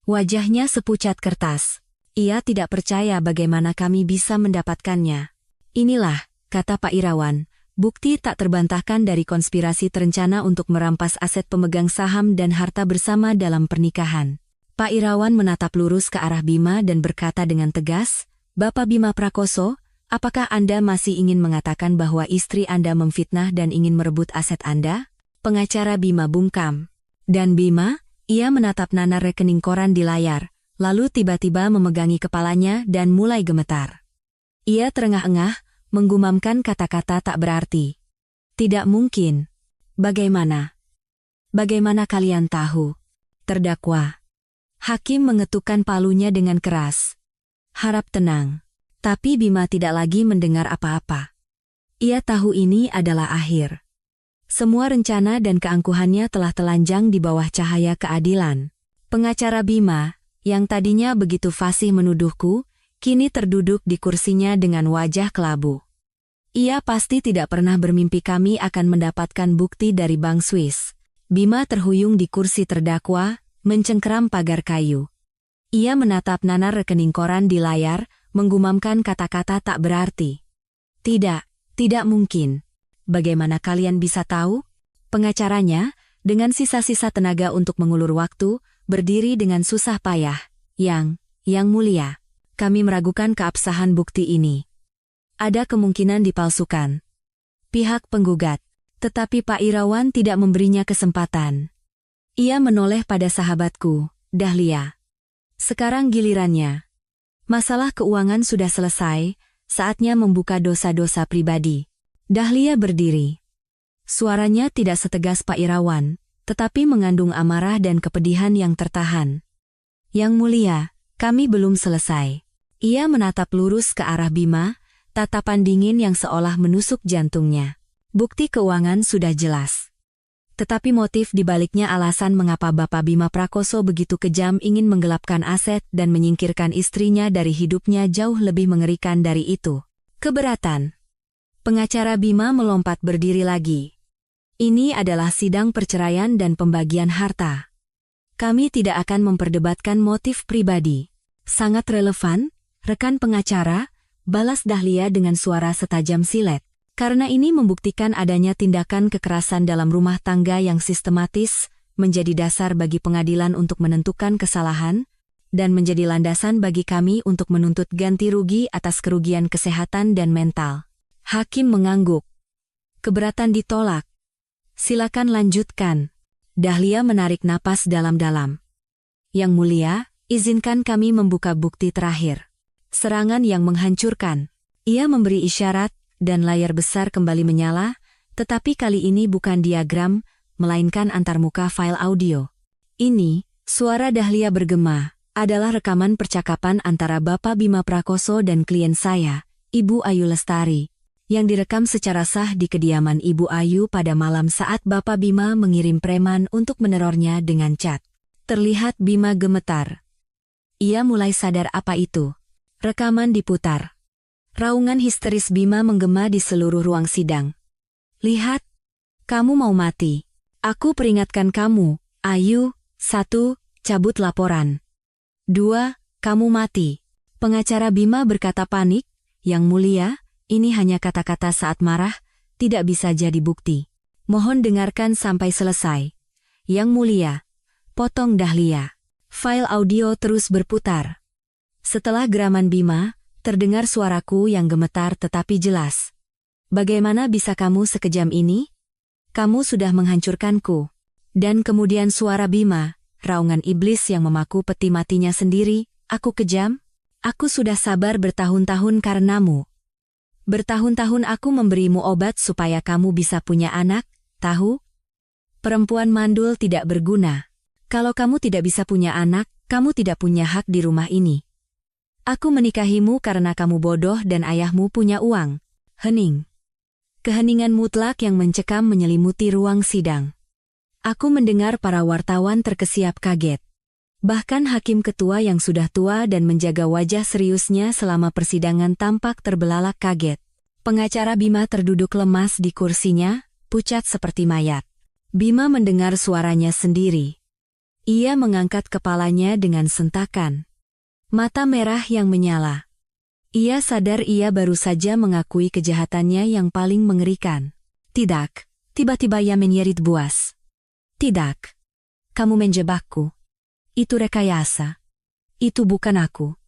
Wajahnya sepucat kertas. Ia tidak percaya bagaimana kami bisa mendapatkannya. Inilah, kata Pak Irawan, bukti tak terbantahkan dari konspirasi terencana untuk merampas aset pemegang saham dan harta bersama dalam pernikahan. Pak Irawan menatap lurus ke arah Bima dan berkata dengan tegas, Bapak Bima Prakoso, apakah Anda masih ingin mengatakan bahwa istri Anda memfitnah dan ingin merebut aset Anda? Pengacara Bima bungkam. Dan Bima, ia menatap nanar rekening koran di layar, lalu tiba-tiba memegangi kepalanya dan mulai gemetar. Ia terengah-engah, menggumamkan kata-kata tak berarti. Tidak mungkin. Bagaimana? Bagaimana kalian tahu? Terdakwa. Hakim mengetukkan palunya dengan keras. Harap tenang. Tapi Bima tidak lagi mendengar apa-apa. Ia tahu ini adalah akhir. Semua rencana dan keangkuhannya telah telanjang di bawah cahaya keadilan. Pengacara Bima, yang tadinya begitu fasih menuduhku, kini terduduk di kursinya dengan wajah kelabu. Ia pasti tidak pernah bermimpi kami akan mendapatkan bukti dari Bank Swiss. Bima terhuyung di kursi terdakwa, mencengkeram pagar kayu. Ia menatap nanar rekening koran di layar, menggumamkan kata-kata tak berarti. Tidak, tidak mungkin. Bagaimana kalian bisa tahu? Pengacaranya, dengan sisa-sisa tenaga untuk mengulur waktu, berdiri dengan susah payah. Yang mulia, kami meragukan keabsahan bukti ini. Ada kemungkinan dipalsukan. Pihak penggugat. Tetapi Pak Irawan tidak memberinya kesempatan. Ia menoleh pada sahabatku, Dahlia. Sekarang gilirannya. Masalah keuangan sudah selesai, saatnya membuka dosa-dosa pribadi. Dahlia berdiri. Suaranya tidak setegas Pak Irawan, tetapi mengandung amarah dan kepedihan yang tertahan. Yang mulia, kami belum selesai. Ia menatap lurus ke arah Bima, tatapan dingin yang seolah menusuk jantungnya. Bukti keuangan sudah jelas. Tetapi motif di baliknya alasan mengapa Bapak Bima Prakoso begitu kejam ingin menggelapkan aset dan menyingkirkan istrinya dari hidupnya jauh lebih mengerikan dari itu. Keberatan. Pengacara Bima melompat berdiri lagi. Ini adalah sidang perceraian dan pembagian harta. Kami tidak akan memperdebatkan motif pribadi. Sangat relevan, rekan pengacara, balas Dahlia dengan suara setajam silet. Karena ini membuktikan adanya tindakan kekerasan dalam rumah tangga yang sistematis, menjadi dasar bagi pengadilan untuk menentukan kesalahan, dan menjadi landasan bagi kami untuk menuntut ganti rugi atas kerugian kesehatan dan mental. Hakim mengangguk. Keberatan ditolak. Silakan lanjutkan. Dahlia menarik napas dalam-dalam. Yang mulia, izinkan kami membuka bukti terakhir. Serangan yang menghancurkan. Ia memberi isyarat, dan layar besar kembali menyala, tetapi kali ini bukan diagram, melainkan antarmuka file audio. Ini, suara Dahlia bergema, adalah rekaman percakapan antara Bapak Bima Prakoso dan klien saya, Ibu Ayu Lestari, yang direkam secara sah di kediaman Ibu Ayu pada malam saat Bapak Bima mengirim preman untuk menerornya dengan cat. Terlihat Bima gemetar. Ia mulai sadar apa itu. Rekaman diputar. Raungan histeris Bima menggema di seluruh ruang sidang. Lihat, kamu mau mati. Aku peringatkan kamu, Ayu. 1. Cabut laporan. 2. Kamu mati. Pengacara Bima berkata panik, Yang mulia, ini hanya kata-kata saat marah, tidak bisa jadi bukti. Mohon dengarkan sampai selesai. Yang mulia, potong Dahlia. File audio terus berputar. Setelah geraman Bima, terdengar suaraku yang gemetar tetapi jelas. Bagaimana bisa kamu sekejam ini? Kamu sudah menghancurkanku. Dan kemudian suara Bima, raungan iblis yang memaku peti matinya sendiri, aku kejam? Aku sudah sabar bertahun-tahun karenamu. Bertahun-tahun aku memberimu obat supaya kamu bisa punya anak, tahu? Perempuan mandul tidak berguna. Kalau kamu tidak bisa punya anak, kamu tidak punya hak di rumah ini. Aku menikahimu karena kamu bodoh dan ayahmu punya uang. Hening. Keheningan mutlak yang mencekam menyelimuti ruang sidang. Aku mendengar para wartawan terkesiap kaget. Bahkan hakim ketua yang sudah tua dan menjaga wajah seriusnya selama persidangan tampak terbelalak kaget. Pengacara Bima terduduk lemas di kursinya, pucat seperti mayat. Bima mendengar suaranya sendiri. Ia mengangkat kepalanya dengan sentakan. Mata merah yang menyala. Ia sadar ia baru saja mengakui kejahatannya yang paling mengerikan. Tidak, tiba-tiba ia menyerit buas. Tidak. Kamu menjebakku. Itu rekayasa. Itu bukan aku.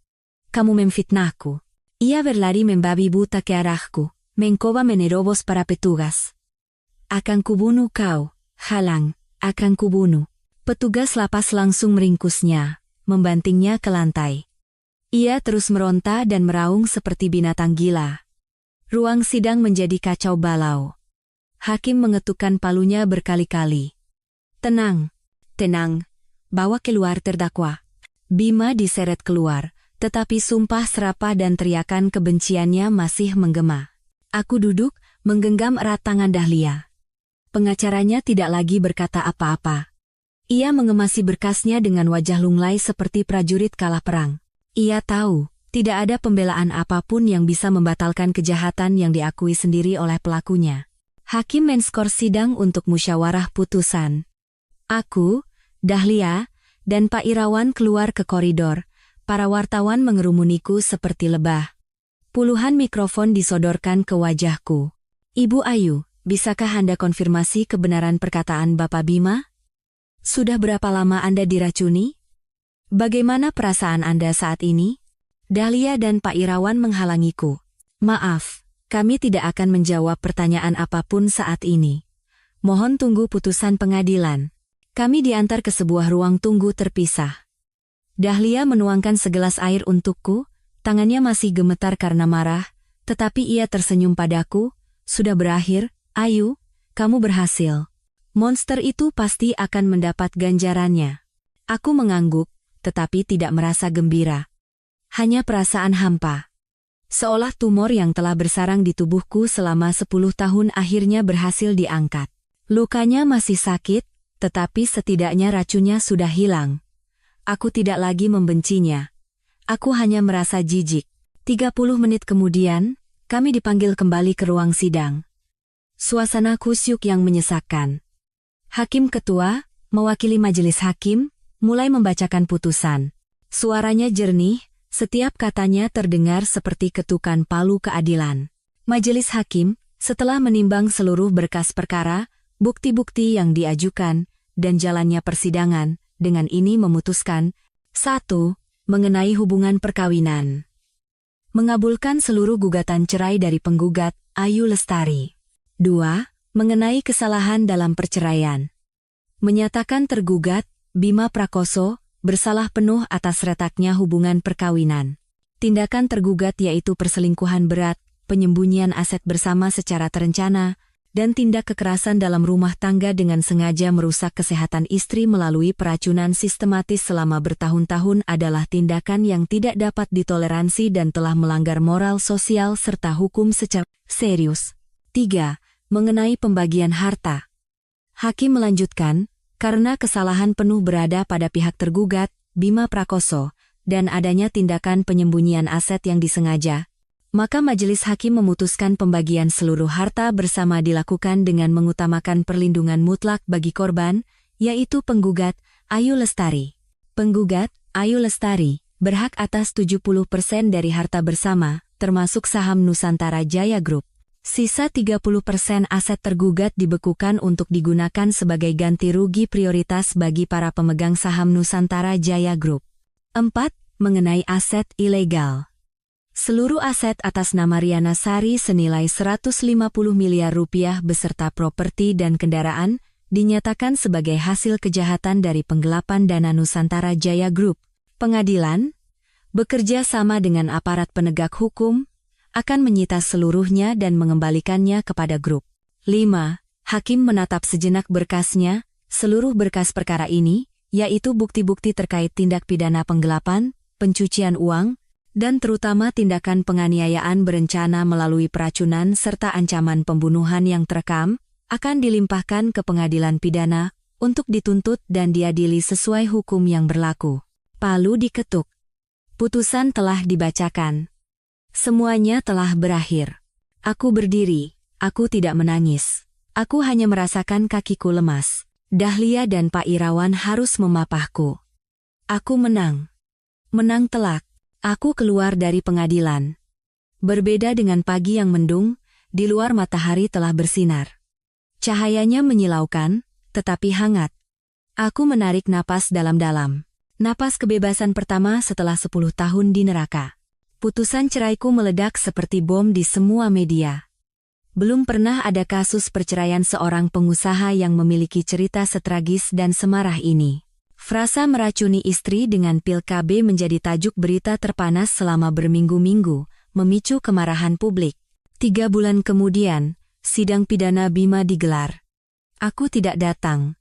Kamu memfitnahku. Ia berlari membabi buta ke arahku, mencoba menerobos para petugas. Akan kubunuh kau, halang, akan kubunuh. Petugas lapas langsung meringkusnya, membantingnya ke lantai. Ia terus meronta dan meraung seperti binatang gila. Ruang sidang menjadi kacau balau. Hakim mengetukkan palunya berkali-kali. Tenang, tenang, bawa keluar terdakwa. Bima diseret keluar, tetapi sumpah serapah dan teriakan kebenciannya masih menggema. Aku duduk, menggenggam erat tangan Dahlia. Pengacaranya tidak lagi berkata apa-apa. Ia mengemasi berkasnya dengan wajah lunglai seperti prajurit kalah perang. Ia tahu, Tidak ada pembelaan apapun yang bisa membatalkan kejahatan yang diakui sendiri oleh pelakunya. Hakim menskor sidang untuk musyawarah putusan. Aku, Dahlia, dan Pak Irawan keluar ke koridor. Para wartawan mengerumuniku seperti lebah. Puluhan mikrofon disodorkan ke wajahku. Ibu Ayu, bisakah Anda konfirmasi kebenaran perkataan Bapak Bima? Sudah berapa lama Anda diracuni? Bagaimana perasaan Anda saat ini? Dahlia dan Pak Irawan menghalangiku. Maaf, kami tidak akan menjawab pertanyaan apapun saat ini. Mohon tunggu putusan pengadilan. Kami diantar ke sebuah ruang tunggu terpisah. Dahlia menuangkan segelas air untukku, tangannya masih gemetar karena marah, tetapi ia tersenyum padaku. Sudah berakhir, Ayu, kamu berhasil. Monster itu pasti akan mendapat ganjarannya. Aku mengangguk, tetapi tidak merasa gembira. Hanya perasaan hampa. Seolah tumor yang telah bersarang di tubuhku selama 10 tahun akhirnya berhasil diangkat. Lukanya masih sakit, tetapi setidaknya racunnya sudah hilang. Aku tidak lagi membencinya. Aku hanya merasa jijik. 30 menit kemudian, kami dipanggil kembali ke ruang sidang. Suasana kusyuk yang menyesakkan. Hakim ketua, mewakili majelis hakim, mulai membacakan putusan. Suaranya jernih, setiap katanya terdengar seperti ketukan palu keadilan. Majelis hakim, setelah menimbang seluruh berkas perkara, bukti-bukti yang diajukan, dan jalannya persidangan, dengan ini memutuskan, 1. Mengenai hubungan perkawinan. Mengabulkan seluruh gugatan cerai dari penggugat, Ayu Lestari. 2. Mengenai kesalahan dalam perceraian. Menyatakan tergugat, Bima Prakoso, bersalah penuh atas retaknya hubungan perkawinan. Tindakan tergugat yaitu perselingkuhan berat, penyembunyian aset bersama secara terencana, dan tindak kekerasan dalam rumah tangga dengan sengaja merusak kesehatan istri melalui peracunan sistematis selama bertahun-tahun adalah tindakan yang tidak dapat ditoleransi dan telah melanggar moral sosial serta hukum secara serius. 3. Mengenai pembagian harta. Hakim melanjutkan, karena kesalahan penuh berada pada pihak tergugat, Bima Prakoso, dan adanya tindakan penyembunyian aset yang disengaja, maka majelis hakim memutuskan pembagian seluruh harta bersama dilakukan dengan mengutamakan perlindungan mutlak bagi korban, yaitu penggugat, Ayu Lestari. Penggugat, Ayu Lestari, berhak atas 70% dari harta bersama, termasuk saham Nusantara Jaya Group. Sisa 30% aset tergugat dibekukan untuk digunakan sebagai ganti rugi prioritas bagi para pemegang saham Nusantara Jaya Group. 4. Mengenai aset ilegal. Seluruh aset atas nama Riana Sari senilai 150 miliar rupiah beserta properti dan kendaraan dinyatakan sebagai hasil kejahatan dari penggelapan dana Nusantara Jaya Group. Pengadilan, bekerja sama dengan aparat penegak hukum, akan menyita seluruhnya dan mengembalikannya kepada grup. 5. Hakim menatap sejenak berkasnya, seluruh berkas perkara ini, yaitu bukti-bukti terkait tindak pidana penggelapan, pencucian uang, dan terutama tindakan penganiayaan berencana melalui peracunan serta ancaman pembunuhan yang terekam, akan dilimpahkan ke pengadilan pidana, untuk dituntut dan diadili sesuai hukum yang berlaku. Palu diketuk. Putusan telah dibacakan. Semuanya telah berakhir. Aku berdiri, aku tidak menangis. Aku hanya merasakan kakiku lemas. Dahlia dan Pak Irawan harus memapahku. Aku menang. Menang telak. Aku keluar dari pengadilan. Berbeda dengan pagi yang mendung, di luar matahari telah bersinar. Cahayanya menyilaukan, tetapi hangat. Aku menarik napas dalam-dalam. Napas kebebasan pertama setelah 10 tahun di neraka. Putusan ceraiku meledak seperti bom di semua media. Belum pernah ada kasus perceraian seorang pengusaha yang memiliki cerita setragis dan semarah ini. Frasa meracuni istri dengan pil KB menjadi tajuk berita terpanas selama berminggu-minggu, memicu kemarahan publik. 3 bulan kemudian, sidang pidana Bima digelar. Aku tidak datang.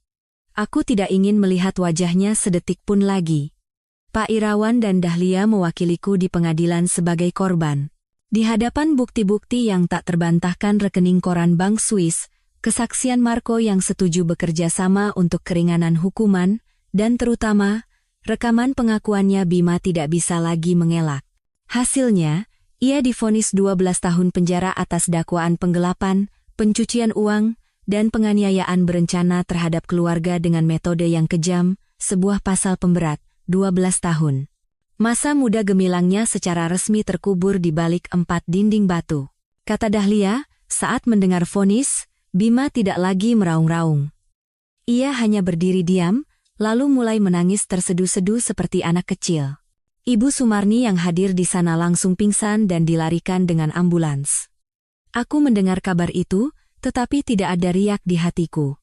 Aku tidak ingin melihat wajahnya sedetik pun lagi. Pak Irawan dan Dahlia mewakiliku di pengadilan sebagai korban. Di hadapan bukti-bukti yang tak terbantahkan rekening koran Bank Swiss, kesaksian Marco yang setuju bekerja sama untuk keringanan hukuman, dan terutama, rekaman pengakuannya Bima tidak bisa lagi mengelak. Hasilnya, ia divonis 12 tahun penjara atas dakwaan penggelapan, pencucian uang, dan penganiayaan berencana terhadap keluarga dengan metode yang kejam, sebuah pasal pemberat, 12 tahun. Masa muda gemilangnya secara resmi terkubur di balik 4 dinding batu. Kata Dahlia, saat mendengar vonis, Bima tidak lagi meraung-raung. Ia hanya berdiri diam, lalu mulai menangis terseduh-seduh seperti anak kecil. Ibu Sumarni yang hadir di sana langsung pingsan dan dilarikan dengan ambulans. Aku mendengar kabar itu, tetapi tidak ada riak di hatiku.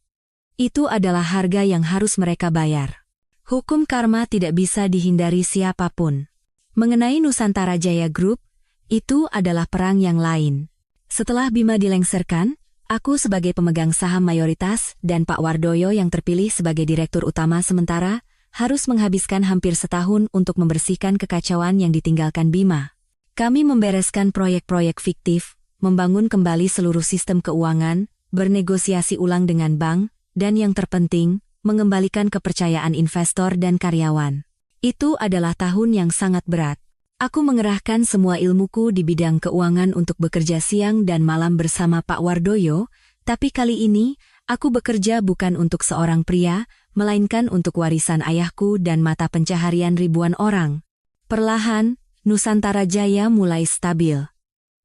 Itu adalah harga yang harus mereka bayar. Hukum karma tidak bisa dihindari siapapun. Mengenai Nusantara Jaya Group, itu adalah perang yang lain. Setelah Bima dilengsarkan, aku sebagai pemegang saham mayoritas dan Pak Wardoyo yang terpilih sebagai direktur utama sementara, harus menghabiskan hampir setahun untuk membersihkan kekacauan yang ditinggalkan Bima. Kami membereskan proyek-proyek fiktif, membangun kembali seluruh sistem keuangan, bernegosiasi ulang dengan bank, dan yang terpenting, mengembalikan kepercayaan investor dan karyawan. Itu adalah tahun yang sangat berat. Aku mengerahkan semua ilmuku di bidang keuangan untuk bekerja siang dan malam bersama Pak Wardoyo, tapi kali ini, aku bekerja bukan untuk seorang pria, melainkan untuk warisan ayahku dan mata pencaharian ribuan orang. Perlahan, Nusantara Jaya mulai stabil.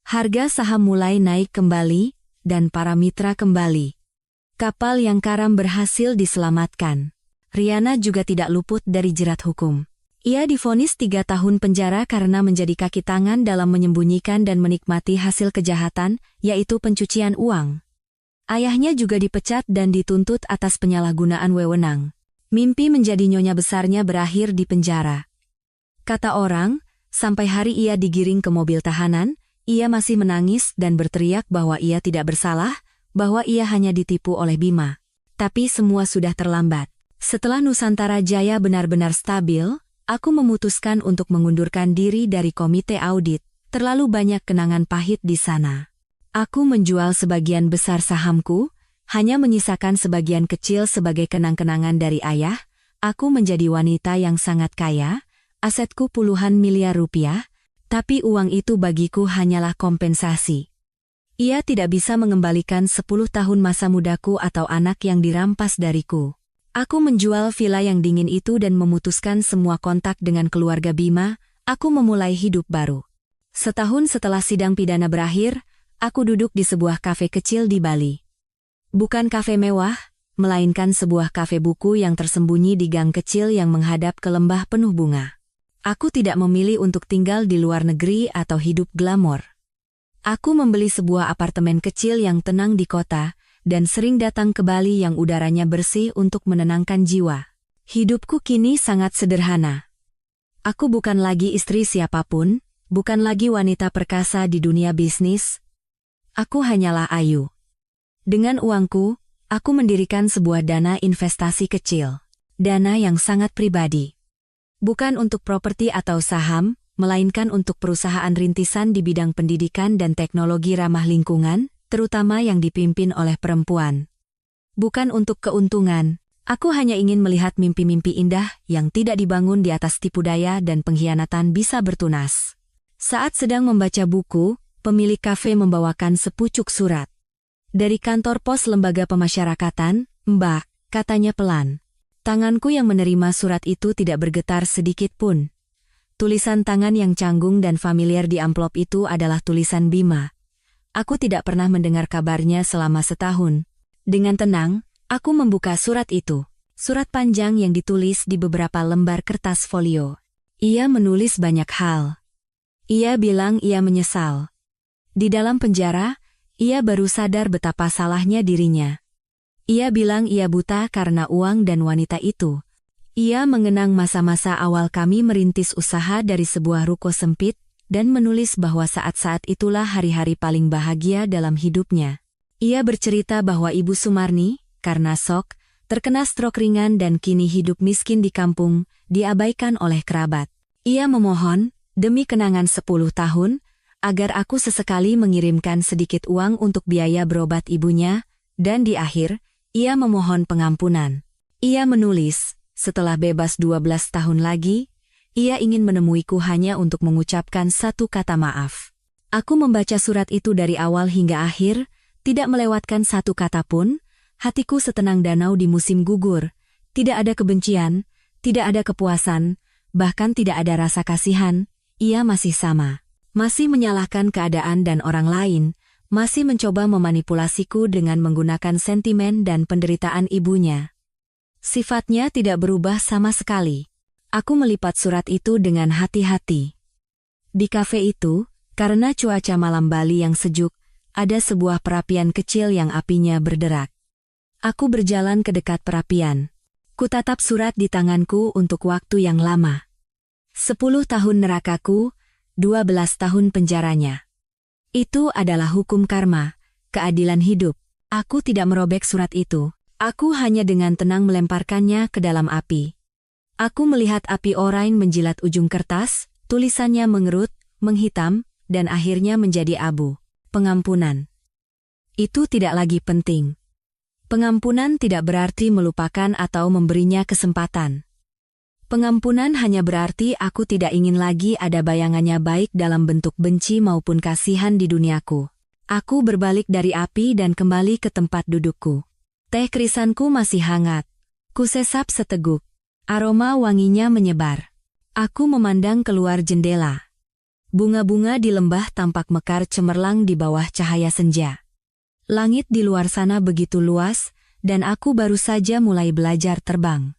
Harga saham mulai naik kembali, dan para mitra kembali. Kapal yang karam berhasil diselamatkan. Riana juga tidak luput dari jerat hukum. Ia divonis 3 tahun penjara karena menjadi kaki tangan dalam menyembunyikan dan menikmati hasil kejahatan, yaitu pencucian uang. Ayahnya juga dipecat dan dituntut atas penyalahgunaan wewenang. Mimpi menjadi nyonya besarnya berakhir di penjara. Kata orang, sampai hari ia digiring ke mobil tahanan, ia masih menangis dan berteriak bahwa ia tidak bersalah, bahwa ia hanya ditipu oleh Bima. Tapi semua sudah terlambat. Setelah Nusantara Jaya benar-benar stabil, aku memutuskan untuk mengundurkan diri dari komite audit. Terlalu banyak kenangan pahit di sana. Aku menjual sebagian besar sahamku, hanya menyisakan sebagian kecil sebagai kenang-kenangan dari ayah. Aku menjadi wanita yang sangat kaya, asetku puluhan miliar rupiah, tapi uang itu bagiku hanyalah kompensasi. Ia tidak bisa mengembalikan 10 tahun masa mudaku atau anak yang dirampas dariku. Aku menjual villa yang dingin itu dan memutuskan semua kontak dengan keluarga Bima. Aku memulai hidup baru. Setahun setelah sidang pidana berakhir, aku duduk di sebuah kafe kecil di Bali. Bukan kafe mewah, melainkan sebuah kafe buku yang tersembunyi di gang kecil yang menghadap ke lembah penuh bunga. Aku tidak memilih untuk tinggal di luar negeri atau hidup glamor. Aku membeli sebuah apartemen kecil yang tenang di kota, dan sering datang ke Bali yang udaranya bersih untuk menenangkan jiwa. Hidupku kini sangat sederhana. Aku bukan lagi istri siapapun, bukan lagi wanita perkasa di dunia bisnis. Aku hanyalah Ayu. Dengan uangku, aku mendirikan sebuah dana investasi kecil. Dana yang sangat pribadi. Bukan untuk properti atau saham, melainkan untuk perusahaan rintisan di bidang pendidikan dan teknologi ramah lingkungan, terutama yang dipimpin oleh perempuan. Bukan untuk keuntungan, aku hanya ingin melihat mimpi-mimpi indah yang tidak dibangun di atas tipu daya dan pengkhianatan bisa bertunas. Saat sedang membaca buku, pemilik kafe membawakan sepucuk surat. Dari kantor pos lembaga pemasyarakatan, Mbak, katanya pelan. Tanganku yang menerima surat itu tidak bergetar sedikit pun. Tulisan tangan yang canggung dan familiar di amplop itu adalah tulisan Bima. Aku tidak pernah mendengar kabarnya selama setahun. Dengan tenang, aku membuka surat itu. Surat panjang yang ditulis di beberapa lembar kertas folio. Ia menulis banyak hal. Ia bilang ia menyesal. Di dalam penjara, ia baru sadar betapa salahnya dirinya. Ia bilang ia buta karena uang dan wanita itu. Ia mengenang masa-masa awal kami merintis usaha dari sebuah ruko sempit, dan menulis bahwa saat-saat itulah hari-hari paling bahagia dalam hidupnya. Ia bercerita bahwa Ibu Sumarni, karena shock, terkena stroke ringan dan kini hidup miskin di kampung, diabaikan oleh kerabat. Ia memohon, demi kenangan 10 tahun, agar aku sesekali mengirimkan sedikit uang untuk biaya berobat ibunya, dan di akhir, ia memohon pengampunan. Ia menulis, setelah bebas 12 tahun lagi, Ia ingin menemuiku hanya untuk mengucapkan satu kata maaf. Aku membaca surat itu dari awal hingga akhir, tidak melewatkan satu kata pun. Hatiku setenang danau di musim gugur. Tidak ada kebencian, tidak ada kepuasan, bahkan tidak ada rasa kasihan. Ia masih sama. Masih menyalahkan keadaan dan orang lain, masih mencoba memanipulasiku dengan menggunakan sentimen dan penderitaan ibunya. Sifatnya tidak berubah sama sekali. Aku melipat surat itu dengan hati-hati. Di kafe itu, karena cuaca malam Bali yang sejuk, ada sebuah perapian kecil yang apinya berderak. Aku berjalan ke dekat perapian. Kutatap surat di tanganku untuk waktu yang lama. 10 tahun nerakaku, 12 tahun penjaranya. Itu adalah hukum karma, keadilan hidup. Aku tidak merobek surat itu. Aku hanya dengan tenang melemparkannya ke dalam api. Aku melihat api orain menjilat ujung kertas, tulisannya mengerut, menghitam, dan akhirnya menjadi abu. Pengampunan. Itu tidak lagi penting. Pengampunan tidak berarti melupakan atau memberinya kesempatan. Pengampunan hanya berarti aku tidak ingin lagi ada bayangannya baik dalam bentuk benci maupun kasihan di duniaku. Aku berbalik dari api dan kembali ke tempat dudukku. Teh krisanku masih hangat. Kusesap seteguk. Aroma wanginya menyebar. Aku memandang keluar jendela. Bunga-bunga di lembah tampak mekar cemerlang di bawah cahaya senja. Langit di luar sana begitu luas, dan aku baru saja mulai belajar terbang.